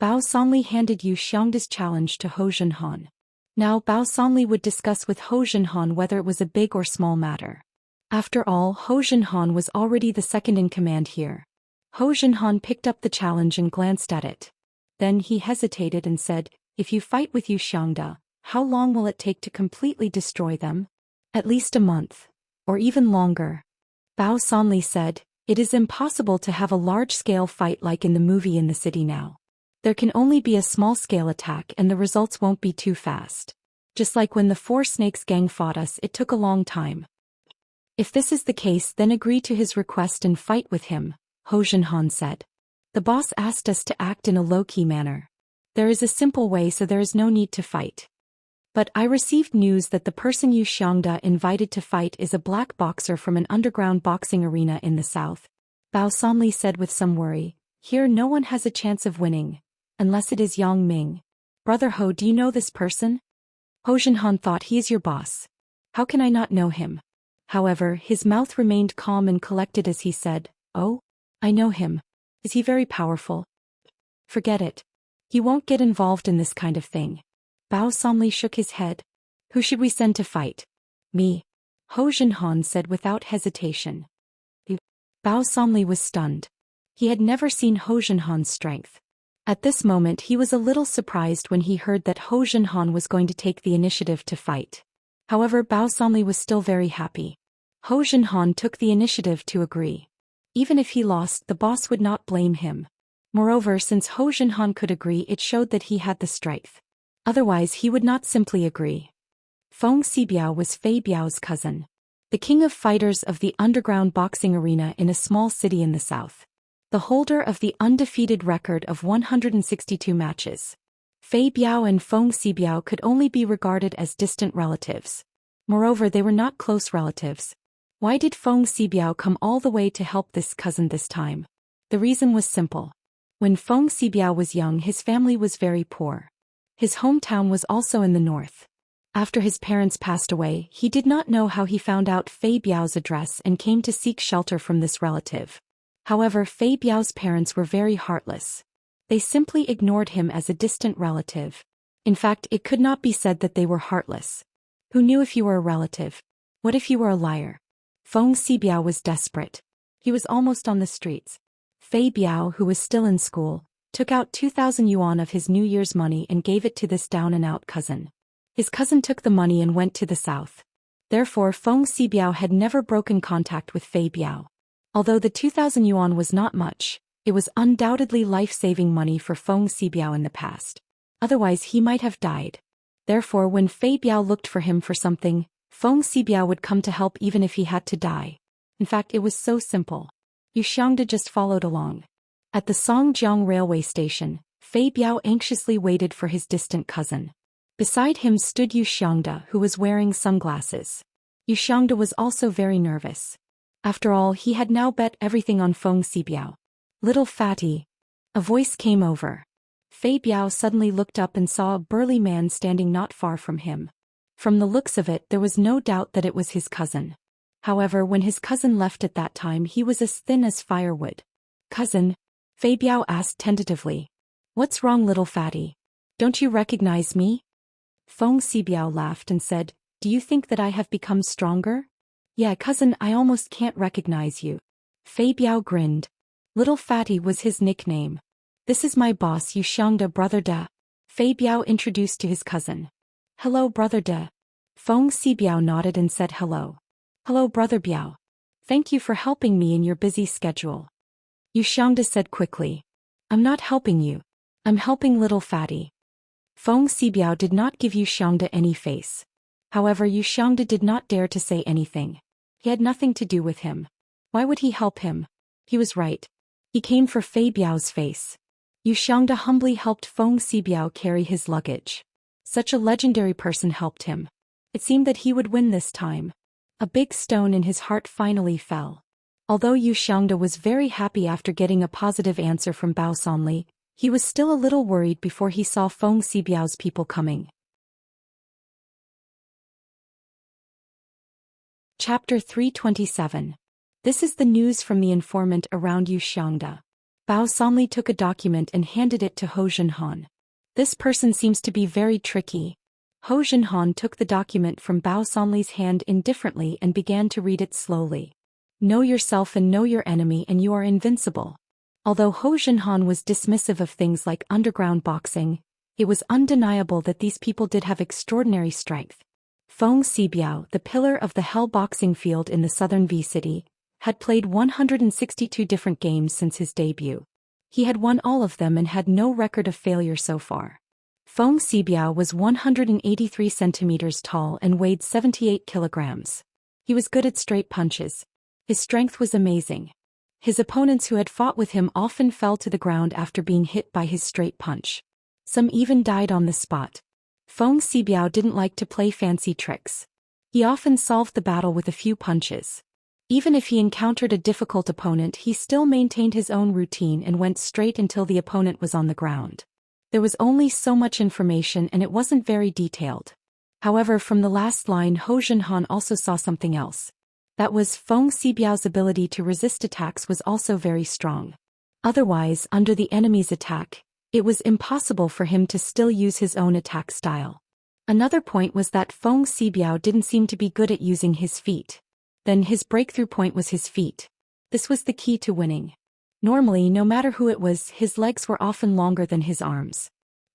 Bao Sanli handed Yu Xiangda's challenge to Ho Zhenhan. Now Bao Sanli would discuss with Ho Zhenhan whether it was a big or small matter. After all, Ho Zhenhan was already the second in command here. Ho Zhenhan picked up the challenge and glanced at it. Then he hesitated and said, if you fight with Yu Xiangda, how long will it take to completely destroy them? At least a month. Or even longer. Bao Sanli said, it is impossible to have a large-scale fight like in the movie in the city now. There can only be a small-scale attack and the results won't be too fast. Just like when the Four Snakes gang fought us, it took a long time. If this is the case, then agree to his request and fight with him, Ho Zhenhan said. The boss asked us to act in a low-key manner. There is a simple way, so there is no need to fight. But I received news that the person Yu Xiangda invited to fight is a black boxer from an underground boxing arena in the south. Bao Sanli said with some worry, here no one has a chance of winning. Unless it is Yang Ming. Brother Ho, do you know this person? Ho Zhenhan thought, he is your boss. How can I not know him? However, his mouth remained calm and collected as he said, oh? I know him. Is he very powerful? Forget it. He won't get involved in this kind of thing. Bao Sanli shook his head. Who should we send to fight? Me. Ho Zhenhan said without hesitation. Bao Sanli was stunned. He had never seen Ho Zhenhan's strength. At this moment he was a little surprised when he heard that Ho Zhenhan was going to take the initiative to fight. However, Bao Sanli was still very happy. Ho Zhenhan took the initiative to agree. Even if he lost, the boss would not blame him. Moreover, since Ho Zhenhan could agree, it showed that he had the strength. Otherwise he would not simply agree. Feng Xibiao was Fei Biao's cousin. The king of fighters of the underground boxing arena in a small city in the south. The holder of the undefeated record of 162 matches. Fei Biao and Feng Xibiao could only be regarded as distant relatives. Moreover, they were not close relatives. Why did Feng Xibiao come all the way to help this cousin this time? The reason was simple. When Feng Xibiao was young, his family was very poor. His hometown was also in the north. After his parents passed away, he did not know how he found out Fei Biao's address and came to seek shelter from this relative. However, Fei Biao's parents were very heartless. They simply ignored him as a distant relative. In fact, it could not be said that they were heartless. Who knew if you were a relative? What if you were a liar? Feng Xibiao was desperate. He was almost on the streets. Fei Biao, who was still in school, took out 2,000 yuan of his New Year's money and gave it to this down-and-out cousin. His cousin took the money and went to the south. Therefore Feng Xibiao had never broken contact with Fei Biao. Although the 2,000 yuan was not much, it was undoubtedly life-saving money for Feng Xibiao in the past. Otherwise he might have died. Therefore when Fei Biao looked for him for something, Feng Xibiao would come to help even if he had to die. In fact, it was so simple. Yu Xiangda just followed along. At the Songjiang railway station, Fei Biao anxiously waited for his distant cousin. Beside him stood Yu Xiangda, who was wearing sunglasses. Yu Xiangda was also very nervous. After all, he had now bet everything on Feng Xibiao. Little fatty. A voice came over. Fei Biao suddenly looked up and saw a burly man standing not far from him. From the looks of it, there was no doubt that it was his cousin. However, when his cousin left at that time, he was as thin as firewood. Cousin? Fei Biao asked tentatively. What's wrong, little fatty? Don't you recognize me? Feng Xibiao laughed and said, do you think that I have become stronger? Yeah, cousin, I almost can't recognize you. Fei Biao grinned. Little fatty was his nickname. This is my boss, Yu Xiangda, brother De. Fei Biao introduced to his cousin. Hello, brother De. Feng Xibiao nodded and said hello. Hello, brother Biao. Thank you for helping me in your busy schedule. Yu Xiangda said quickly. I'm not helping you. I'm helping little fatty. Feng Xibiao did not give Yu Xiangda any face. However, Yu Xiangda did not dare to say anything. He had nothing to do with him. Why would he help him? He was right. He came for Fei Biao's face. Yu Xiangda humbly helped Feng Xibiao carry his luggage. Such a legendary person helped him. It seemed that he would win this time. A big stone in his heart finally fell. Although Yu Xiangda was very happy after getting a positive answer from Bao Sanli, he was still a little worried before he saw Feng Xibiao's people coming. Chapter 327. This is the news from the informant around Yu Xiangda. Bao Sanli took a document and handed it to Ho Zhenhan. This person seems to be very tricky. Ho Zhenhan took the document from Bao Sanli's hand indifferently and began to read it slowly. Know yourself and know your enemy and you are invincible. Although Ho Zhenhan was dismissive of things like underground boxing, it was undeniable that these people did have extraordinary strength. Feng Xibiao, the pillar of the Hell boxing field in the southern V City, had played 162 different games since his debut. He had won all of them and had no record of failure so far. Feng Xibiao was 183 centimeters tall and weighed 78 kilograms. He was good at straight punches. His strength was amazing. His opponents who had fought with him often fell to the ground after being hit by his straight punch. Some even died on the spot. Feng Xibiao didn't like to play fancy tricks. He often solved the battle with a few punches. Even if he encountered a difficult opponent, he still maintained his own routine and went straight until the opponent was on the ground. There was only so much information and it wasn't very detailed. However, from the last line, Ho Zhenhan also saw something else. That was, Feng Xibiao's ability to resist attacks was also very strong. Otherwise, under the enemy's attack, it was impossible for him to still use his own attack style. Another point was that Feng Xibiao didn't seem to be good at using his feet. Then his breakthrough point was his feet. This was the key to winning. Normally, no matter who it was, his legs were often longer than his arms.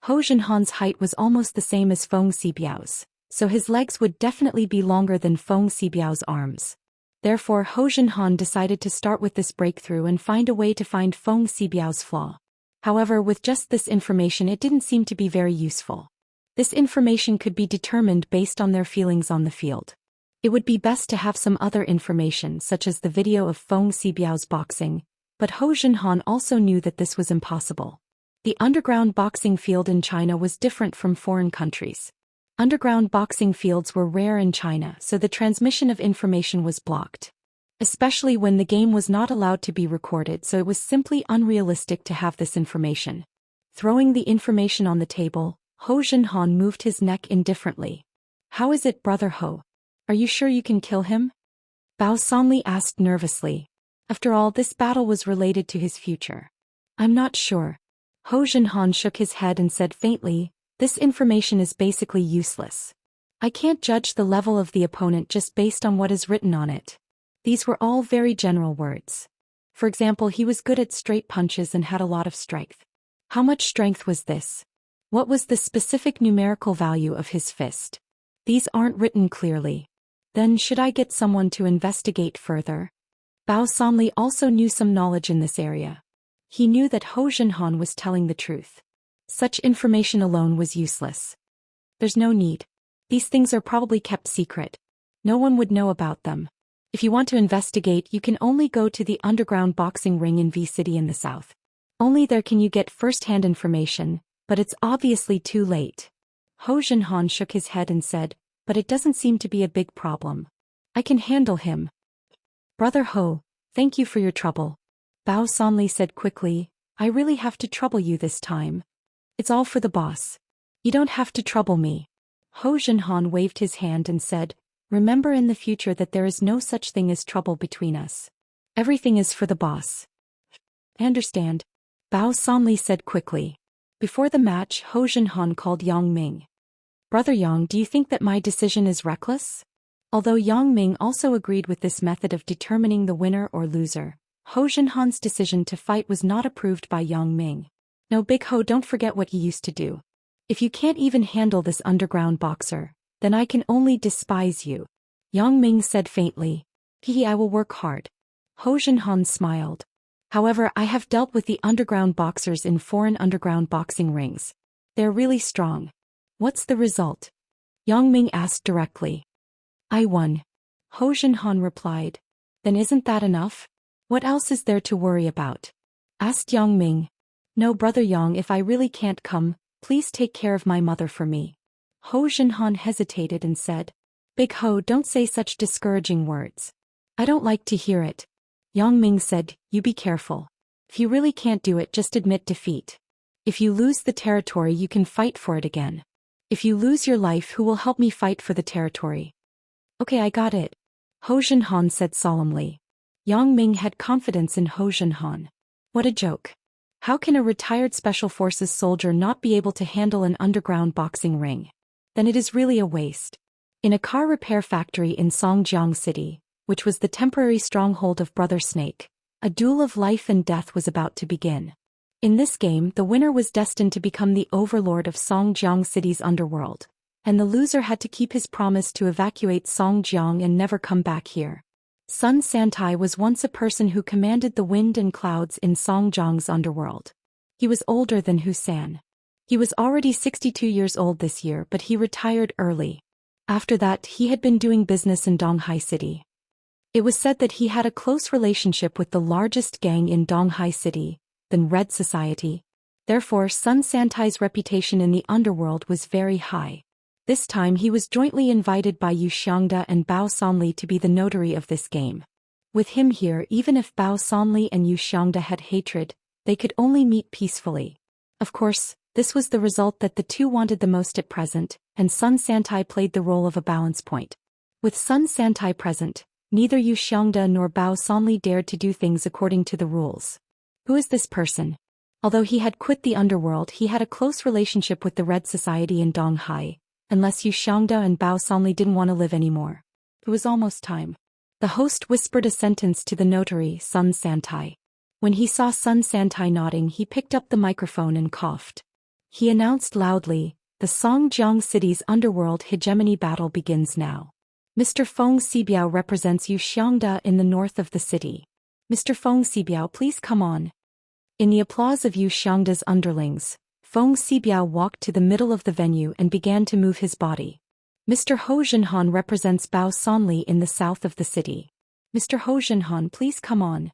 Ho Zhenhan's height was almost the same as Feng Xibiao's, so his legs would definitely be longer than Feng Xibiao's arms. Therefore, Ho Zhenhan decided to start with this breakthrough and find a way to find Feng Xibiao's flaw. However, with just this information, it didn't seem to be very useful. This information could be determined based on their feelings on the field. It would be best to have some other information, such as the video of Feng Xibiao's boxing, but Ho Zhenhan also knew that this was impossible. The underground boxing field in China was different from foreign countries. Underground boxing fields were rare in China, so the transmission of information was blocked. Especially when the game was not allowed to be recorded, so it was simply unrealistic to have this information. Throwing the information on the table, Ho Zhenhan moved his neck indifferently. How is it, brother Ho? Are you sure you can kill him? Bao Sanli asked nervously. After all, this battle was related to his future. I'm not sure. Ho Zhenhan shook his head and said faintly, this information is basically useless. I can't judge the level of the opponent just based on what is written on it. These were all very general words. For example, he was good at straight punches and had a lot of strength. How much strength was this? What was the specific numerical value of his fist? These aren't written clearly. Then should I get someone to investigate further? Bao Sanli also knew some knowledge in this area. He knew that Ho Jinhan was telling the truth. Such information alone was useless. There's no need. These things are probably kept secret. No one would know about them. If you want to investigate, you can only go to the underground boxing ring in V City in the south. Only there can you get first-hand information, but it's obviously too late. Ho Jinhan shook his head and said, but it doesn't seem to be a big problem. I can handle him. Brother Ho, thank you for your trouble. Bao Sanli said quickly, I really have to trouble you this time. It's all for the boss. You don't have to trouble me. Ho Jinhan waved his hand and said, remember in the future that there is no such thing as trouble between us. Everything is for the boss. I understand. Bao Sanli said quickly. Before the match, Ho Jinhan called Yang Ming. Brother Yang, do you think that my decision is reckless? Although Yang Ming also agreed with this method of determining the winner or loser, Ho Jinhan's decision to fight was not approved by Yang Ming. No, Big Ho, don't forget what you used to do. If you can't even handle this underground boxer, then I can only despise you. Yang Ming said faintly. I will work hard. Ho Jinhan smiled. However, I have dealt with the underground boxers in foreign underground boxing rings. They're really strong. What's the result? Yang Ming asked directly. I won. Ho Jinhan replied. Then isn't that enough? What else is there to worry about? Asked Yang Ming. No, Brother Yang, if I really can't come, please take care of my mother for me. Ho Jinhan hesitated and said. Big Ho, don't say such discouraging words. I don't like to hear it. Yang Ming said, you be careful. If you really can't do it, just admit defeat. If you lose the territory, you can fight for it again. If you lose your life, who will help me fight for the territory? Okay, I got it. Ho Jinhan said solemnly. Yang Ming had confidence in Ho Jinhan. What a joke. How can a retired Special Forces soldier not be able to handle an underground boxing ring? Then it is really a waste. In a car repair factory in Songjiang City, which was the temporary stronghold of Brother Snake, a duel of life and death was about to begin. In this game, the winner was destined to become the overlord of Songjiang City's underworld, and the loser had to keep his promise to evacuate Songjiang and never come back here. Sun Santai was once a person who commanded the wind and clouds in Songjiang's underworld. He was older than Husan. He was already 62 years old this year, but he retired early. After that, he had been doing business in Donghai City. It was said that he had a close relationship with the largest gang in Donghai City, the Red Society. Therefore, Sun Santai's reputation in the underworld was very high. This time he was jointly invited by Yu Xiangda and Bao Sanli to be the notary of this game. With him here, even if Bao Sanli and Yu Xiangda had hatred, they could only meet peacefully. Of course, this was the result that the two wanted the most at present, and Sun Santai played the role of a balance point. With Sun Santai present, neither Yu Xiangda nor Bao Sanli dared to do things according to the rules. Who is this person? Although he had quit the underworld, he had a close relationship with the Red Society in Donghai, unless Yu Xiangda and Bao Sanli didn't want to live anymore. It was almost time. The host whispered a sentence to the notary, Sun Santai. When he saw Sun Santai nodding, he picked up the microphone and coughed. He announced loudly, the Songjiang City's underworld hegemony battle begins now. Mr. Feng Xibiao represents Yu Xiangda in the north of the city. Mr. Feng Xibiao, please come on. In the applause of Yu Xiangda's underlings, Feng Xibiao walked to the middle of the venue and began to move his body. Mr. Ho Jinhan represents Bao Sanli in the south of the city. Mr. Ho Jinhan, please come on.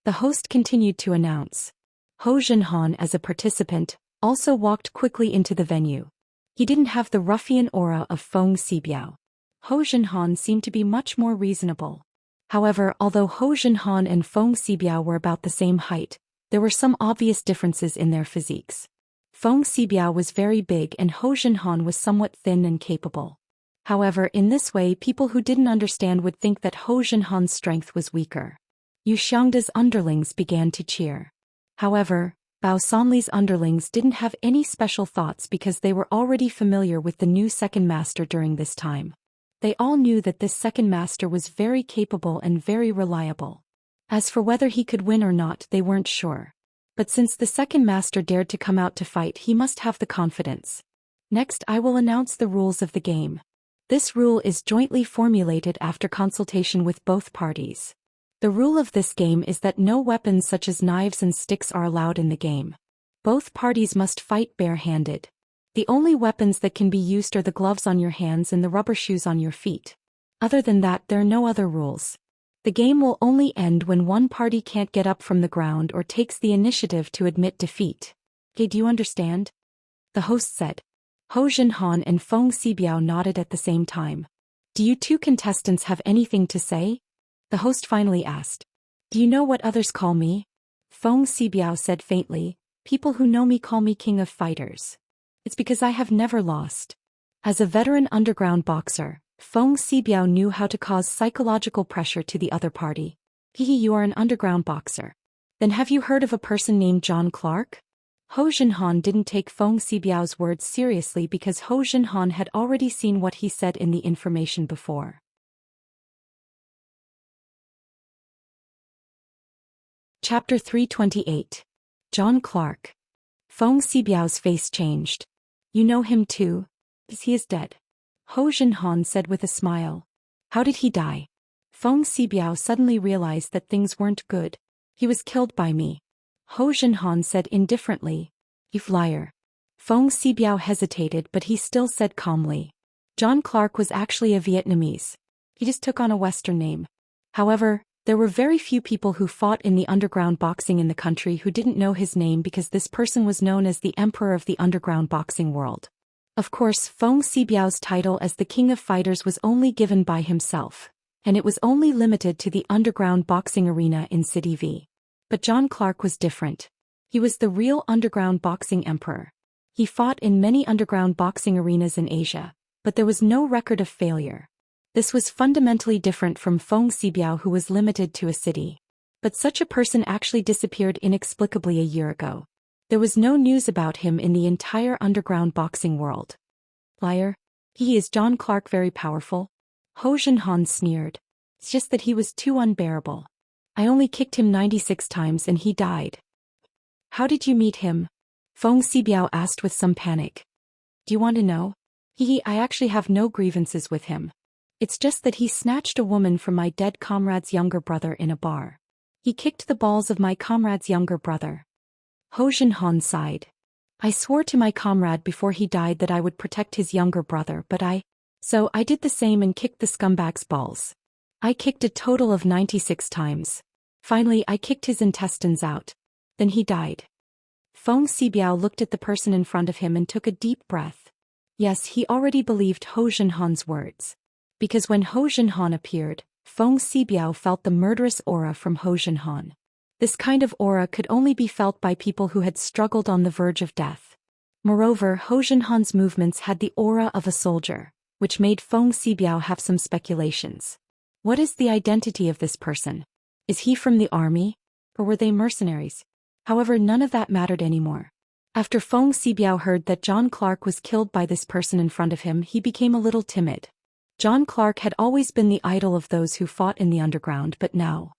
The host continued to announce. Ho Jinhan, as a participant, also walked quickly into the venue. He didn't have the ruffian aura of Feng Xibiao. Ho Jinhan seemed to be much more reasonable. However, although Ho Jinhan and Feng Xibiao were about the same height, there were some obvious differences in their physiques. Feng Xibiao was very big and Ho Jinhan was somewhat thin and capable. However, in this way, people who didn't understand would think that Ho Jinhan's strength was weaker. Yu Xiangda's underlings began to cheer. However, Bao Sanli's underlings didn't have any special thoughts because they were already familiar with the new second master during this time. They all knew that this second master was very capable and very reliable. As for whether he could win or not, they weren't sure. But since the second master dared to come out to fight, he must have the confidence. Next, I will announce the rules of the game. This rule is jointly formulated after consultation with both parties. The rule of this game is that no weapons such as knives and sticks are allowed in the game. Both parties must fight bare-handed. The only weapons that can be used are the gloves on your hands and the rubber shoes on your feet. Other than that, there are no other rules. The game will only end when one party can't get up from the ground or takes the initiative to admit defeat. Okay, do you understand? The host said. Ho Jinhan and Feng Xibiao nodded at the same time. Do you two contestants have anything to say? The host finally asked. Do you know what others call me? Feng Xibiao said faintly. People who know me call me King of Fighters. It's because I have never lost. As a veteran underground boxer, Feng Xibiao knew how to cause psychological pressure to the other party. Hehe, you are an underground boxer. Then have you heard of a person named John Clark? Ho Jinhan didn't take Feng Xibiao's words seriously because Ho Jinhan had already seen what he said in the information before. Chapter 328. John Clark. Feng Xibiao's face changed. You know him too? He is dead. Ho Jinhan said with a smile. How did he die? Feng Xibiao suddenly realized that things weren't good. He was killed by me. Ho Jinhan said indifferently. You liar. Feng Xibiao hesitated, but he still said calmly. John Clark was actually a Vietnamese. He just took on a Western name. However, there were very few people who fought in the underground boxing in the country who didn't know his name because this person was known as the Emperor of the underground boxing world. Of course, Feng Xibiao's title as the King of Fighters was only given by himself, and it was only limited to the underground boxing arena in City V. But John Clark was different. He was the real underground boxing emperor. He fought in many underground boxing arenas in Asia, but there was no record of failure. This was fundamentally different from Feng Xibiao, who was limited to a city. But such a person actually disappeared inexplicably a year ago. There was no news about him in the entire underground boxing world. Liar. He is John Clark very powerful? Ho Jinhan sneered. It's just that he was too unbearable. I only kicked him 96 times and he died. How did you meet him? Feng Xibiao asked with some panic. Do you want to know? I actually have no grievances with him. It's just that he snatched a woman from my dead comrade's younger brother in a bar. He kicked the balls of my comrade's younger brother. Ho Jinhan sighed. I swore to my comrade before he died that I would protect his younger brother, so I did the same and kicked the scumbag's balls. I kicked a total of 96 times. Finally, I kicked his intestines out. Then he died. Feng Xibiao looked at the person in front of him and took a deep breath. Yes, he already believed Ho Jinhan's words. Because when Ho Jinhan appeared, Feng Xibiao felt the murderous aura from Ho Jinhan. This kind of aura could only be felt by people who had struggled on the verge of death. Moreover, Ho Jinhan's movements had the aura of a soldier, which made Feng Xibiao have some speculations. What is the identity of this person? Is he from the army? Or were they mercenaries? However, none of that mattered anymore. After Feng Xibiao heard that John Clark was killed by this person in front of him, he became a little timid. John Clark had always been the idol of those who fought in the underground, but now.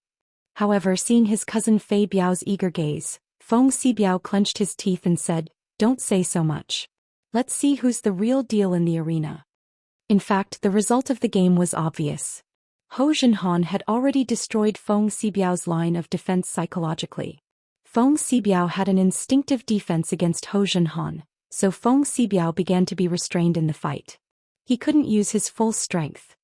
However, seeing his cousin Fei Biao's eager gaze, Feng Xibiao clenched his teeth and said, Don't say so much. Let's see who's the real deal in the arena. In fact, the result of the game was obvious. Ho Jinhan had already destroyed Feng Xibiao's line of defense psychologically. Feng Xibiao had an instinctive defense against Ho Jinhan, so Feng Xibiao began to be restrained in the fight. He couldn't use his full strength.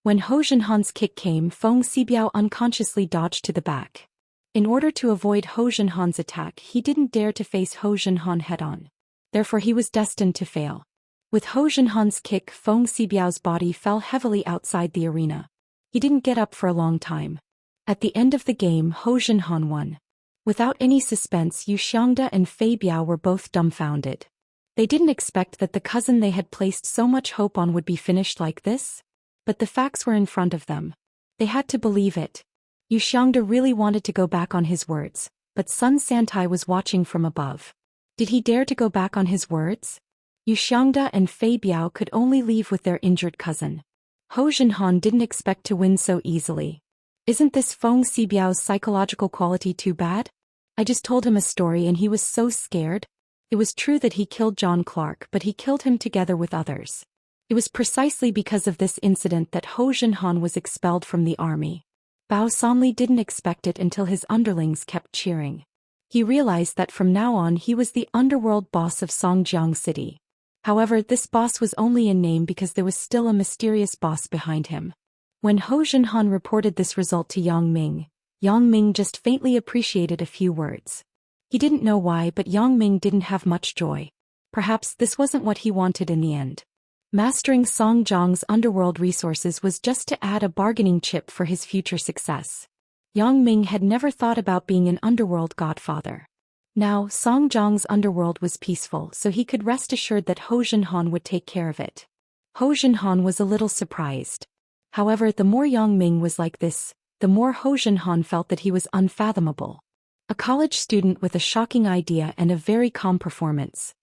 When Ho Jinhan's kick came, Feng Xibiao unconsciously dodged to the back. In order to avoid Ho Jinhan's attack, he didn't dare to face Ho Jinhan head-on. Therefore he was destined to fail. With Ho Jinhan's kick, Feng Xibiao's body fell heavily outside the arena. He didn't get up for a long time. At the end of the game, Ho Jinhan won. Without any suspense, Yu Xiangda and Fei Biao were both dumbfounded. They didn't expect that the cousin they had placed so much hope on would be finished like this. But the facts were in front of them. They had to believe it. Yu Xiangda really wanted to go back on his words, but Sun Santai was watching from above. Did he dare to go back on his words? Yu Xiangda and Fei Biao could only leave with their injured cousin. Ho Jinhan didn't expect to win so easily. Isn't this Feng Xibiao's psychological quality too bad? I just told him a story and he was so scared. It was true that he killed John Clark, but he killed him together with others. It was precisely because of this incident that Ho Junhan was expelled from the army. Bao Sanli didn't expect it until his underlings kept cheering. He realized that from now on he was the underworld boss of Songjiang City. However, this boss was only in name because there was still a mysterious boss behind him. When Ho Junhan reported this result to Yang Ming just faintly appreciated a few words. He didn't know why, but Yang Ming didn't have much joy. Perhaps this wasn't what he wanted in the end. Mastering Songjiang's underworld resources was just to add a bargaining chip for his future success. Yang Ming had never thought about being an underworld godfather. Now, Songjiang's underworld was peaceful, so he could rest assured that Ho Junhan would take care of it. Ho Junhan was a little surprised. However, the more Yang Ming was like this, the more Ho Junhan felt that he was unfathomable. A college student with a shocking idea and a very calm performance.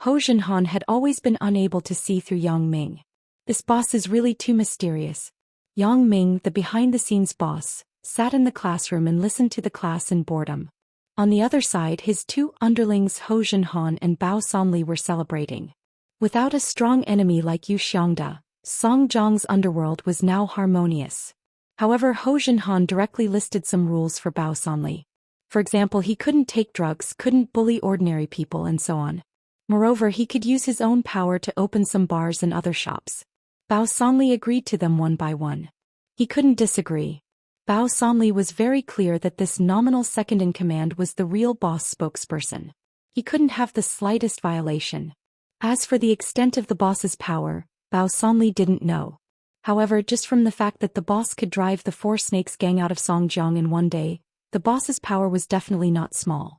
Ho Junhan had always been unable to see through Yang Ming. This boss is really too mysterious. Yang Ming, the behind-the-scenes boss, sat in the classroom and listened to the class in boredom. On the other side, his two underlings Ho Junhan and Bao Sanli were celebrating. Without a strong enemy like Yu Xiangda, Songjiang's underworld was now harmonious. However, Ho Junhan directly listed some rules for Bao Sanli. For example, he couldn't take drugs, couldn't bully ordinary people, and so on. Moreover, he could use his own power to open some bars and other shops. Bao Sanli agreed to them one by one. He couldn't disagree. Bao Sanli was very clear that this nominal second-in-command was the real boss spokesperson. He couldn't have the slightest violation. As for the extent of the boss's power, Bao Sanli didn't know. However, just from the fact that the boss could drive the Four Snakes gang out of Songjiang in one day, the boss's power was definitely not small.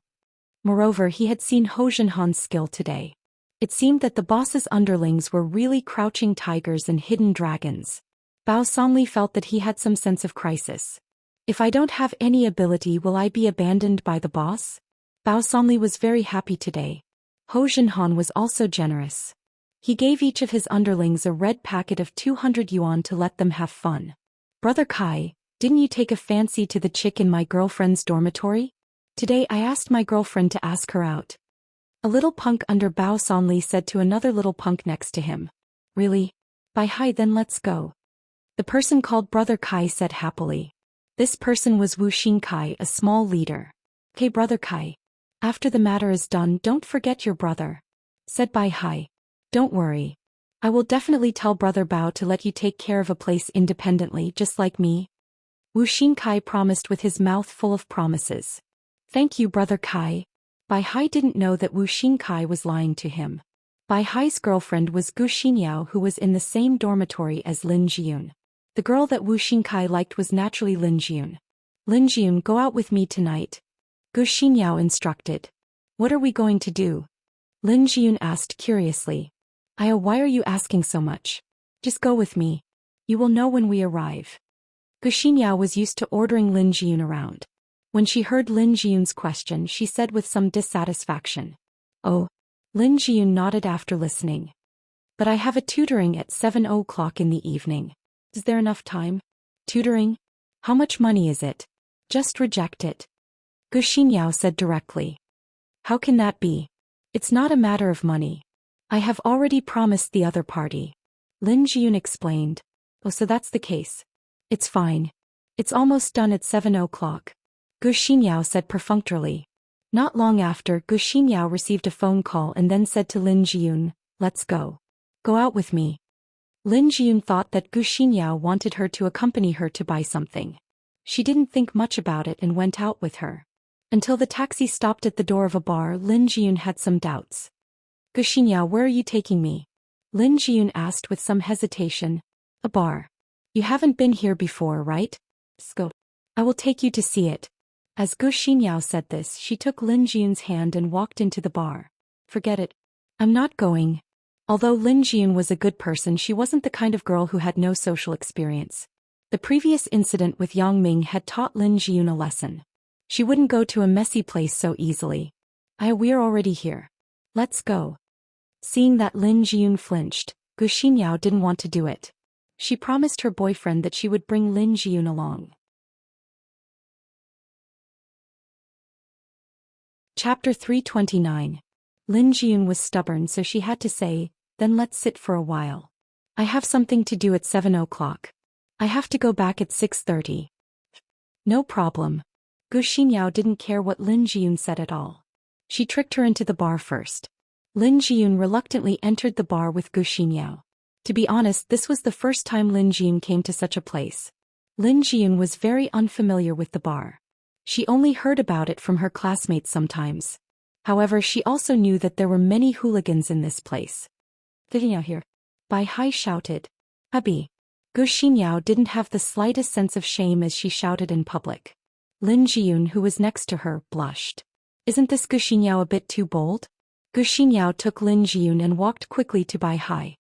Moreover, he had seen Ho Junhan's skill today. It seemed that the boss's underlings were really crouching tigers and hidden dragons. Bao Sanli felt that he had some sense of crisis. If I don't have any ability, will I be abandoned by the boss? Bao Sanli was very happy today. Ho Junhan was also generous. He gave each of his underlings a red packet of 200 yuan to let them have fun. Brother Kai, didn't you take a fancy to the chick in my girlfriend's dormitory? Today I asked my girlfriend to ask her out. A little punk under Bao Sanli said to another little punk next to him. Really? By hi, then let's go. The person called Brother Kai said happily. This person was Wu Xingkai, a small leader. Okay, Brother Kai. After the matter is done, don't forget your brother. Said Bai Hai. Don't worry. I will definitely tell Brother Bao to let you take care of a place independently, just like me. Wu Xingkai promised with his mouth full of promises. Thank you, Brother Kai. Bai Hai didn't know that Wu Xingkai was lying to him. Bai Hai's girlfriend was Gu Xinyao, who was in the same dormitory as Lin Jiun. The girl that Wu Xingkai liked was naturally Lin Jiun. Lin Jiun, go out with me tonight. Gu Xinyao instructed. What are we going to do? Lin Jiun asked curiously. Why are you asking so much? Just go with me. You will know when we arrive. Gu Xinyao was used to ordering Lin Jiun around. When she heard Lin Jiun's question, she said with some dissatisfaction. Oh. Lin Jiun nodded after listening. But I have a tutoring at 7 o'clock in the evening. Is there enough time? Tutoring? How much money is it? Just reject it. Gu Xinyao said directly. How can that be? It's not a matter of money. I have already promised the other party. Lin Jiun explained. Oh, so that's the case. It's fine. It's almost done at 7 o'clock. Gu Xinyao said perfunctorily. Not long after, Gu Xinyao received a phone call and then said to Lin Jiun, let's go. Go out with me. Lin Jiun thought that Gu Xinyao wanted her to accompany her to buy something. She didn't think much about it and went out with her. Until the taxi stopped at the door of a bar, Lin Jiun had some doubts. Gu Xinyao, where are you taking me? Lin Jiun asked with some hesitation. A bar. You haven't been here before, right? Go. I will take you to see it. As Gu Xinyao said this, she took Lin Jiun's hand and walked into the bar. Forget it. I'm not going. Although Lin Jiun was a good person, she wasn't the kind of girl who had no social experience. The previous incident with Yang Ming had taught Lin Jiun a lesson. She wouldn't go to a messy place so easily. We're already here. Let's go. Seeing that Lin Jiun flinched, Gu Xinyao didn't want to do it. She promised her boyfriend that she would bring Lin Jiun along. Chapter 329. Lin Jiyun was stubborn, so she had to say, "Then let's sit for a while. I have something to do at 7 o'clock. I have to go back at 6:30. No problem. Gu Xinyao didn't care what Lin Jiyun said at all. She tricked her into the bar first. Lin Jiyun reluctantly entered the bar with Gu Xinyao. To be honest, this was the first time Lin Jiyun came to such a place. Lin Jiyun was very unfamiliar with the bar. She only heard about it from her classmates sometimes. However, she also knew that there were many hooligans in this place. "Vivian here." Bai Hai shouted. "Hubby." Gu Xinyao didn't have the slightest sense of shame as she shouted in public. Lin Jiyun, who was next to her, blushed. "Isn't this Gu Xinyao a bit too bold?" Gu Xinyao took Lin Jiyun and walked quickly to Bai Hai.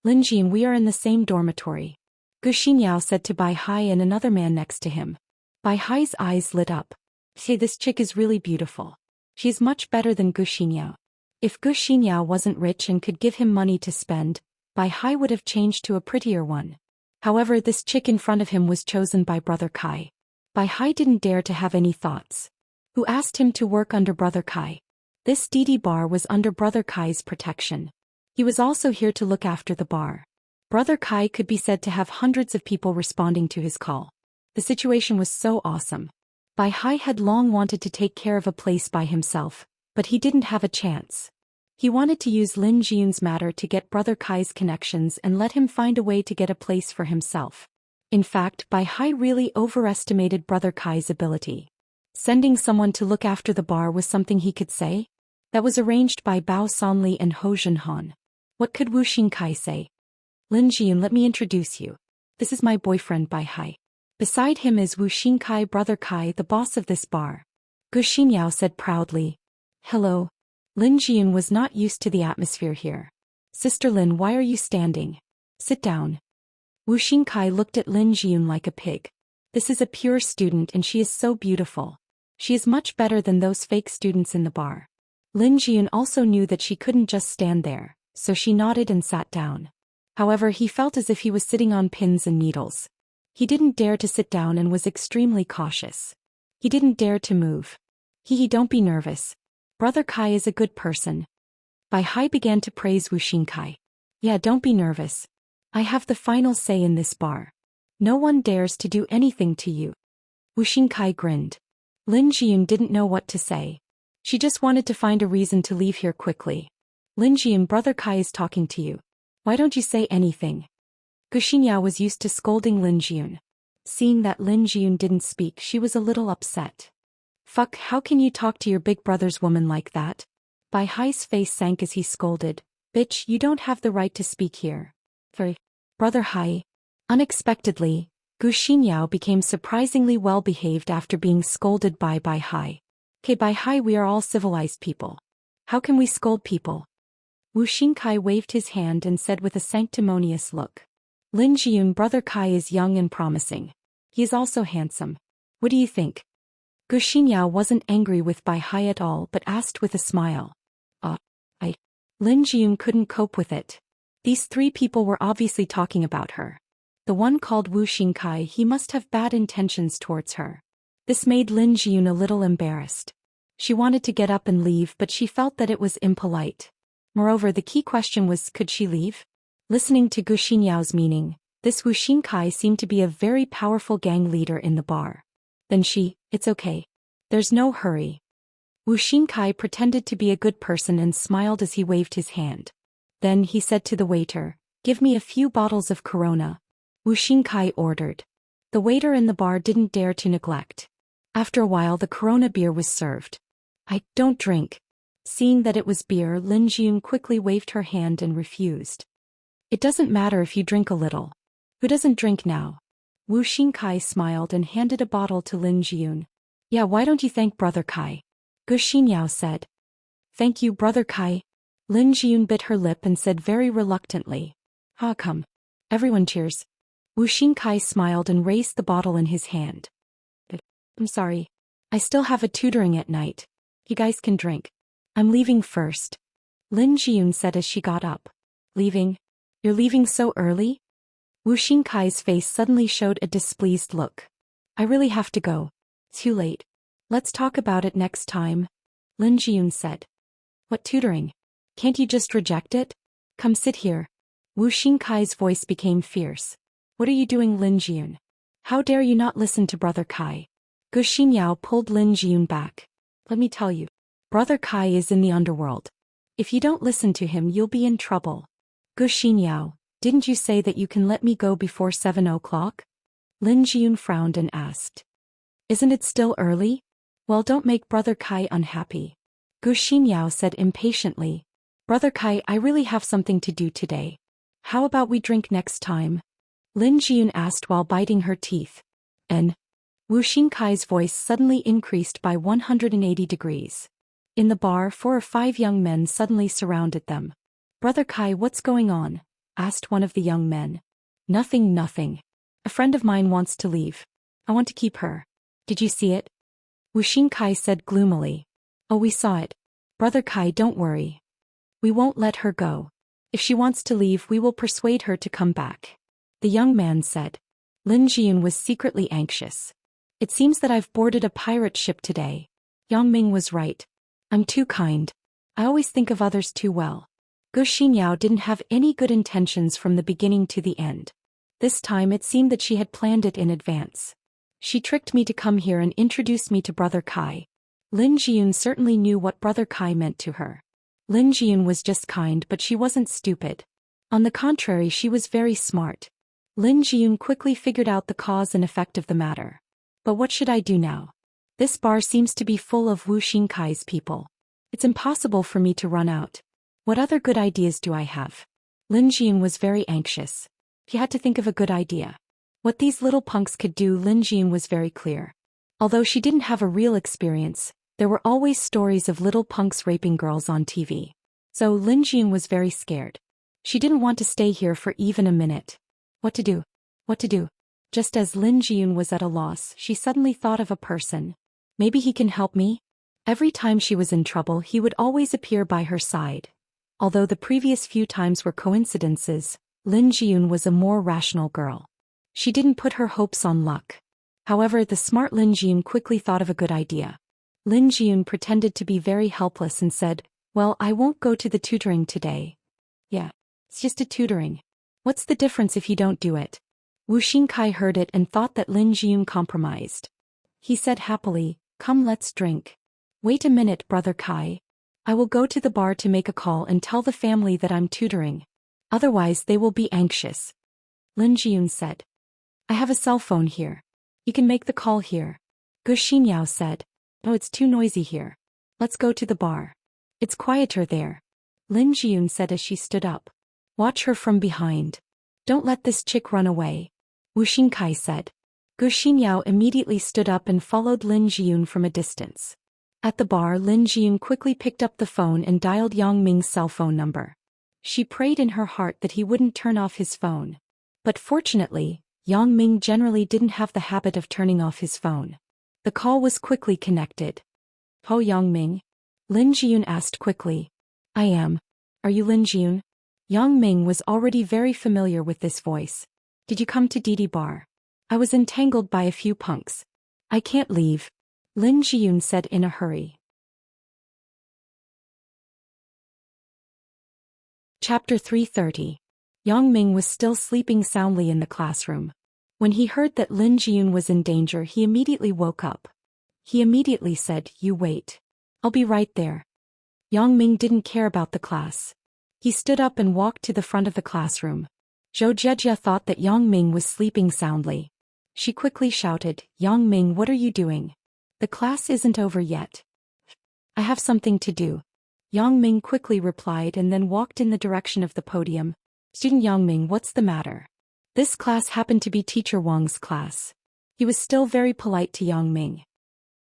"Lin Jiyun, we are in the same dormitory," Gu Xinyao said to Bai Hai and another man next to him. Bai Hai's eyes lit up. "Say, this chick is really beautiful. She's much better than Gu Xinyao." If Gu Xinyao wasn't rich and could give him money to spend, Bai Hai would have changed to a prettier one. However, this chick in front of him was chosen by Brother Kai. Bai Hai didn't dare to have any thoughts. Who asked him to work under Brother Kai? This DD bar was under Brother Kai's protection. He was also here to look after the bar. Brother Kai could be said to have hundreds of people responding to his call. The situation was so awesome. Bai Hai had long wanted to take care of a place by himself, but he didn't have a chance. He wanted to use Lin Jiyun's matter to get Brother Kai's connections and let him find a way to get a place for himself. In fact, Bai Hai really overestimated Brother Kai's ability. Sending someone to look after the bar was something he could say? That was arranged by Bao Sanli and Ho Junhan. What could Wu Xingkai say? "Lin Jiyun, let me introduce you. This is my boyfriend Bai Hai. Beside him is Wu Xingkai, Brother Kai, the boss of this bar." Gu Xinyao said proudly. "Hello." Lin Jiyun was not used to the atmosphere here. "Sister Lin, why are you standing? Sit down." Wu Xingkai looked at Lin Jiyun like a pig. "This is a pure student and she is so beautiful. She is much better than those fake students in the bar." Lin Jiyun also knew that she couldn't just stand there, so she nodded and sat down. However, he felt as if he was sitting on pins and needles. He didn't dare to sit down and was extremely cautious. He didn't dare to move. Don't be nervous. Brother Kai is a good person." Bai Hai began to praise Wu Xingkai. "Yeah, don't be nervous. I have the final say in this bar. No one dares to do anything to you." Wu Xingkai grinned. Lin Jiyun didn't know what to say. She just wanted to find a reason to leave here quickly. "Lin Jiyun, Brother Kai is talking to you. Why don't you say anything?" Gu Xinyao was used to scolding Lin Jiyun. Seeing that Lin Jiyun didn't speak, she was a little upset. "Fuck, how can you talk to your big brother's woman like that?" Bai Hai's face sank as he scolded. "Bitch, you don't have the right to speak here." "For Brother Hai." Unexpectedly, Gu Xinyao became surprisingly well-behaved after being scolded by Bai Hai. "Okay, Bai Hai, we are all civilized people. How can we scold people?" Wu Xingkai waved his hand and said with a sanctimonious look. "Lin Jiyun, Brother Kai is young and promising. He is also handsome. What do you think?" Gu Xinyao wasn't angry with Bai Hai at all but asked with a smile. I. Lin Jiyun couldn't cope with it. These three people were obviously talking about her. The one called Wu Xingkai, he must have bad intentions towards her. This made Lin Jiyun a little embarrassed. She wanted to get up and leave, but she felt that it was impolite. Moreover, the key question was, could she leave? Listening to Gu Xinyao's meaning, this Wu Xingkai seemed to be a very powerful gang leader in the bar. Then "It's okay. There's no hurry." Wu Xingkai pretended to be a good person and smiled as he waved his hand. Then he said to the waiter, "Give me a few bottles of Corona." Wu Xingkai ordered. The waiter in the bar didn't dare to neglect. After a while the Corona beer was served. "I don't drink." Seeing that it was beer, Lin Jiyun quickly waved her hand and refused. "It doesn't matter if you drink a little. Who doesn't drink now?" Wu Xingkai smiled and handed a bottle to Lin Jiyun. "Yeah, why don't you thank Brother Kai?" Gu Xinyao said. "Thank you, Brother Kai." Lin Jiyun bit her lip and said very reluctantly. Come. Everyone cheers." Wu Xingkai smiled and raised the bottle in his hand. "I'm sorry. I still have a tutoring at night. You guys can drink. I'm leaving first." Lin Jiyun said as she got up. "Leaving? You're leaving so early?" Wu Xingkai's face suddenly showed a displeased look. "I really have to go. Too late. Let's talk about it next time." Lin Jiyun said. What tutoring? Can't you just reject it? Come sit here. Wu Xingkai's voice became fierce. What are you doing, Lin Jiyun? How dare you not listen to Brother Kai? Gu Xinyao pulled Lin Jiyun back. Let me tell you. Brother Kai is in the underworld. If you don't listen to him, you'll be in trouble. Gu Xinyao, didn't you say that you can let me go before 7 o'clock? Lin Jiyun frowned and asked. Isn't it still early? Well, don't make Brother Kai unhappy. Gu Xinyao said impatiently. Brother Kai, I really have something to do today. How about we drink next time? Lin Jiyun asked while biting her teeth. And Wu Xingkai's voice suddenly increased by 180 degrees. In the bar, 4 or 5 young men suddenly surrounded them. Brother Kai, what's going on? Asked one of the young men. Nothing. A friend of mine wants to leave. I want to keep her. Did you see it? Wu Xingkai said gloomily. Oh, we saw it. Brother Kai, don't worry. We won't let her go. If she wants to leave, we will persuade her to come back. The young man said. Lin Jiyun was secretly anxious. It seems that I've boarded a pirate ship today. Yang Ming was right. I'm too kind. I always think of others too well. Gu Xinyao didn't have any good intentions from the beginning to the end. This time it seemed that she had planned it in advance. She tricked me to come here and introduced me to Brother Kai. Lin Jiyun certainly knew what Brother Kai meant to her. Lin Jiyun was just kind, but she wasn't stupid. On the contrary, she was very smart. Lin Jiyun quickly figured out the cause and effect of the matter. But what should I do now? This bar seems to be full of Wu Xingkai's people. It's impossible for me to run out. What other good ideas do I have? Lin Jiyun was very anxious. He had to think of a good idea. What these little punks could do, Lin Jiyun was very clear. Although she didn't have a real experience, there were always stories of little punks raping girls on TV. So Lin Jiyun was very scared. She didn't want to stay here for even a minute. What to do? Just as Lin Jiyun was at a loss, she suddenly thought of a person. Maybe he can help me? Every time she was in trouble, he would always appear by her side. Although the previous few times were coincidences, Lin Jiyun was a more rational girl. She didn't put her hopes on luck. However, the smart Lin Jiyun quickly thought of a good idea. Lin Jiyun pretended to be very helpless and said, Well, I won't go to the tutoring today. Yeah, it's just a tutoring. What's the difference if you don't do it? Wu Xingkai heard it and thought that Lin Jiyun compromised. He said happily, Come, let's drink. Wait a minute, Brother Kai. I will go to the bar to make a call and tell the family that I'm tutoring. Otherwise they will be anxious. Lin Jiyun said. I have a cell phone here. You can make the call here. Gu Xinyao said. No, it's too noisy here. Let's go to the bar. It's quieter there. Lin Jiyun said as she stood up. Watch her from behind. Don't let this chick run away. Wu Xingkai said. Gu Xinyao immediately stood up and followed Lin Jiyun from a distance. At the bar, Lin Jiyun quickly picked up the phone and dialed Yang Ming's cell phone number. She prayed in her heart that he wouldn't turn off his phone. But fortunately, Yang Ming generally didn't have the habit of turning off his phone. The call was quickly connected. Ho, Yang Ming? Lin Jiyun asked quickly. I am. Are you Lin Jiyun? Yang Ming was already very familiar with this voice. Did you come to Didi Bar? I was entangled by a few punks. I can't leave. Lin Jiyun said in a hurry. Chapter 330. Yang Ming was still sleeping soundly in the classroom. When he heard that Lin Jiyun was in danger, he immediately woke up. He immediately said, You wait. I'll be right there. Yang Ming didn't care about the class. He stood up and walked to the front of the classroom. Zhou Jejia thought that Yang Ming was sleeping soundly. She quickly shouted, Yang Ming, what are you doing? The class isn't over yet. I have something to do. Yang Ming quickly replied and then walked in the direction of the podium. Student Yang Ming, what's the matter? This class happened to be Teacher Wang's class. He was still very polite to Yang Ming.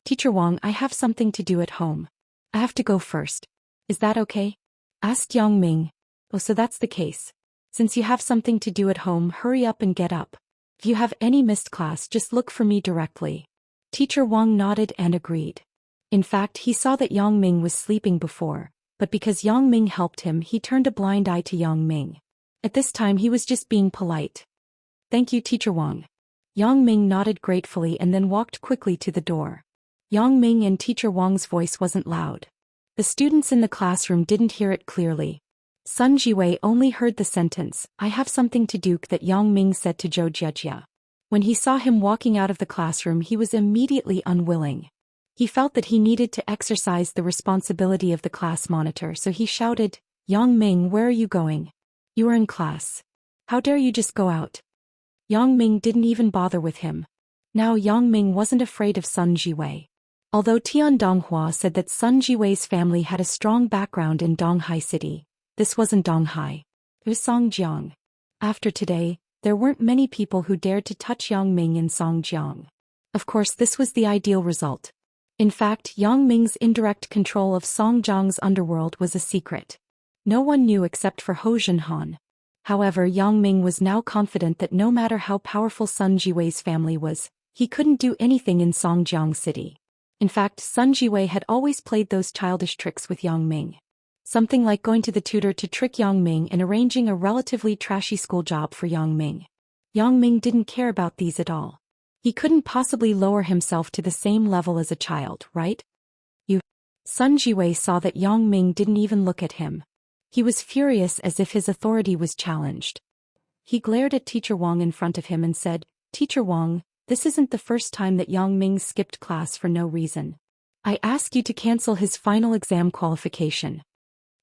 Teacher Wang, I have something to do at home. I have to go first. Is that okay? Asked Yang Ming. Oh, so that's the case. Since you have something to do at home, hurry up and get up. If you have any missed class, just look for me directly. Teacher Wang nodded and agreed. In fact, he saw that Yang Ming was sleeping before, but because Yang Ming helped him, he turned a blind eye to Yang Ming. At this time he was just being polite. Thank you, Teacher Wang. Yang Ming nodded gratefully and then walked quickly to the door. Yang Ming and Teacher Wang's voice wasn't loud. The students in the classroom didn't hear it clearly. Sun Jiwei only heard the sentence, "I have something to do," that Yang Ming said to Zhou Jiejia. When he saw him walking out of the classroom, he was immediately unwilling. He felt that he needed to exercise the responsibility of the class monitor, so he shouted, "Yang Ming, where are you going? You are in class. How dare you just go out?" Yang Ming didn't even bother with him. Now Yang Ming wasn't afraid of Sun Jiwei. Although Tian Donghua said that Sun Jiwei's family had a strong background in Donghai City, this wasn't Donghai. It was Songjiang. After today, there weren't many people who dared to touch Yang Ming in Songjiang. Of course, this was the ideal result. In fact, Yang Ming's indirect control of Songjiang's underworld was a secret. No one knew except for Ho Zhenhan. However, Yang Ming was now confident that no matter how powerful Sun Jiwei's family was, he couldn't do anything in Songjiang City. In fact, Sun Jiwei had always played those childish tricks with Yang Ming. Something like going to the tutor to trick Yang Ming and arranging a relatively trashy school job for Yang Ming. Yang Ming didn't care about these at all. He couldn't possibly lower himself to the same level as a child, right? Sun Jiwei saw that Yang Ming didn't even look at him. He was furious, as if his authority was challenged. He glared at Teacher Wang in front of him and said, "Teacher Wang, this isn't the first time that Yang Ming skipped class for no reason. I ask you to cancel his final exam qualification."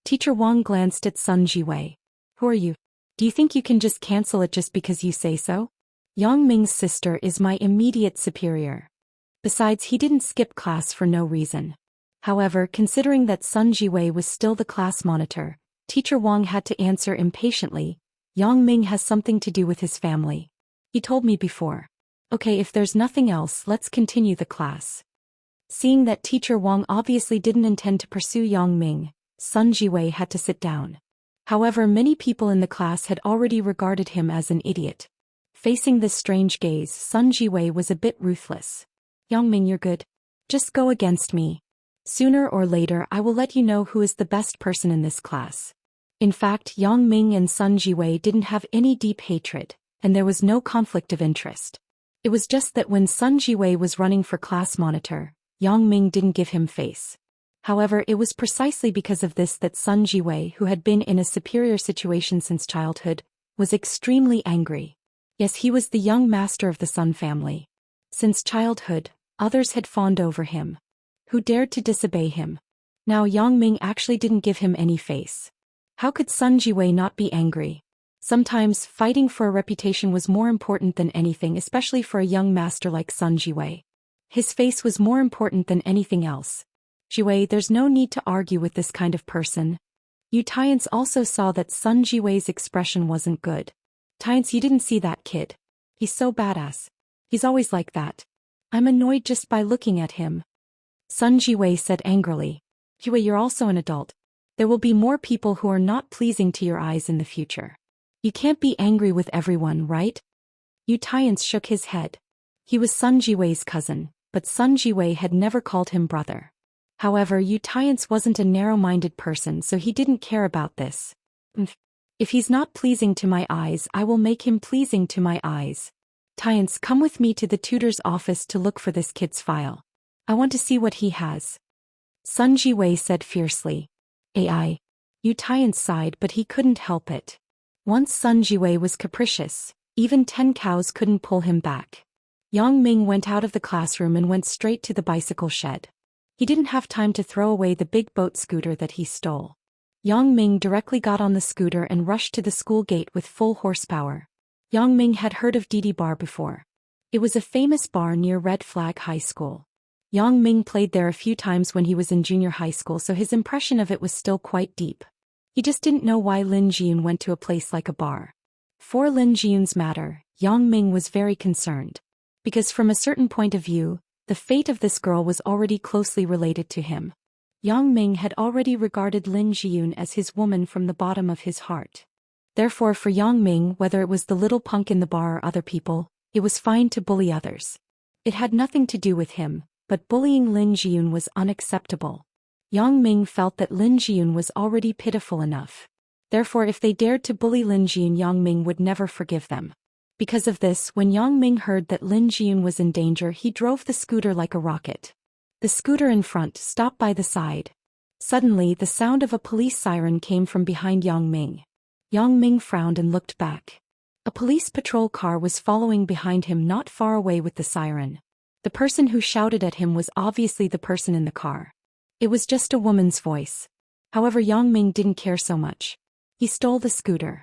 Teacher Wang glanced at Sun Jiwei. "Who are you? Do you think you can just cancel it just because you say so? Yang Ming's sister is my immediate superior. Besides, he didn't skip class for no reason." However, considering that Sun Jiwei was still the class monitor, Teacher Wang had to answer impatiently, "Yang Ming has something to do with his family. He told me before. Okay, if there's nothing else, let's continue the class." Seeing that Teacher Wang obviously didn't intend to pursue Yang Ming, Sun Jiwei had to sit down. However, many people in the class had already regarded him as an idiot. Facing this strange gaze, Sun Jiwei was a bit ruthless. "Yang Ming, you're good. Just go against me. Sooner or later I will let you know who is the best person in this class." In fact, Yang Ming and Sun Jiwei didn't have any deep hatred, and there was no conflict of interest. It was just that when Sun Jiwei was running for class monitor, Yang Ming didn't give him face. However, it was precisely because of this that Sun Jiwei, who had been in a superior situation since childhood, was extremely angry. Yes, he was the young master of the Sun family. Since childhood, others had fawned over him. Who dared to disobey him? Now Yang Ming actually didn't give him any face. How could Sun Jiwei not be angry? Sometimes, fighting for a reputation was more important than anything, especially for a young master like Sun Jiwei. His face was more important than anything else. "Jiwei, there's no need to argue with this kind of person." Yu Tiance also saw that Sun Jiwei's expression wasn't good. "Tiance, you didn't see that kid. He's so badass. He's always like that. I'm annoyed just by looking at him." Sun Jiwei said angrily, "Jiwei, you're also an adult. There will be more people who are not pleasing to your eyes in the future. You can't be angry with everyone, right?" Yu Tiance shook his head. He was Sun Jiwei's cousin, but Sun Jiwei had never called him brother. However, Yu Tiance wasn't a narrow-minded person, so he didn't care about this. If he's not pleasing to my eyes, I will make him pleasing to my eyes. Tiance, come with me to the tutor's office to look for this kid's file. I want to see what he has." Sun Jiwei said fiercely. "AI." Yu Tiance sighed, but he couldn't help it. Once Sun Jiwei was capricious, even 10 cows couldn't pull him back. Yang Ming went out of the classroom and went straight to the bicycle shed. He didn't have time to throw away the big boat scooter that he stole. Yang Ming directly got on the scooter and rushed to the school gate with full horsepower. Yang Ming had heard of Didi Bar before. It was a famous bar near Red Flag High School. Yang Ming played there a few times when he was in junior high school, so his impression of it was still quite deep. He just didn't know why Lin Jiyun went to a place like a bar. For Lin Jiyun's matter, Yang Ming was very concerned. Because from a certain point of view, the fate of this girl was already closely related to him. Yang Ming had already regarded Lin Jiyun as his woman from the bottom of his heart. Therefore, for Yang Ming, whether it was the little punk in the bar or other people, it was fine to bully others. It had nothing to do with him, but bullying Lin Jiyun was unacceptable. Yang Ming felt that Lin Jiyun was already pitiful enough. Therefore, if they dared to bully Lin Jiyun, Yang Ming would never forgive them. Because of this, when Yang Ming heard that Lin Jiyun was in danger, he drove the scooter like a rocket. The scooter in front stopped by the side. Suddenly, the sound of a police siren came from behind Yang Ming. Yang Ming frowned and looked back. A police patrol car was following behind him not far away with the siren. The person who shouted at him was obviously the person in the car. It was just a woman's voice. However, Yang Ming didn't care so much. He stole the scooter.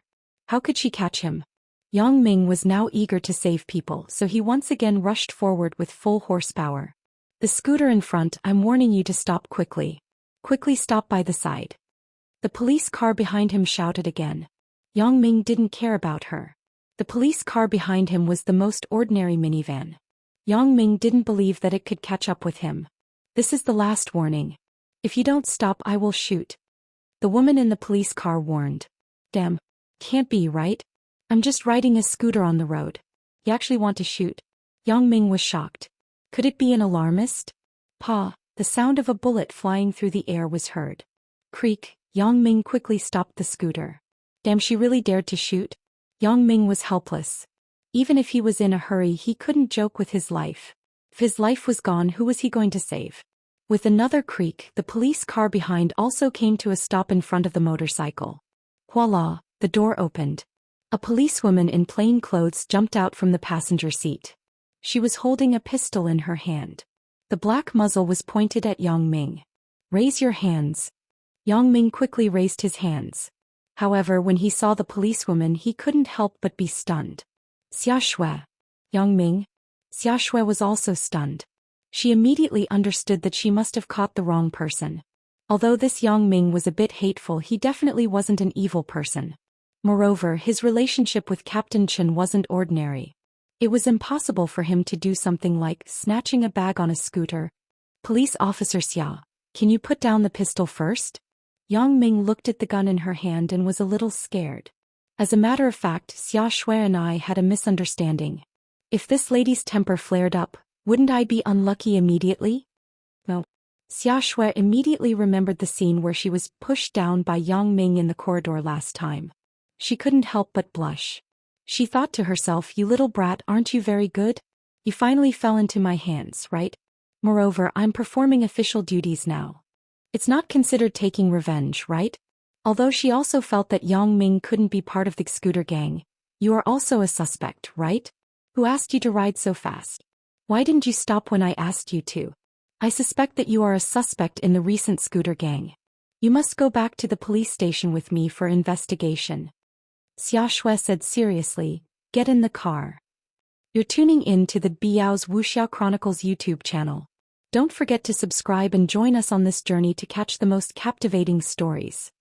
How could she catch him? Yang Ming was now eager to save people, so he once again rushed forward with full horsepower. The scooter in front, I'm warning you to stop quickly. Quickly stop by the side. The police car behind him shouted again. Yang Ming didn't care about her. The police car behind him was the most ordinary minivan. Yang Ming didn't believe that it could catch up with him. This is the last warning. If you don't stop, I will shoot. The woman in the police car warned. Damn. Can't be, right? I'm just riding a scooter on the road. You actually want to shoot? Yang Ming was shocked. Could it be an alarmist? Pa, the sound of a bullet flying through the air was heard. Creak, Yang Ming quickly stopped the scooter. Damn, she really dared to shoot? Yang Ming was helpless. Even if he was in a hurry, he couldn't joke with his life. If his life was gone, who was he going to save? With another creak, the police car behind also came to a stop in front of the motorcycle. Voila, the door opened. A policewoman in plain clothes jumped out from the passenger seat. She was holding a pistol in her hand. The black muzzle was pointed at Yang Ming. Raise your hands. Yang Ming quickly raised his hands. However, when he saw the policewoman, he couldn't help but be stunned. Xia Shui. Yang Ming. Xia Shui was also stunned. She immediately understood that she must have caught the wrong person. Although this Yang Ming was a bit hateful, he definitely wasn't an evil person. Moreover, his relationship with Captain Chen wasn't ordinary. It was impossible for him to do something like snatching a bag on a scooter. Police Officer Xia, can you put down the pistol first? Yang Ming looked at the gun in her hand and was a little scared. As a matter of fact, Xia Shui and I had a misunderstanding. If this lady's temper flared up, wouldn't I be unlucky immediately? No. Xia Shui immediately remembered the scene where she was pushed down by Yang Ming in the corridor last time. She couldn't help but blush. She thought to herself, you little brat, aren't you very good? You finally fell into my hands, right? Moreover, I'm performing official duties now. It's not considered taking revenge, right? Although she also felt that Yang Ming couldn't be part of the scooter gang. You are also a suspect, right? Who asked you to ride so fast? Why didn't you stop when I asked you to? I suspect that you are a suspect in the recent scooter gang. You must go back to the police station with me for investigation. Xia Shui said seriously, get in the car. You're tuning in to the Biao's Wuxiao Chronicles YouTube channel. Don't forget to subscribe and join us on this journey to catch the most captivating stories.